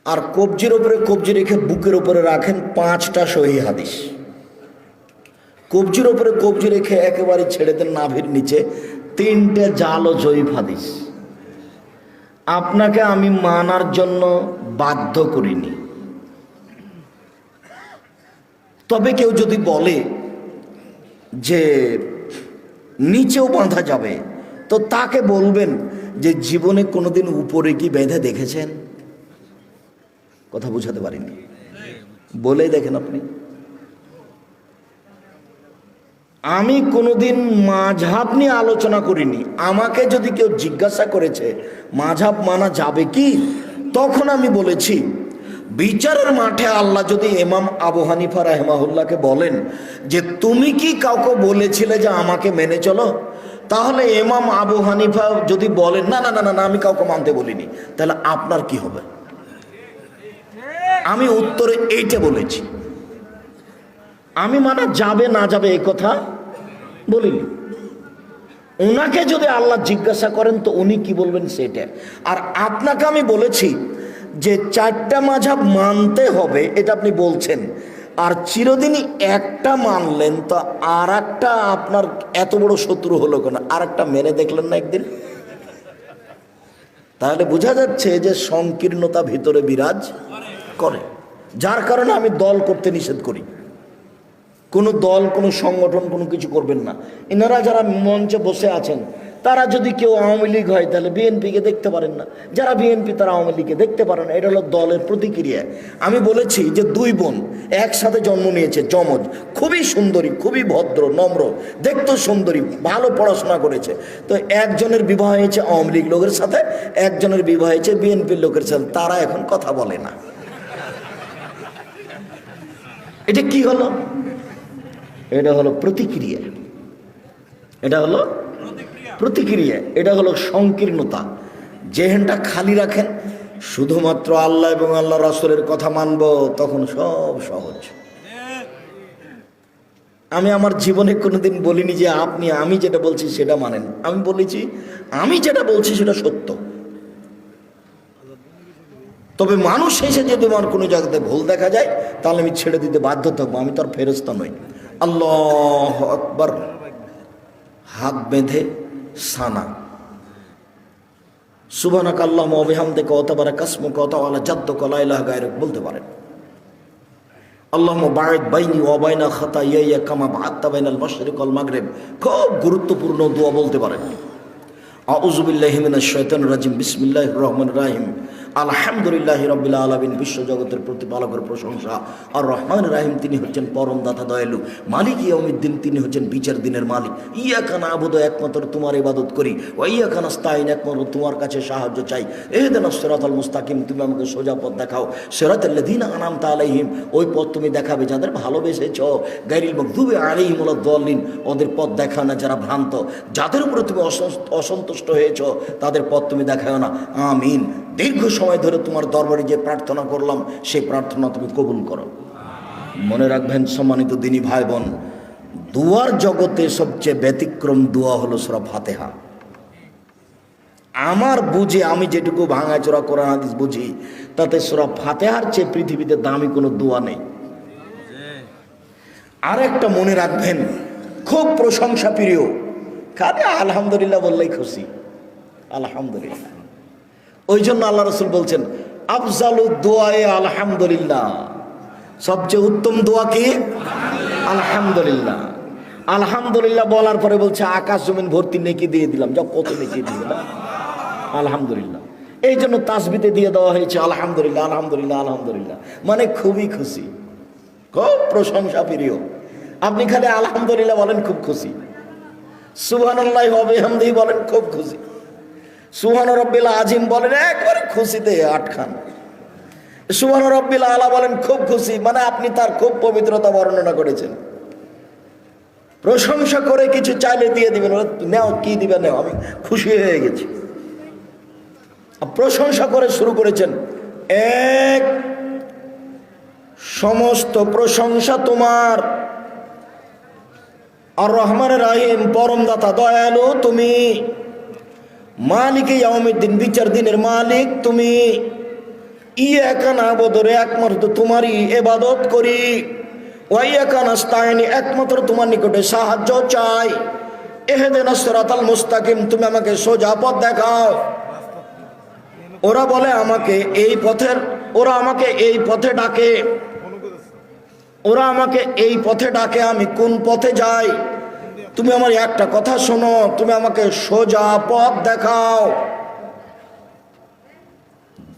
আর কবজির ওপরে কবজি রেখে বুকের ওপরে রাখেন, 5টা সহিহ হাদিস। কবজির ওপরে কবজি রেখে একেবারে ছেড়ে দেন নাভির নিচে, 3টে জাল ও জয়ীফ হাদিস। আপনাকে আমি মানার জন্য বাধ্য করিনি। তবে কেউ যদি বলে যে নিচেও বাঁধা যাবে, তো তাকে বলবেন যে জীবনে কোনোদিন উপরে কি বেঁধে দেখেছেন? কথা বুঝাতে পারিনি, বলেই দেখেন আপনি। আমি কোনোদিন মাযহাব নিয়ে আলোচনা করিনি। আমাকে যদি কেউ জিজ্ঞাসা করেছে মাযহাব মানা যাবে কি, তখন আমি বলেছি বিচারের মাঠে আল্লাহ যদি ইমাম আবু হানিফা রাহিমাহুল্লাহকে বলেন যে তুমি কি কাউকে বলেছিলে যে আমাকে মেনে চলো, তাহলে ইমাম আবু হানিফা যদি বলেন না না না না আমি কাউকে মানতে বলিনি, তাহলে আপনার কি হবে? আমি উত্তরে এইটা বলেছি। আমি মানা যাবে না যাবে এই কথা বলিনি। ওনাকে যদি আল্লাহ জিজ্ঞাসা করেন তো উনি কি বলবেন সেটা। আর আপনাকে আমি বলেছি যে 4টা মাযহাব মানতে হবে, এটা আপনি বলছেন, আর চিরদিনই একটা মানলেন, তো আর একটা আপনার এত বড় শত্রু হলো কেন? আর একটা মেনে দেখলেন না একদিন? তাহলে বোঝা যাচ্ছে যে সংকীর্ণতা ভিতরে বিরাজ করে, যার কারণে আমি দল করতে নিষেধ করি। কোনো দল, কোনো সংগঠন, কোনো কিছু করবেন না। এনারা যারা মঞ্চে বসে আছেন, তারা যদি কেউ আওয়ামী লীগ হয় তাহলে বিএনপিকে দেখতে পারেন না, যারা বিএনপি তারা আওয়ামী লীগকে দেখতে পারেন না। এটা হলো দলের প্রতিক্রিয়া। আমি বলেছি যে দুই বোন একসাথে জন্ম নিয়েছে, যমজ, খুবই সুন্দরী, খুবই ভদ্র, নম্র, দেখতেও সুন্দরী, ভালো পড়াশোনা করেছে। তো একজনের বিবাহ হয়েছে আওয়ামী লীগ লোকের সাথে, একজনের বিবাহ হয়েছে বিএনপির লোকের সাথে। তারা এখন কথা বলে না। এটা কি হলো? এটা হলো প্রতিক্রিয়া, এটা হলো প্রতিক্রিয়া, এটা হলো সংকীর্ণতা। যেহেনটা খালি রাখেন, শুধুমাত্র আল্লাহ এবং আল্লাহ রাসূলের কথা মানব, তখন সব সহজ। আমি আমার জীবনে কোনোদিন বলিনি যে আমি যেটা বলছি সেটা মানেন। আমি বলেছি আমি যেটা বলছি সেটা সত্য। তবে মানুষ এসে যদি আমার কোনো জায়গাতে ভুল দেখা যায়, তাহলে আমি ছেড়ে দিতে বাধ্য থাকবো। আমি তার ফেরেশতা নই। আল্লাহু আকবার, হাত বেঁধে সানা, সুবহানাকা আল্লাহুম্মা ওয়া বিহামদিকা ওয়া তাবারাকা ইসমুকা ওয়া তাআলা জাদ্দুকা লা ইলাহা গায়রুক বলতে পারেন। আল্লাহুম্মা বা'id বাইনি ওয়া বাইনা খাতায়ায়া কামা বা'adta বাইনাল মাশরিক ওয়াল মাগরিব, খুব গুরুত্বপূর্ণ দোয়া বলতে পারেন। আউযু বিল্লাহি মিনাশ শাইতানির রাজিম, বিসমিল্লাহির রহমানির রহিম, আলহামদুলিল্লাহি রাব্বিল আলামিন, বিশ্বজগতের প্রতিপালকের প্রশংসা। আর রহমান রাহিম, তিনি হচ্ছেন পরম দাতা দয়ালু। মালিক ইয়াউমিদ্দিন, তিনি হচ্ছেন বিচার দিনের মালিক। ইয়াকা না'বুদু, একমাত্র তোমার ইবাদত করি। ওয়া ইয়াকা নাস্তাইন, একমাত্র তোমার কাছে সাহায্য চাই। ইহদিনাস সিরাতাল মুস্তাকিম, তুমি আমাকে সোজা পথ দেখাও। সিরাতাল লাযিনা আন'আমতা আলাইহিম, ওই পথ তুমি দেখাবে যাদের ভালোবেসেছো। গায়রিল মাগদুবি আলাইহিম ওয়ালাদ দাল্লিন, ওদের পথ দেখাও না যারা ভ্রান্ত। যাদের উপরে তুমি অসন্তুষ্ট হয়েছো তাদের পথ তুমি দেখাও না। আমিন। দীর্ঘ সময় ধরে তোমার দরবারে যে প্রার্থনা করলাম, সেই প্রার্থনা তুমি কবুল করো। মনে রাখবেন সম্মানিত দিনী ভাই বোন, দুয়ার জগতে সবচেয়ে ব্যতিক্রম দোয়া হলো সূরা ফাতিহা। আমার বুঝে, আমি যেটুকু ভাঙাচোরা কোরআন হাদিস বুঝি, তাতে সূরা ফাতিহার চেয়ে পৃথিবীতে দামি কোনো দোয়া নেই। আর একটা মনে রাখবেন, খুব প্রশংসা প্রিয়, খালি আলহামদুলিল্লাহ বললেই খুশি, আলহামদুলিল্লাহ। ওই জন্য আল্লাহ রাসূল বলছেন, আফজালু দুআয়ে আলহামদুলিল্লাহ, সবচেয়ে উত্তম দোয়া কি? আলহামদুলিল্লাহ। আলহামদুলিল্লাহ বলার পরে বলছে, আকাশ জমিন ভর্তি নেকি দিয়ে দিলাম। যা কত নেকি দিয়ে দিলাম, আলহামদুলিল্লাহ। এই জন্য তাসবিতে দিয়ে দেওয়া হয়েছে আলহামদুলিল্লাহ, আলহামদুলিল্লাহ, আলহামদুলিল্লাহ, মানে খুবই খুশি, খুব প্রশংসা প্রিয়। আপনি খালি আলহামদুলিল্লাহ বলেন, খুব খুশি। সুবহানাল্লাহি ওয়া বিহামদিহি বলেন, খুব খুশি। সুবহান রাব্বিল আযীম বলেন, একবারে খুশিতে আটখান। সুবহান রাব্বিল আলা বলেন, খুব খুশি, মানে আপনি তার খুব পবিত্রতা বর্ণনা করেছেন। প্রশংসা করে কিছু চাইলে দিয়ে দিবেন, নেও, কি দিবেন নেও, আমি খুশি হয়ে গেছি। প্রশংসা করে শুরু করেছেন, এক, সমস্ত প্রশংসা তোমার, আর রহমান রাহিম, পরম দাতা দয়ালু তুমি, মালিক ইয়াউমিদ্দিন, বিচার দিনের মালিক তুমি। ইয়াকা না'বুদু, একমাত্র তোমারই ইবাদত করি। ওয়া ইয়াকা নাস্তাইন, একমাত্র তোমার নিকটে সাহায্য চাই। ইহদিনাস সিরাতাল মুস্তাকিম, তুমি আমাকে সোজা পথ দেখাও। ওরা বলে আমাকে এই পথের, ওরা আমাকে এই পথে ডাকে, ওরা আমাকে এই পথে ডাকে, আমি কোন পথে যাই? তুমি আমার একটা কথা শোনো, তুমি আমাকে সোজা পথ দেখাও।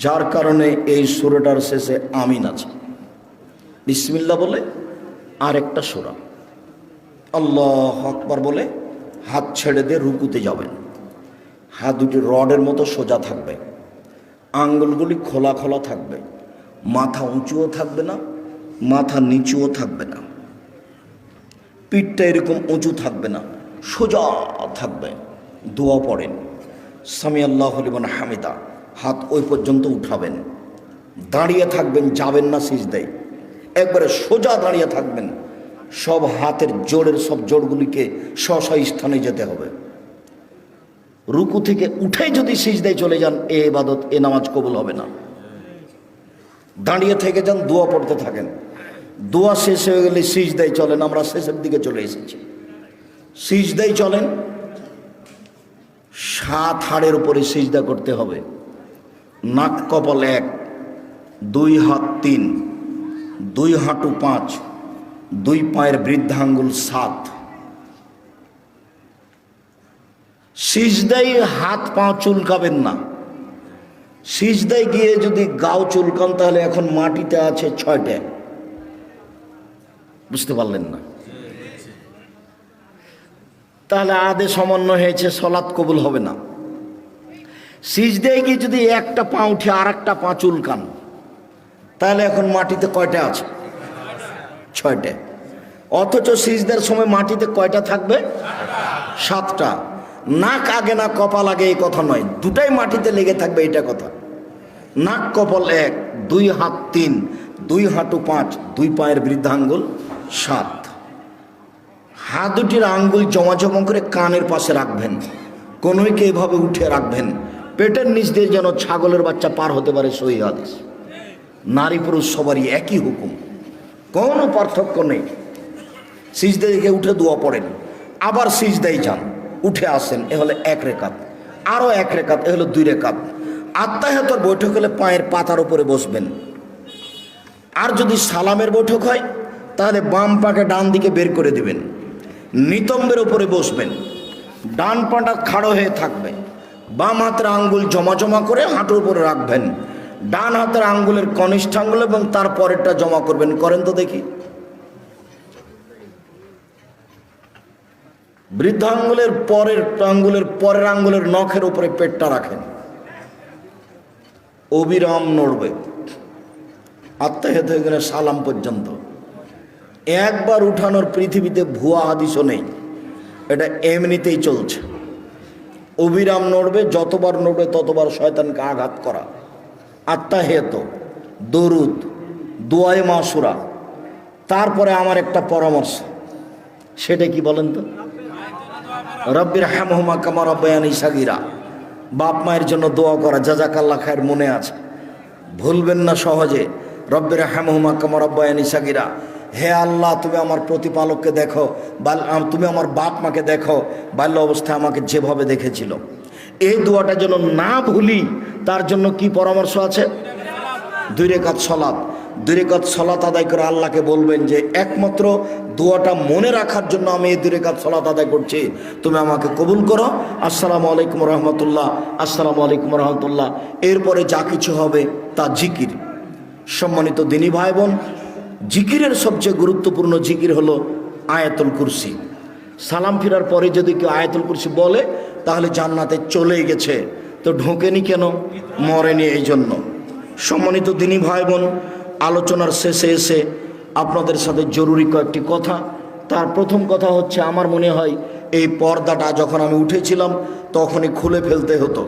যার কারণে এই সূরাটার শেষে আমিন আছে। বিসমিল্লাহ বলে আরেকটা সূরা, আল্লাহু আকবার বলে হাত ছেড়ে দিয়ে রুকুতে যাবেন। হাত দুটি রডের মতো সোজা থাকবে, আঙ্গুলগুলি খোলা খোলা থাকবে, মাথা উঁচুও থাকবে না, মাথা নিচুও থাকবে না, পিঠটা এরকম উঁচু থাকবে না, সোজা থাকবে। দোয়া পড়েন, সামি আল্লাহু লিমান হামিদা, হাত ওই পর্যন্ত উঠাবেন। দাঁড়িয়ে থাকবেন, যাবেন না সিজদায়, একবারে সোজা দাঁড়িয়ে থাকবেন। সব হাতের জোড়ের সব জোড়গুলিকে স্ব স্থানে যেতে হবে। রুকু থেকে উঠে যদি সিজদায় চলে যান, এ ইবাদত, এ নামাজ কবুল হবে না। দাঁড়িয়ে থেকে যান, দোয়া পড়তে থাকেন। দোয়া শেষ হয়ে গেলে সিজদায় চলেন। আমরা শেষের দিকে চলে এসেছি। সিজদায় চলেন, 7 হাড়ের উপরে সিজদা করতে হবে। নাক কপাল 1, 2 হাত 3, 2 হাঁটু 5, 2 পায়ের বৃদ্ধাঙ্গুল 7। সিজদায় হাত পা চুলকাবেন না। সিজদায় গিয়ে যদি গাও চুলকান তাহলে এখন মাটিতে আছে 6টা। বুঝতে পারলেন না? তাহলে আদে সমন্বয় হয়েছে, সলাৎ কবুল হবে না। সিজদায় গিয়ে যদি একটা পা উঠে আর একটা পা চুলকান তাহলে এখন মাটিতে কয়টা আছে? 6টা। অথচ সিজদার সময় মাটিতে কয়টা থাকবে? 7টা। নাক আগে না কপাল আগে এই কথা নয়, দুটাই মাটিতে লেগে থাকবে এটা কথা। নাক কপাল 1, 2 হাত 3, 2 হাঁটু 5, 2 পায়ের বৃদ্ধাঙ্গুল 7। হাত দুটির আঙ্গুল জমা করে কানের পাশে রাখবেন, কোনোইকে এভাবে উঠে রাখবেন, পেটের নিচ দিয়ে যেন ছাগলের বাচ্চা পার হতে পারে। সহিহ হাদিস। নারী পুরুষ সবারই একই হুকুম, কোনো পার্থক্য নেই। সিজদা থেকে উঠে দোয়া পড়েন, আবার সিজদায় যান, উঠে আসেন, এ হলে 1 রেকাত, আরও 1 রেকাত, এ হলো 2 রেকাত। আত্তাহিয়াতের বৈঠক হলে পায়ের পাতার উপরে বসবেন। আর যদি সালামের বৈঠক হয় তাহলে বাম পাকে ডান দিকে বের করে দিবেন, নিতম্বের উপরে বসবেন, ডান পাটা খাড়ো হয়ে থাকবে, বাম হাতের আঙ্গুল জমা করে হাঁটুর উপরে রাখবেন, ডান হাতের আঙ্গুলের কনিষ্ঠ আঙ্গুল এবং তার পরেরটা জমা করবেন। করেন তো দেখি। বৃদ্ধাঙ্গুলের পরের আঙ্গুলের নখের উপরে পেটটা রাখেন, অবিরাম নড়বে আত্তাহিয়াত হয়ে গেলে সালাম পর্যন্ত। একবার উঠানোর পৃথিবীতে ভুয়া হাদিসও নেই, এটা এমনিতেই চলছে। অবিরাম নড়বে, যতবার নড়বে ততবার শয়তানকে আঘাত করা। আত্তাহিয়াত, দরুদ, দোয়ায়ে মাসুরা। তারপরে আমার একটা পরামর্শ, সেটা কি বলেন তো? রব্বির হামহুমা কামা রাব্বায়ানি সাগীরা। বাপ মায়ের জন্য দোয়া করা, জাযাকাল্লাহ খায়ের, মনে আছে, ভুলবেন না সহজে। রব্বির হামহুমা কামা রাব্বায়ানি সাগীরা। হে আল্লাহ, তুমি আমার প্রতিপালককে দেখো, তুমি আমার বাপ মাকে দেখো বাল্য অবস্থায় আমাকে যেভাবে দেখেছিল। এই দোয়াটা যেন না ভুলি, তার জন্য কি পরামর্শ আছে? 2 রেকাত সলাত। 2 রেকাত সলাত আদায় করে আল্লাহকে বলবেন যে একমাত্র দোয়াটা মনে রাখার জন্য আমি এই 2 রেকাত সলাত আদায় করছি, তুমি আমাকে কবুল করো। আসসালামু আলাইকুম রহমতুল্লাহ, আসসালামু আলাইকুম রহমতুল্লাহ। এরপরে যা কিছু হবে তা জিকির। সম্মানিত দিনী ভাই বোন, জিকিরের সবচেয়ে গুরুত্বপূর্ণ জিকির হলো আয়াতুল কুরসি। সালাম ফিরার পরে যদি কেউ আয়াতুল কুরসি বলে তাহলে জান্নাতে চলেই গেছে। তো ঢোকেনি কেন? মরেনি এই জন্য। সম্মানিত দিনী ভাই বোন, আলোচনার শেষে এসে আপনাদের সাথে জরুরি কয়েকটি কথা। তার প্রথম কথা হচ্ছে, আমার মনে হয় এই পর্দাটা যখন আমি উঠেছিলাম তখনই খুলে ফেলতে হতো।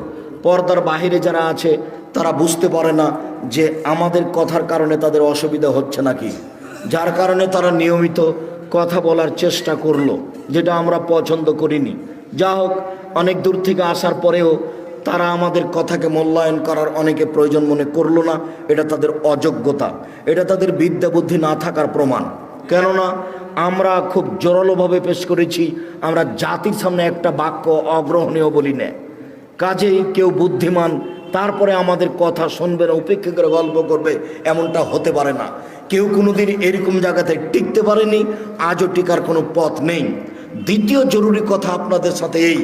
পর্দার বাহিরে যারা আছে তারা বুঝতে পারে না যে আমাদের কথার কারণে তাদের অসুবিধা হচ্ছে নাকি, যার কারণে তারা নিয়মিত কথা বলার চেষ্টা করলো, যেটা আমরা পছন্দ করিনি। যা হোক, অনেক দূর থেকে আসার পরেও তারা আমাদের কথাকে মূল্যায়ন করার অনেকে প্রয়োজন মনে করলো না। এটা তাদের অযোগ্যতা, এটা তাদের বিদ্যা বুদ্ধি না থাকার প্রমাণ। কেননা আমরা খুব জোরালোভাবে পেশ করেছি, আমরা জাতির সামনে একটা বাক্য অগ্রহণীয় বলি না। কাজেই কেউ বুদ্ধিমান তারপরে আমাদের কথা শুনবে না, উপেক্ষা করে গল্প করবে, এমনটা হতে পারে না। কেউ কোনোদিন এরকম জায়গাতে টিকতে পারেনি, আজও টিকার কোনো পথ নেই। দ্বিতীয় জরুরি কথা আপনাদের সাথে এই,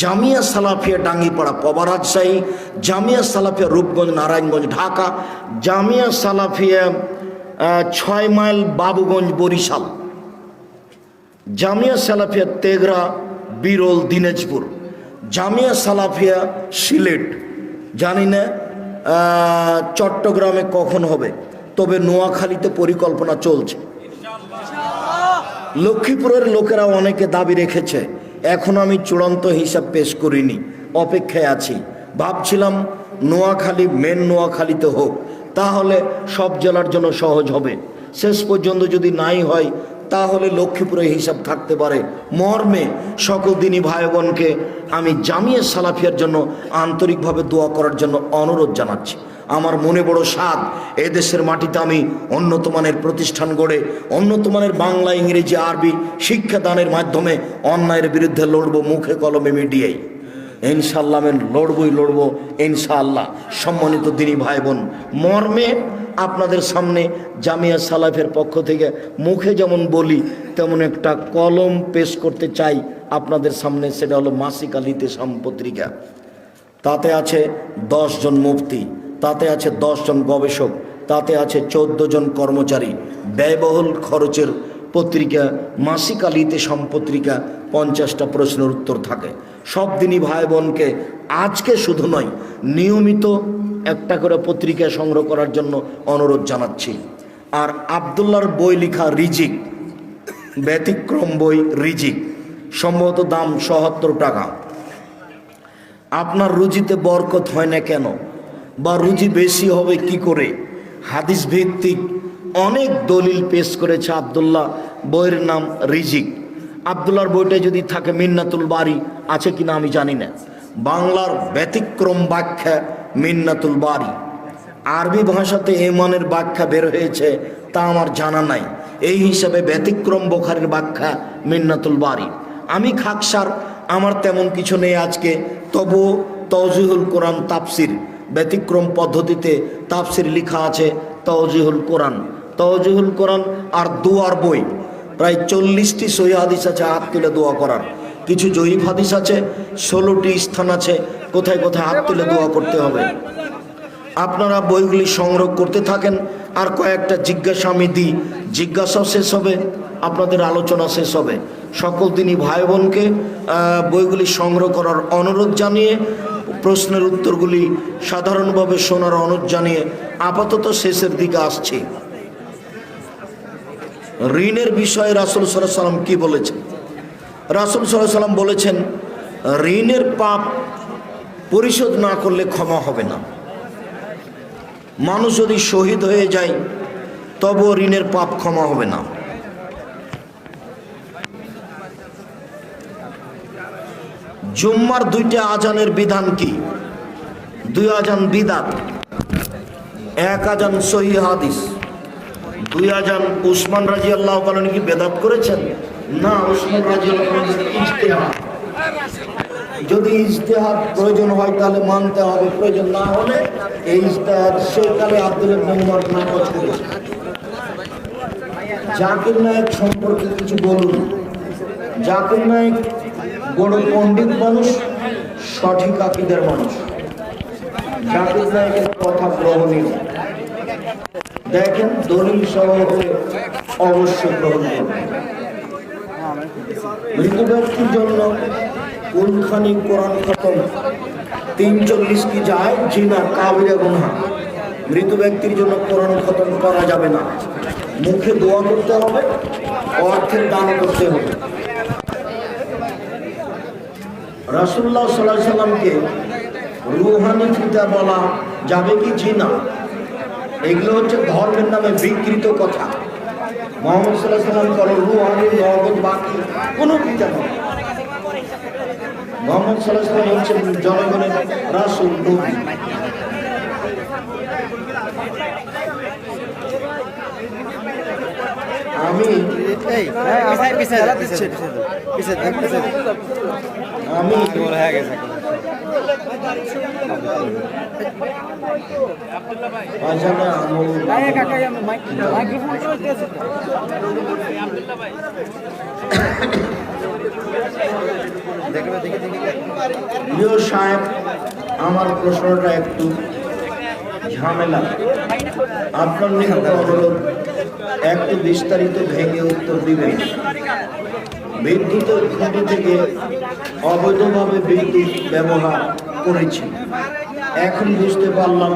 জামিয়া সালাফিয়া ডাঙ্গিপাড়া পবা রাজশাহী, জামিয়া সালাফিয়া রূপগঞ্জ নারায়ণগঞ্জ ঢাকা, জামিয়া সালাফিয়া 6 মাইল বাবুগঞ্জ বরিশাল, জামিয়া সালাফিয়া তেঘরা বিরল দিনাজপুর, জামিয়া সালাফিয়া সিলেট, জানি না চট্টগ্রামে কখন হবে, তবে নোয়াখালীতে পরিকল্পনা চলছে। লক্ষ্মীপুরের লোকেরা অনেকে দাবি রেখেছে, এখন আমি চূড়ান্ত হিসাব পেশ করিনি, অপেক্ষায় আছি। ভাবছিলাম নোয়াখালী মেন নোয়াখালীতে হোক, তাহলে সব জেলার জন্য সহজ হবে। শেষ পর্যন্ত যদি নাই হয় তাহলে লক্ষ্মীপুরে হিসাব থাকতে পারে। মর্মে সকল দিনী ভাই বোনকে আমি জামিয়া সালাফিয়ার জন্য আন্তরিকভাবে দোয়া করার জন্য অনুরোধ জানাচ্ছি। আমার মনে বড় স্বাদ, এদেশের মাটিতে আমি উন্নত মানের প্রতিষ্ঠান গড়ে উন্নত মানের বাংলা, ইংরেজি, আরবি শিক্ষাদানের মাধ্যমে অন্যায়ের বিরুদ্ধে লড়ব মুখে কলমে মিডিয়ায়। ইনশাআল্লাহ আমি লড়বো ইনশাআল্লাহ। সম্মানিত দিনী ভাই বোন, মর্মে আপনাদের সামনে জামিয়া সালাফের পক্ষ থেকে মুখে যেমন বলি তেমন একটা কলম পেশ করতে চাই আপনাদের সামনে। সেটা হলো মাসিক আল ইতিসাম পত্রিকা। তাতে আছে 10 জন মুফতি, তাতে আছে 10 জন গবেষক, তাতে আছে 14 জন কর্মচারী। ব্যয়বহুল খরচের পত্রিকা মাসিক আল ইতিসাম পত্রিকা। 50টা প্রশ্নের উত্তর থাকে। সব দিনই ভাই বোনকে আজকে শুধু নয়, নিয়মিত একটা করে পত্রিকা সংগ্রহ করার জন্য অনুরোধ জানাচ্ছি। আর আবদুল্লাহর বই লেখা রিজিক, ব্যতিক্রম বই রিজিক, সম্ভবত দাম ৭৭ টাকা। আপনার রুজিতে বরকত হয় না কেন, বা রুজি বেশি হবে কি করে? হাদিস ভিত্তিক অনেক দলিল পেশ করেছে আবদুল্লাহ। বইয়ের নাম রিজিক। আবদুল্লাহর বইটা যদি থাকে মিন্নাতুল বারি আছে কিনা আমি জানি না। বাংলার ব্যতিক্রম ব্যাখ্যা মিন্নাতুল বারি। আরবি ভাষাতে এমানের ব্যাখ্যা বের হয়েছে তা আমার জানা নাই। এই হিসাবে ব্যতিক্রম বুখারীর ব্যাখ্যা মিন্নাতুল বারি। আমি খাকসার, আমার তেমন কিছু নেই আজকে, তবু তাওজিহুল কোরআন তাফসির, ব্যতিক্রম পদ্ধতিতে তাফসির লেখা আছে তাওজিহুল কোরআন। তাওজিহুল কোরআন আর দোয়ার বই, প্রায় 40টি সহিহ হাদিস আছে হাত তুলে দোয়া করার। কিছু জয়ীফ হাদিস আছে, 16টি স্থান আছে কোথায় কোথায় হাত তুলে দোয়া করতে হবে। আপনারা বইগুলি সংগ্রহ করতে থাকেন। আর কয়েকটা জিজ্ঞাসা আমি দিই, জিজ্ঞাসা শেষ হবে, আপনাদের আলোচনা শেষ হবে। সকল দিনই ভাই বোনকে বইগুলি সংগ্রহ করার অনুরোধ জানিয়ে, প্রশ্নের উত্তরগুলি সাধারণভাবে শোনার অনুরোধ জানিয়ে আপাতত শেষের দিকে আসছি। ঋণের বিষয়ে রাসূল সাল্লাল্লাহু আলাইহি ওয়াসাল্লাম কি বলেছেন? রাসূল সাল্লাল্লাহু আলাইহি ওয়াসাল্লাম বলেছেন, ঋণের পাপ পরিশোধ না করলে ক্ষমা হবে না। মানুষ যদি শহীদ হয়ে যায় তবুও ঋণের পাপ ক্ষমা হবে না। জুম্মার 2টা আজানের বিধান কি? 2 আজান বিদআত, 1 আজান সহিহ হাদিস। 2 আজান উসমান রাদিয়াল্লাহু তাআলা কি বেদাত করেছেন? না, উসমান রাদিয়াল্লাহু তাআলা ইজতিহাদ। যদি ইজতিহাদ প্রয়োজন হয় তাহলে মানতে হবে, প্রয়োজন না হলে এই ইজতিহাদ সেকালে আব্দুল ইবনে উমর নাকচ করেছে। জাকির নায়েক সম্পর্কে কিছু বলুন। জাকির নায়েক বড় পণ্ডিত মানুষ, সঠিক আকীদার মানুষ। জাকির নায়েকের কথা গ্রহণীয়। দেখেন দলিল সহ হলে অবশ্যই গ্রহণ করবেন। মৃত ব্যক্তির জন্য কোনখানি কোরআন খতম 43 কি যায় জিনা কাবিরা গুনাহ। মৃত ব্যক্তির জন্য কোরআন খতম করা যাবে না। মুখে দোয়া করতে হবে, অর্থের দান করতে হবে। রাসূলুল্লাহ সাল্লাল্লাহু আলাইহি সাল্লামকে রূহানি পিতা বলা যাবে কি জিনা? এগুলো হচ্ছে ধর্মের নামে বিকৃত কথা। মুহাম্মদ সাল্লাল্লাহু আলাইহি সাল্লাম কোনো রূহানি নগদ বাকি কোনো পিতা নয়। মুহাম্মদ সাল্লাল্লাহু আলাইহি সাল্লাম হচ্ছেন জনগণের রাসূল, নবী। আমি সাহেব, আমার প্রশ্নটা একটু ঝামেলা। আপনার নিকট অনুরোধ, একটু বিস্তারিত ভেঙে উত্তর দিবেন। বিদ্যুতের খুঁটি থেকে অবৈধভাবে বিদ্যুৎ ব্যবহার করেছি। এখন বুঝতে পারলাম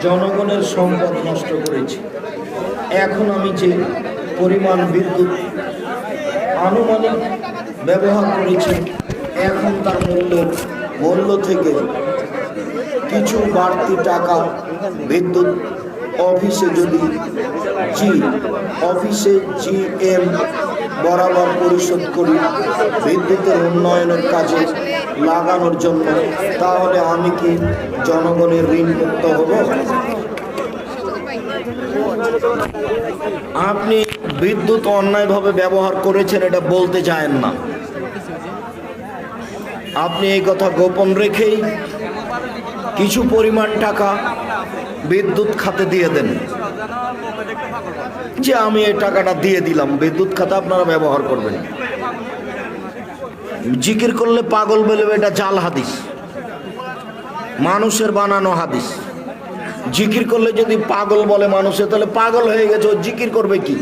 জনগণের সম্পদ নষ্ট করেছি। এখন আমি যে পরিমাণ বিদ্যুৎ আনুমানিক ব্যবহার করেছি, এখন তার মূল্য থেকে কিছু বাড়তি টাকা বিদ্যুৎ অফিসে জিএম বরাবর পরিশোধ করি বিদ্যুতের উন্নয়নের কাজে লাগানোর জন্য, তাহলে আমি কি জনগণের ঋণ মুক্ত হব? আপনি বিদ্যুৎ অন্যায়ভাবে ব্যবহার করেছেন এটা বলতে চান না। আপনি এই কথা গোপন রেখেই কিছু পরিমাণ টাকা বিদ্যুৎ খাতে দিয়ে দেন, যে আমি এই টাকাটা দিয়ে দিলাম, বিদ্যুৎ খাতে আপনারা ব্যবহার করবেন। জিকির করলে পাগল বলে, এটা জাল হাদিস, মানুষের বানানো হাদিস। জিকির করলে যদি পাগল বলে মানুষে, তাহলে পাগল হয়ে গেছে, ও জিকির করবে কি?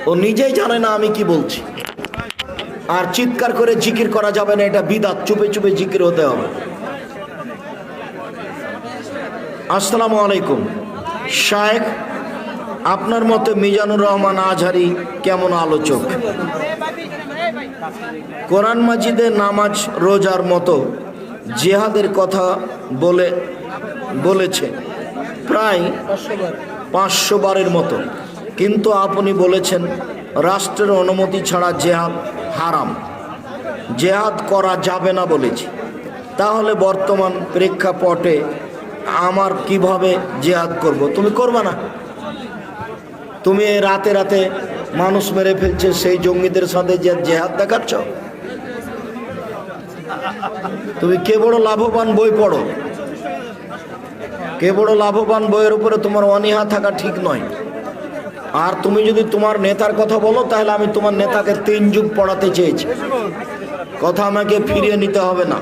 ও নিজেই জানে না আমি কি বলছি। আর চিৎকার করে জিকির করা যাবে না, এটা বিদআত, চুপে চুপে জিকির হতে হবে। আসসালামু আলাইকুম শায়েখ, আপনার মতে মিজানুর রহমান আজহারি কেমন আলোচক? কোরআন মাজিদে নামাজ রোজার মতো জিহাদের কথা বলেছে প্রায় 500 বারের মতো, কিন্তু আপনি বলেছেন রাষ্ট্রের অনুমতি ছাড়া জেহাদ হারাম, জেহাদ করা যাবে না বলেছি। তাহলে বর্তমান প্রেক্ষাপটে আমার কিভাবে জেহাদ করব? তুমি করবা না। তুমি রাতে রাতে মানুষ মেরে ফেলছে, সেই জঙ্গিদের সাথে যে জেহাদ দেখাচ্ছ। তুমি কে বড় লাভবান বই পড়ো, কে বড় লাভবান বইয়ের উপরে তোমার অনীহা থাকা ঠিক নয়। আর তুমি যদি তোমার নেতার কথা বলো, তাহলে আমি তোমার নেতাকে 3 যুগ পড়াতে চেয়েছি, কথা আমাকে ফিরিয়ে নিতে হবে না।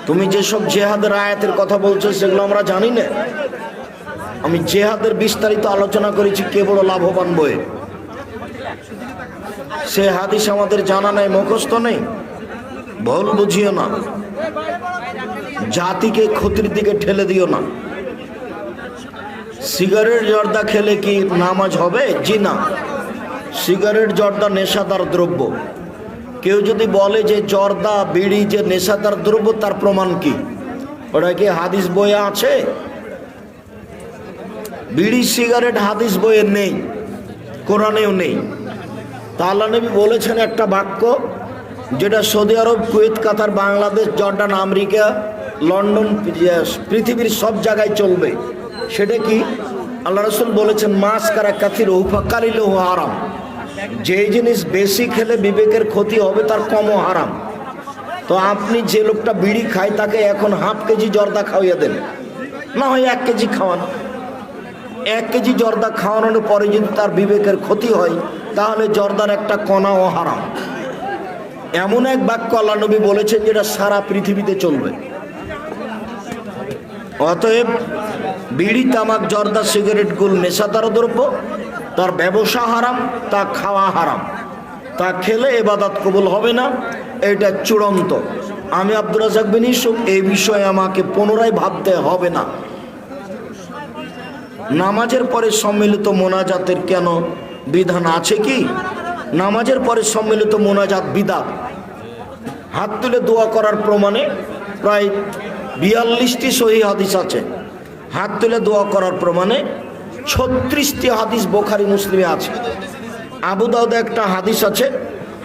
তুমি যেসব জেহাদের আয়াতের কথা বলছো সেগুলো আমরা জানি না। আমি জেহাদের বিস্তারিত আলোচনা করেছি কে বড় লাভবান বইয়ে। সে হাদিস আমাদের জানা নেই, মুখস্থ নেই, ভুল বুঝিও না, জাতিকে ক্ষতির দিকে ঠেলে দিও না। সিগারেট জর্দা খেলে কি নামাজ হবে? জি না। সিগারেট জর্দা নেশাদার দ্রব্য। কেউ যদি বলে যে জর্দা বিড়ি যে নেশাদার দ্রব্য, তার প্রমাণ কি? ওটা কি হাদিস বইয়ে আছে? বিড়ি সিগারেট হাদিস বইয়ে নেই, কোরআনেও নেই। তা আল্লাহ নবী বলেছেন একটা বাক্য, যেটা সৌদি আরব, কুয়েত, কাতার, বাংলাদেশ, জর্ডান, আমেরিকা, লন্ডন, পৃথিবীর সব জায়গায় চলবে। সেটা কি? আল্লাহ রাসূল বলেছেন মাস কারা কাথির হুফাকালিল হারাম, যে জিনিস বেশি খেলে বিবেকের ক্ষতি হবে তার কমও হারাম। তো আপনি যে লোকটা বিড়ি খায় তাকে এখন হাফ কেজি জর্দা খাওয়াইয়া দেন, না হয় 1 কেজি খাওয়ান। 1 কেজি জর্দা খাওয়ানোর পরে যদি তার বিবেকের ক্ষতি হয়, তাহলে জর্দার একটা কণাও হারাম। এমন এক বাক্য আল্লাহ নবী বলেছেন যেটা সারা পৃথিবীতে চলবে। অতএব বিড়ি, তামাক, জর্দা, সিগারেট গুল নেশাদার দ্রব্য, তার ব্যবসা হারাম, তা খাওয়া হারাম, তা খেলে ইবাদত কবুল হবে না, এটা চূড়ান্ত। আমি আব্দুর রাজ্জাক বিন ইউসুফ, এই বিষয়ে আমাকে পুনরায় ভাবতে হবে না। নামাজের পরে সম্মিলিত মোনাজাতের কেন বিধান আছে কি? নামাজের পরে সম্মিলিত মোনাজাত বিদআত। হাত তুলে দোয়া করার প্রমাণে প্রায় 42টি সহিহ হাদিস আছে। হাত তুলে দোয়া করার প্রমাণে 36টি হাদিস বুখারী মুসলিমে আছে। আবু দাউদে একটা হাদিস আছে,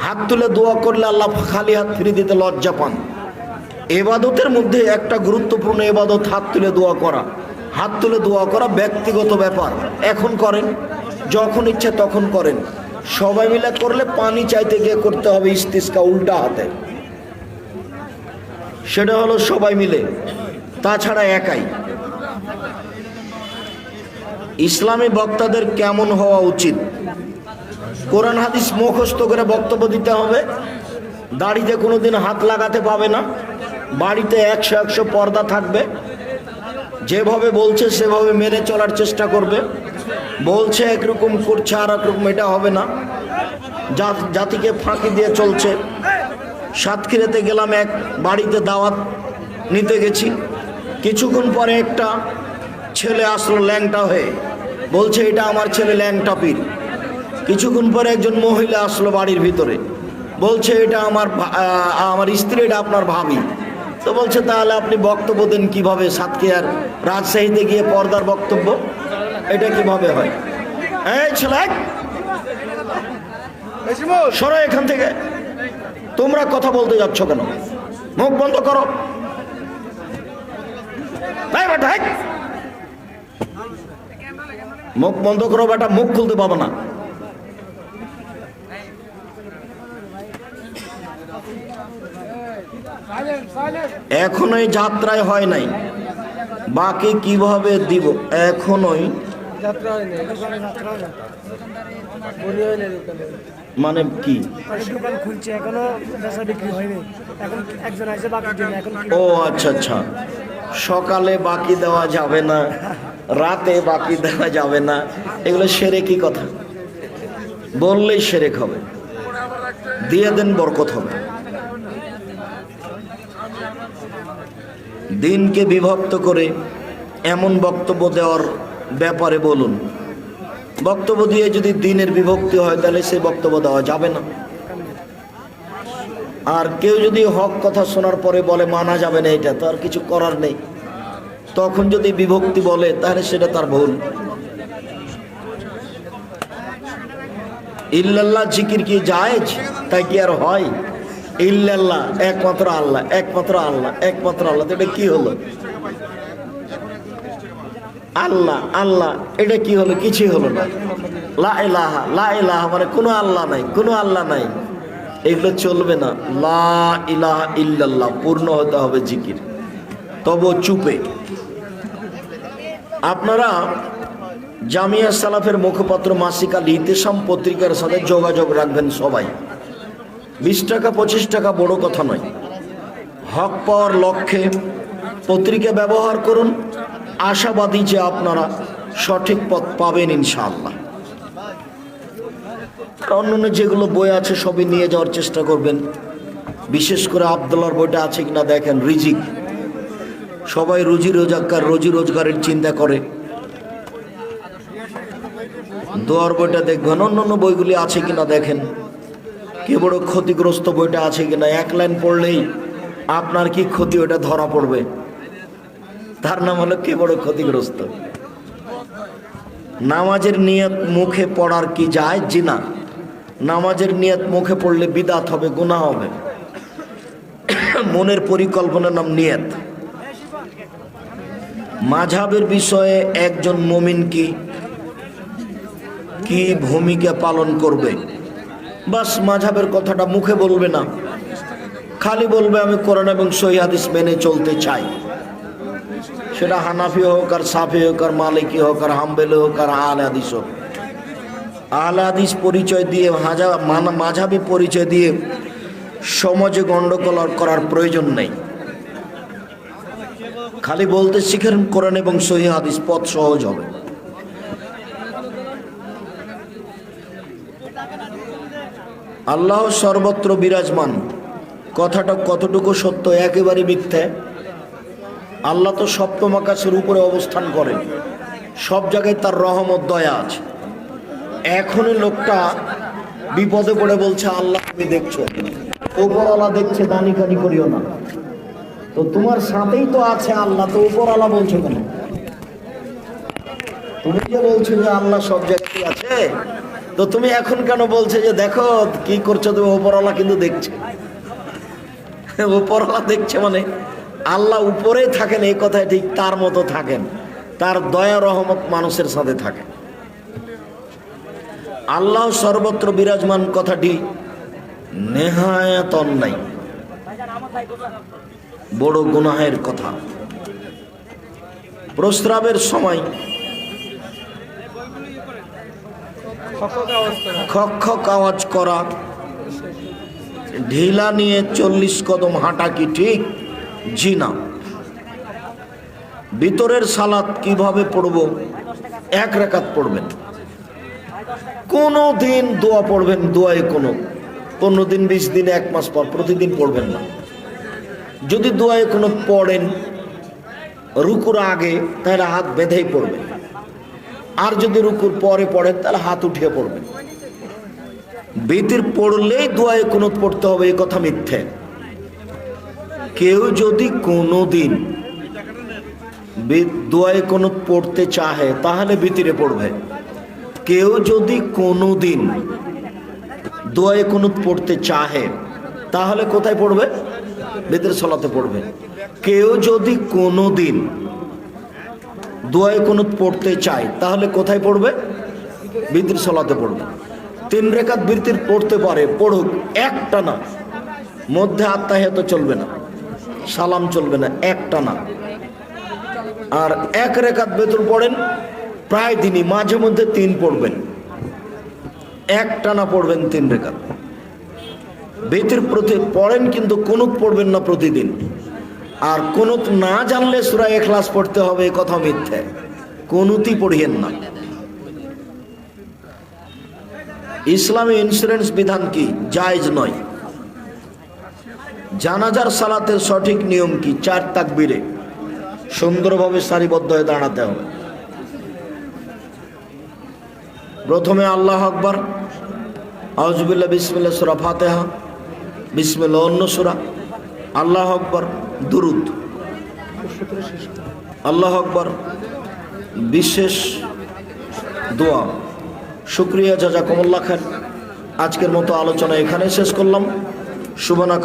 হাত তুলে দোয়া করলে আল্লাহ খালি হাত ফিরিয়ে দিতে লজ্জা পান। ইবাদতের মধ্যে একটা গুরুত্বপূর্ণ ইবাদত হাত তুলে দোয়া করা। হাত তুলে দোয়া করা ব্যক্তিগত ব্যাপার, এখন করেন, যখন ইচ্ছে তখন করেন। সবাই মিলে করলে পানি চাইতে গিয়ে করতে হবে ইস্তিসকা উল্টা হাতে, সেটা হলো সবাই মিলে, তাছাড়া একাই। ইসলামী বক্তাদের কেমন হওয়া উচিত? কোরআন হাদিস মুখস্থ করে বক্তব্য দিতে হবে। দাড়িতে কোনোদিন হাত লাগাতে পাবে না। বাড়িতে 100 পর্দা থাকবে। যেভাবে বলছে সেভাবে মেনে চলার চেষ্টা করবে। বলছে একরকম, করছে আর একরকম, এটা হবে না। জাতিকে ফাঁকি দিয়ে চলছে। সাতক্ষীরাতে গেলাম, এক বাড়িতে দাওয়াত নিতে গেছি। কিছুক্ষণ পরে একটা ছেলে আসলো ল্যাংটা হয়ে, বলছে এটা আমার ছেলে ল্যাংটা পীর। কিছুক্ষণ পরে একজন মহিলা আসলো বাড়ির ভিতরে, বলছে এটা আমার স্ত্রী, এটা আপনার ভাবি। তো বলছে তাহলে আপনি বক্তব্য দেন কিভাবে? সাতক্ষীরার রাজশাহীতে গিয়ে পর্দার বক্তব্য, এটা কিভাবে হয়? এই ছেলে, সরো এখান থেকে। তোমরা কথা বলতে যাচ্ছ কেন? মুখ বন্ধ করো। মুখ বন্ধ করো বেটা, মুখ খুলতে পাবো না। এখনোই যাত্রায় হয় নাই, বাকি কিভাবে দিব? এখনোই মানে কি দোকান খুলছে, এখনো বেচা বিক্রি হয়নি। এখন একজন আছে বাকি দিন। এখন ও আচ্ছা আচ্ছা, সকালে বাকি দেওয়া যাবে না, রাতে বাকি দেওয়া যাবে না, এগুলো সেরেকি কথা। বললেই সেরেক হবে, দিয়ে দেন বরকত হবে। দিনকে বিভক্ত করে এমন বক্তব্য দেওয়ার ব্যাপারে বলুন। বক্তব্য দিয়ে যদি দিনের বিভক্তি হয় তাহলে সে বক্তব্য দেওয়া যাবে না। আর কেউ যদি হক কথা শোনার পরে বলে মানা যাবে না, এটা তো আর কিছু করার নেই। তখন যদি বিভক্তি বলে তাহলে সেটা তার ভুল। ইল্লাল্লাহ জিকির কি জায়েজ? তাই কি আর হয়? ইল্লাল্লাহ একমাত্র আল্লাহ, একমাত্র আল্লাহ, একমাত্র আল্লাহ, এটা কি হলো? আল্লাহ আল্লাহ, এটা কি হলো? কিছুই হলো না। লা ইলাহা, লা ইলাহা মানে কোনো আল্লাহ নাই, কোনো আল্লাহ নাই, এগুলো চলবে না। লা ইলাহা ইল্লাল্লাহ পূর্ণ হতে হবে জিকির। তবু চুপে। আপনারা জামিয়া সালাফের মুখপাত্র মাসিক আল ইতিসাম পত্রিকার সাথে যোগাযোগ রাখবেন সবাই। 20 টাকা 25 টাকা বড় কথা নয়। হক পাওয়ার লক্ষ্যে পত্রিকা ব্যবহার করুন। আশাবাদী যে আপনারা সঠিক পথ পাবেন ইনশাআল্লাহ। অন্যান্য যেগুলো বই আছে সবই নিয়ে যাওয়ার চেষ্টা করবেন। বিশেষ করে আব্দুল্লাহর বইটা আছে কিনা দেখেন, রিজিক। সবাই রুজি রোজগারের চিন্তা করে। দোয়ার বইটা দেখবেন। অন্যান্য বইগুলি আছে কিনা দেখেন। কে বড় ক্ষতিগ্রস্ত বইটা আছে কিনা, এক লাইন পড়লেই আপনার কি ক্ষতি ওটা ধরা পড়বে। তার নাম হলো কে বড় ক্ষতিগ্রস্ত। নামাজের নিয়ত মুখে পড়ার কি যায়? জি না, নামাজের নিয়ত মুখে পড়লে বিদাত হবে, গুনাহ হবে। মনের পরিকল্পনার নাম নিয়ত। মাযহাবের বিষয়ে একজন মুমিন কি ভূমিকা পালন করবে? বাস মাযহাবের কথাটা মুখে বলবে না, খালি বলবে আমি কোরআন এবং সহিহ হাদিস মেনে চলতে চাই। সেটা হানাফি হোক আর সাফি হোক আর মালিকি হোক আর হাম্বলি হোক আর আহলে হাদিস হোক। আহলে হাদিস পরিচয় দিয়ে মাযহাবি পরিচয় দিয়ে সমাজে গন্ডগোল করার প্রয়োজন নেই। খালি বলতে শিখেন কোরআন এবং সহিহ হাদিস, পথ সহজ হবে। আল্লাহ সর্বত্র বিরাজমান, কথাটা কতটুকু সত্য? একেবারে মিথ্যে। আল্লাহ তো সপ্তম আকাশের উপরে অবস্থান করেন, সব জায়গায় তার রহমত দয়া আছে। এখনই লোকটা বিপদে পড়ে বলছে আল্লাহ তুমি দেখছো, ওপরওয়ালা দেখছে, দানি কানি করিও না। তো তোমার সাথেই তো আছে আল্লাহ, তো ওপরওয়ালা বলছো কেন? তুমি যে বলছো যে আল্লাহ সব জায়গায় আছে, তো তুমি এখন কেন বলছো যে দেখো কি করছো তুমি? ওপরওয়ালা কিন্তু দেখছে। ওপরওয়ালা দেখছে মানে আল্লাহ উপরেই থাকেন, এই কথায় ঠিক তার মতো থাকেন। তার দয়া রহমত মানুষের সাথে থাকে। আল্লাহ সর্বত্র বিরাজমান কথাটি নেহায়াত অন্যায়, বড় গুনাহের কথা। প্রস্রাবের সময় খক খক আওয়াজ করা, ঢিলা নিয়ে 40 কদম হাঁটা কি ঠিক? জি না। ভিতরের সালাত কিভাবে পড়ব? 1 রাকাত পড়বেন। কোনো দিন দোয়া পড়বেন, দোয়ায় কোনো 15 দিন 20 দিন 1 মাস পর প্রতিদিন পড়বেন না। যদি দোয়ায় কোনো পড়েন রুকুর আগে তাহলে হাত বেঁধেই পড়বেন, আর যদি রুকুর পরে পড়েন তাহলে হাত উঠিয়ে পড়বেন। ভিতর পড়লেই দোয়ায় কুনুত পড়তে হবে, এই কথা মিথ্যে। কেউ যদি কোনো দিন দোয়ায় কুনুত পড়তে চাহে তাহলে ভিতরে পড়বে। কেউ যদি কোনো দিন দোয়ায় কুনুত পড়তে চাহে তাহলে কোথায় পড়বে? ভিতরে সালাতে পড়বে। কেউ যদি কোনো দিন দোয়ায় কুনুত পড়তে চায় তাহলে কোথায় পড়বে? ভিতরে সালাতে পড়বে। 3 রাকাত ভিতর পড়তে পারে, পড়ুক, একটা না। মধ্যে আত্তাহিয়াত চলবে না। সালাম চলবে না, একটানা। আর এক রেখাত বেতর পড়েন প্রায় দিনই, মাঝে মধ্যে 3 পড়বেন, একটানা পড়বেন 3 রেখাত বেতের প্রতি পড়েন, কিন্তু কুনুত পড়বেন না প্রতিদিন। আর কুনুত না জানলে সূরা ইখলাস পড়তে হবে, এ কথা মিথ্যে। কুনুতই পড়িয়েন না। ইসলামী ইন্স্যুরেন্স বিধান কি? জায়েজ নয়। জানাজার সালাতের সঠিক নিয়ম কি? 4 তাকবীরে সুন্দরভাবে সারিবদ্ধ হয়ে দাঁড়াতে হবে। প্রথমে আল্লাহু আকবার, আউযুবিল্লাহ, বিসমিল্লাহ, সূরা ফাতিহা, বিসমিল্লাহ অন্য সূরা, আল্লাহু আকবার, দুরুদ, আল্লাহু আকবার, বিশেষ দোয়া। শুকরিয়া, জাযাকুমুল্লাহ খাইর। আজকের মতো আলোচনা এখানে শেষ করলাম। শুভনা।